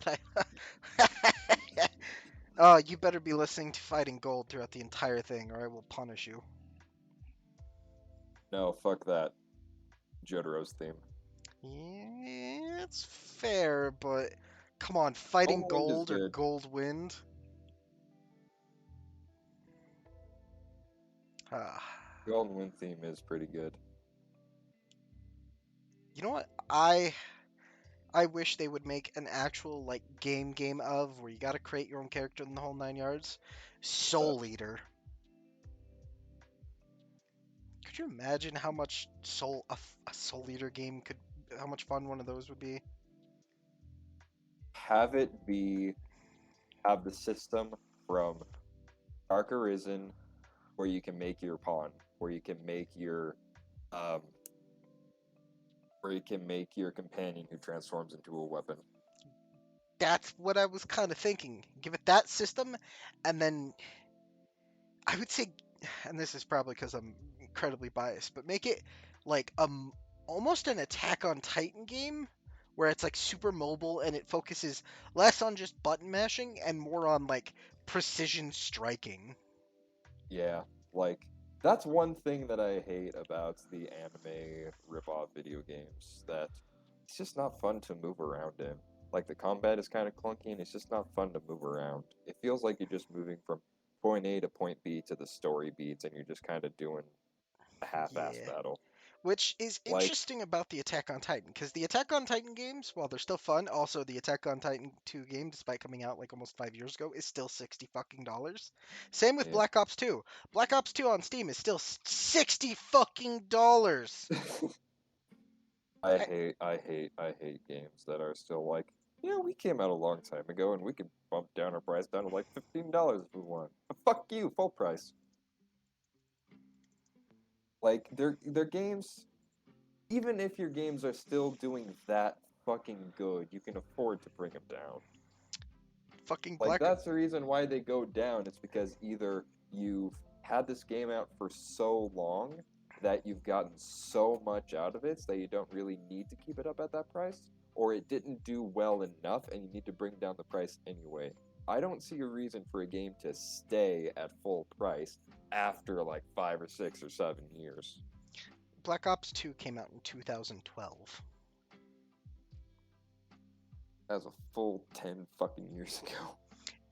oh, you better be listening to Fighting Gold throughout the entire thing, or I will punish you.
No, fuck that. Jotaro's theme.
Yeah, it's fair, but come on, Fighting
Golden Wind is
Gold or
good.
Gold Wind? Ah.
Golden Wind theme is pretty good.
You know what? I wish they would make an actual like game of where you got to create your own character in the whole 9 yards. Soul Eater. Could you imagine how much a Soul Eater game could how much fun one of those would be?
Have it be have the system from Dark Arisen, where you can make your pawn, where you can make your um, where you can make your companion who transforms into a weapon.
That's what I was kind of thinking. Give it that system, and then I would say, and this is probably because I'm incredibly biased, but make it like almost an Attack on Titan game where it's like super mobile and it focuses less on just button mashing and more on like precision striking.
Yeah, like that's one thing that I hate about the anime ripoff video games, that it's just not fun to move around in. Like the combat is kind of clunky and it's just not fun to move around. It feels like you're just moving from point A to point B to the story beats and you're just kind of doing a half-ass
Yeah.
battle.
Which is
Like
interesting about the Attack on Titan, because the Attack on Titan games, while they're still fun, also the Attack on Titan 2 game, despite coming out like almost 5 years ago, is still $60 fucking. Same with
yeah.
Black Ops 2. Black Ops 2 on Steam is still $60 fucking.
I hate games that are still like, yeah, we came out a long time ago and we could bump down our price down to like $15 if we want. But fuck you, full price. Like their games, even if your games are still doing that fucking good, you can afford to bring them down.
Fucking
Like
Black.
that's the reason why they go down. It's because either you've had this game out for so long that you've gotten so much out of it that you don't really need to keep it up at that price, or it didn't do well enough and you need to bring down the price anyway. I don't see a reason for a game to stay at full price after like 5 or 6 or 7 years.
Black Ops 2 came out in 2012.
That was a full 10 fucking years ago.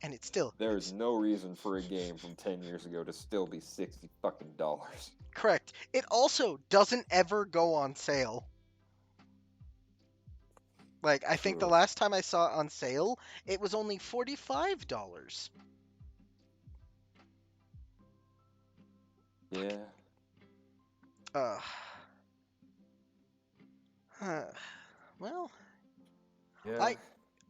And it's still.
There is
It's
no reason for a game from 10 years ago to still be 60 fucking dollars.
correct. It also doesn't ever go on sale. Like, I think the
True.
last time I saw it on sale, it was only $45.
Yeah.
Uh, huh. Well,
Yeah.
I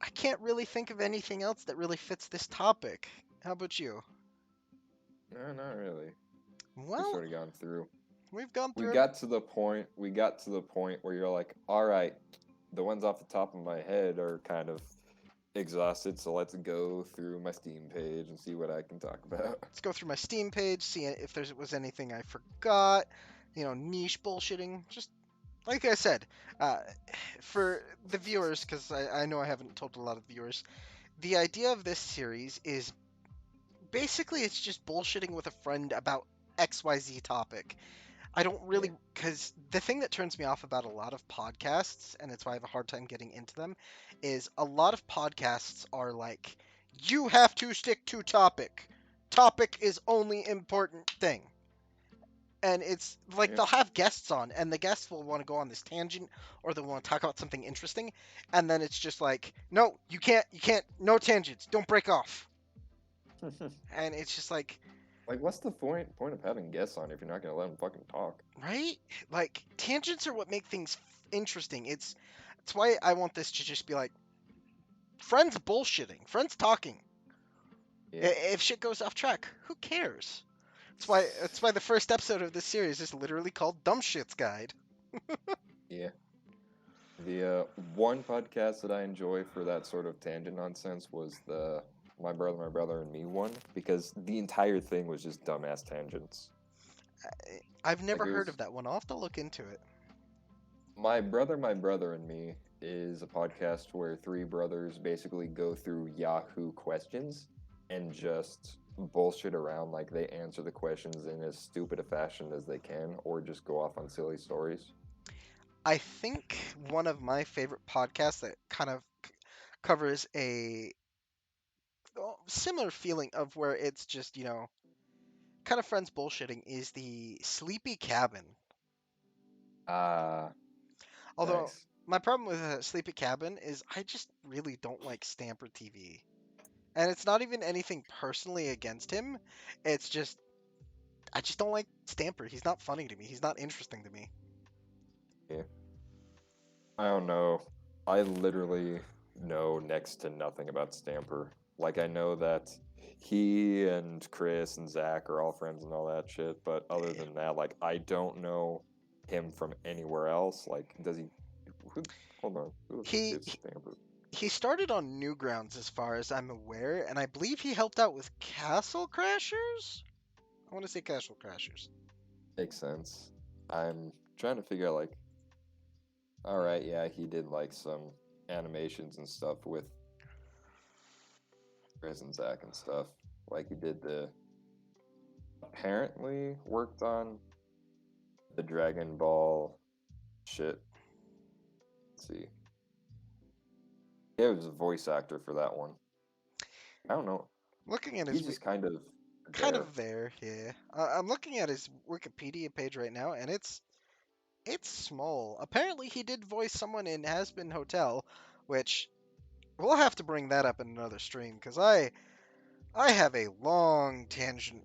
I can't really think of anything else that really fits this topic. How about you?
No, not really. We
Well,
sort of gone through.
we've gone
We
through it.
got to the point. We got to the point where you're like, all right, the ones off the top of my head are kind of exhausted. So let's go through my Steam page and see what I can talk about.
Let's go through my Steam page, see if there was anything I forgot. Niche bullshitting. Just like I said, uh, for the viewers, because I know I haven't told a lot of viewers, the idea of this series is basically it's just bullshitting with a friend about XYZ topic. I don't
Yeah.
really, because the thing that turns me off about a lot of podcasts, and it's why I have a hard time getting into them, is a lot of podcasts are like, you have to stick to topic. Topic is only important thing. And it's like
Yeah.
they'll have guests on, and the guests will want to go on this tangent or they'll want to talk about something interesting, and then it's just like, no, you can't, no tangents, don't break off. And it's just like,
Like, what's the point of having guests on if you're not gonna let them fucking talk?
right? Like tangents are what make things interesting. It's why I want this to just be like friends bullshitting, friends talking.
Yeah.
If shit goes off track, who cares? That's why the first episode of this series is literally called Dumb Shit's Guide.
Yeah. The one podcast that I enjoy for that sort of tangent nonsense was the My Brother, and Me one, because the entire thing was just dumbass tangents.
I've never
Like it
heard
was
of that one. I'll have to look into it.
My Brother, and Me is a podcast where three brothers basically go through Yahoo questions and just bullshit around. Like they answer the questions in as stupid a fashion as they can, or just go off on silly stories.
I think one of my favorite podcasts that kind of covers a similar feeling of where it's just, kind of friends bullshitting is the Sleepy Cabin.
Ah,
Although
nice.
my problem with Sleepy Cabin is I just really don't like Stamper TV. And it's not even anything personally against him. It's just I just don't like Stamper. He's not funny to me. He's not interesting to me.
Yeah. I don't know. I literally know next to nothing about Stamper. Like I know that he and Chris and Zach are all friends and all that shit. But other
Eh,
than that, like I don't know him from anywhere else. Like, does he? Who? Hold on. Who the fuck
He
is Stamper?
he started on Newgrounds as far as I'm aware, and I believe he helped out with Castle Crashers. I want to say Castle Crashers.
Makes sense. I'm trying to figure out like, all right, yeah, he did like some animations and stuff with Chris and Zach and stuff. Like he did the apparently worked on the Dragon Ball shit. Let's see. Yeah, he was a voice actor for that one. I don't know.
Looking at his
He's just kind of
kind
there.
of there, yeah. I'm looking at his Wikipedia page right now, and it's small. Apparently, he did voice someone in Has Been Hotel, which we'll have to bring that up in another stream because I have a long tangent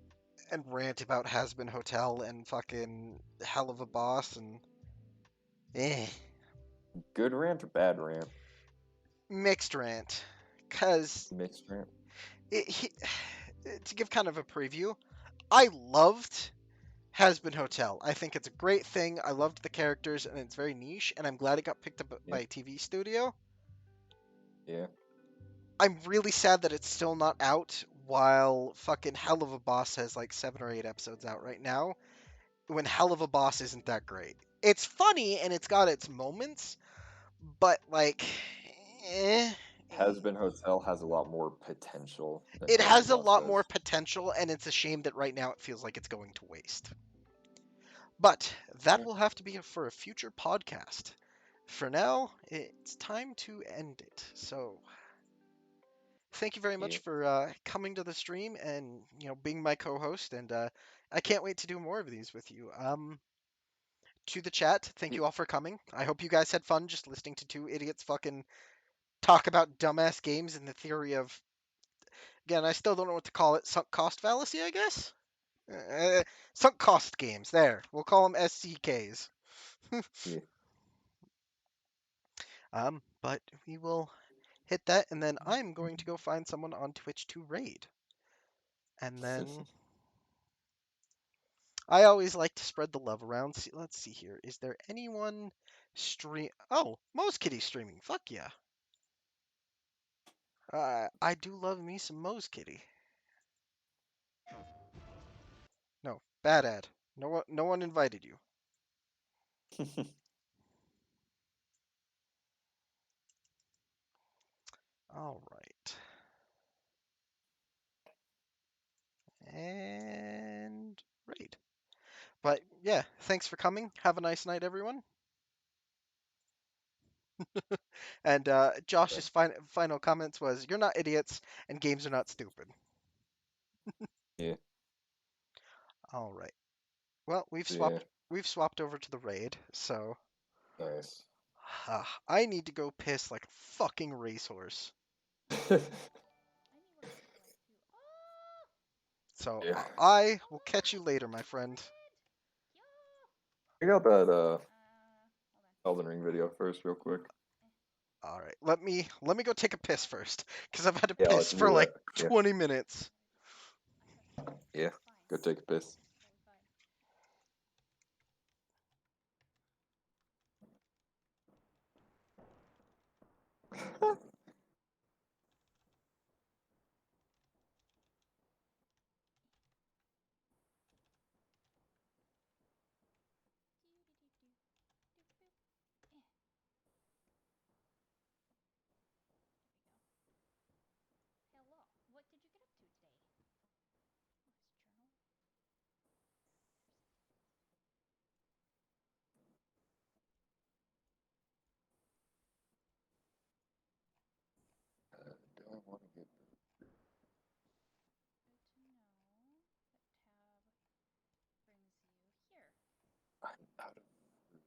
and rant about Has Been Hotel and fucking Hell of a Boss and eh,
Good rant or bad rant?
mixed rant. Cause
Mixed rant.
he, to give kind of a preview, I loved Has Been Hotel. I think it's a great thing. I loved the characters and it's very niche, and I'm glad it got picked up
Yeah,
by a TV studio.
yeah,
I'm really sad that it's still not out while fucking Hell of a Boss has like 7 or 8 episodes out right now, when Hell of a Boss isn't that great. It's funny and it's got its moments, but like, eh,
Has Been Hotel has a lot more potential than
it
Hell of a
has a
Boss
lot more
does.
potential, and it's a shame that right now it feels like it's going to waste. But that
Yeah,
will have to be for a future podcast. For now, it's time to end it. So, thank you very much
yeah,
for coming to the stream and being my co-host. And I can't wait to do more of these with you. To the chat, thank
yeah,
you all for coming. I hope you guys had fun just listening to two idiots fucking talk about dumbass games and the theory of, again, I still don't know what to call it, sunk cost fallacy, I guess. Uh, Sunk cost games. There, we'll call them SCKs.
yeah.
But we will hit that, and then I'm going to go find someone on Twitch to raid. And then I always like to spread the love around. Let's see here. Is there anyone stream? Oh, Moe's Kitty streaming. Fuck yeah. I do love me some Moe's Kitty. No, bad ad. No one invited you. All right. And raid. But yeah, thanks for coming. Have a nice night, everyone. And Josh's final comments was, "You're not idiots, and games are not stupid."
Yeah,
All right. Well, we've
yeah,
swapped over to the raid, so
nice.
I need to go piss like a fucking racehorse. So
Yeah.
I will catch you later, my friend.
Check out that Elden Ring video first, real quick.
All right, let me go take a piss first, because I've had to
Yeah,
piss
let's
for
do
like
that. Yeah,
20 minutes.
yeah. Go take a piss. Do I want to get? I'm out of fruit.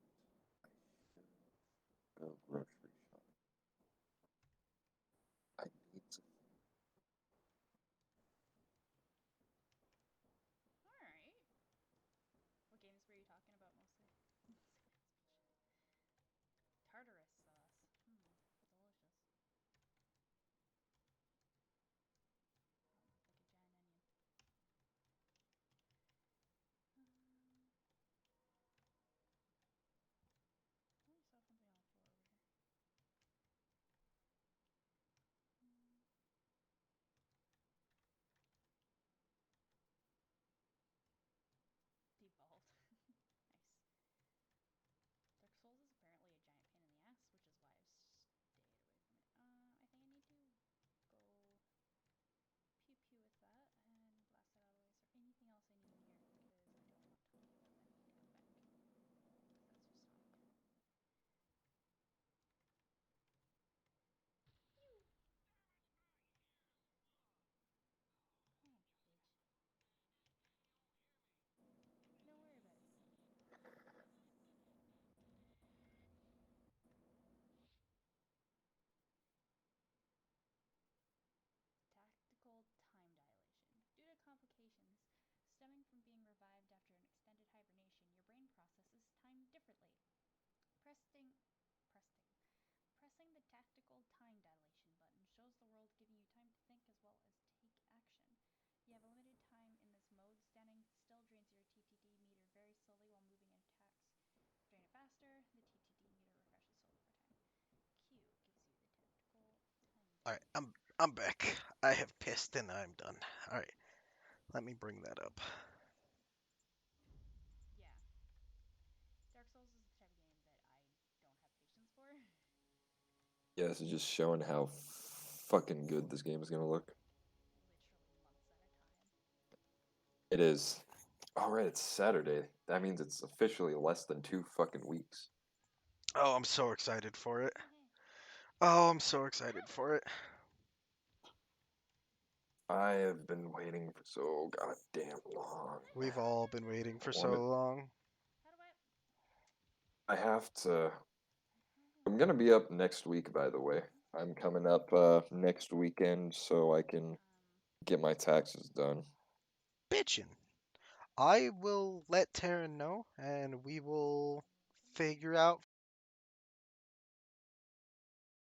Go grocery shop. I need some.
from being revived after an extended hibernation, your brain processes time differently. Pressing, pressing, pressing the tactical time dilation button shows the world, giving you time to think as well as take action. You have a limited time in this mode. Standing still drains your TTD meter very slowly while moving attacks drain it faster. The TTD meter refreshes slowly over time. Q gives you the tactical time
All right,
dilation.
I'm back. I have pissed and I'm done. All right, let me bring that up.
Yeah. Dark Souls is the type of game that I don't have patience for.
Yeah, this is just showing how fucking good this game is gonna look.
Literally months at a time.
It is. All right, it's Saturday. That means it's officially less than 2 fucking weeks.
Oh, I'm so excited for it.
Heh.
Oh, I'm so excited for it.
I have been waiting for so goddamn long.
We've all been waiting
I
for
wanted.
so long.
How do I?
I have to.
How do
I'm
I?
gonna be up next week, by the way. I'm coming up next weekend so I can get my taxes done.
Bitchin'. I will let Taryn know, and we will figure out